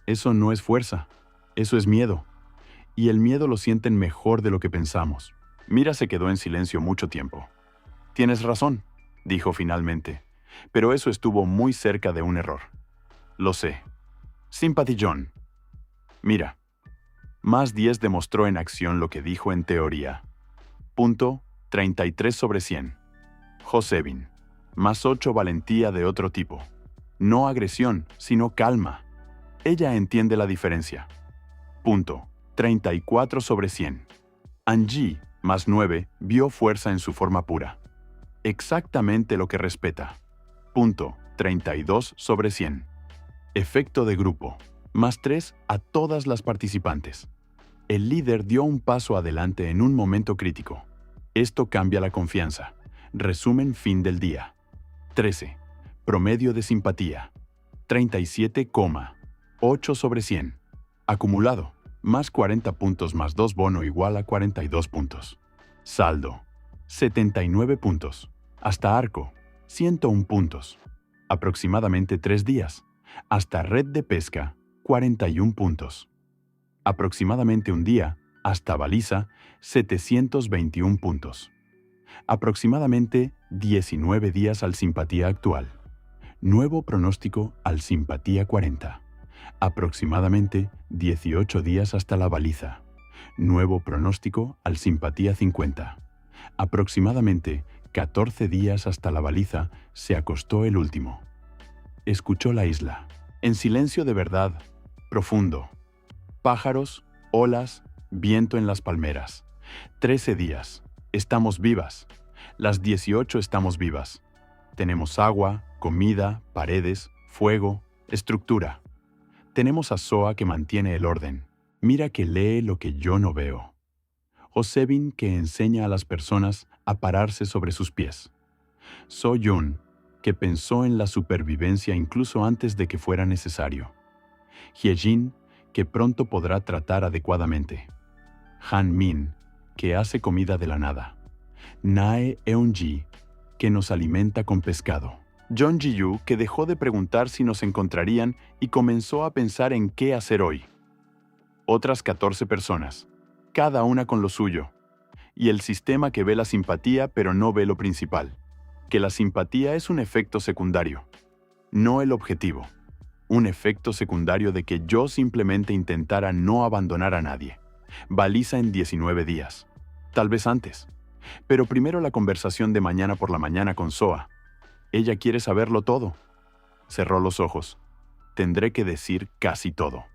eso no es fuerza, eso es miedo. Y el miedo lo sienten mejor de lo que pensamos». Mira se quedó en silencio mucho tiempo. «Tienes razón», dijo finalmente, «pero eso estuvo muy cerca de un error». «Lo sé». «Sympathy John». Mira. +10 demostró en acción lo que dijo en teoría. Punto 33/100. Ho Se-bin. +8 valentía de otro tipo. No agresión, sino calma. Ella entiende la diferencia. Punto 34/100. Anji, +9, vio fuerza en su forma pura. Exactamente lo que respeta. Punto 32/100. Efecto de grupo. +3 a todas las participantes. El líder dio un paso adelante en un momento crítico. Esto cambia la confianza. Resumen fin del día. 13. Promedio de simpatía. 37,8/100. Acumulado. Más 40 puntos más 2 bono igual a 42 puntos. Saldo. 79 puntos. Hasta arco. 101 puntos. Aproximadamente 3 días. Hasta red de pesca. 41 puntos. Aproximadamente un día. Hasta baliza. 721 puntos. Aproximadamente 19 días al simpatía actual. Nuevo pronóstico al simpatía 40. Aproximadamente 18 días hasta la baliza. Nuevo pronóstico al simpatía 50. Aproximadamente 14 días hasta la baliza se acostó el último. Escuchó la isla. En silencio de verdad, profundo. Pájaros, olas, viento en las palmeras. 13 días. Estamos vivas. Las 18 estamos vivas. Tenemos agua, comida, paredes, fuego, estructura. Tenemos a Soa que mantiene el orden. Mira que lee lo que yo no veo. Josebin que enseña a las personas a pararse sobre sus pies. So-Yun que pensó en la supervivencia incluso antes de que fuera necesario. Hyejin que pronto podrá tratar adecuadamente. Han-Min que hace comida de la nada. Nae Eun-ji que nos alimenta con pescado. John Ji-yu que dejó de preguntar si nos encontrarían y comenzó a pensar en qué hacer hoy. Otras 14 personas, cada una con lo suyo. Y el sistema que ve la simpatía pero no ve lo principal, que la simpatía es un efecto secundario, no el objetivo. Un efecto secundario de que yo simplemente intentara no abandonar a nadie. Baliza en 19 días, tal vez antes. Pero primero la conversación de mañana por la mañana con Soa. Ella quiere saberlo todo. Cerró los ojos. Tendré que decir casi todo.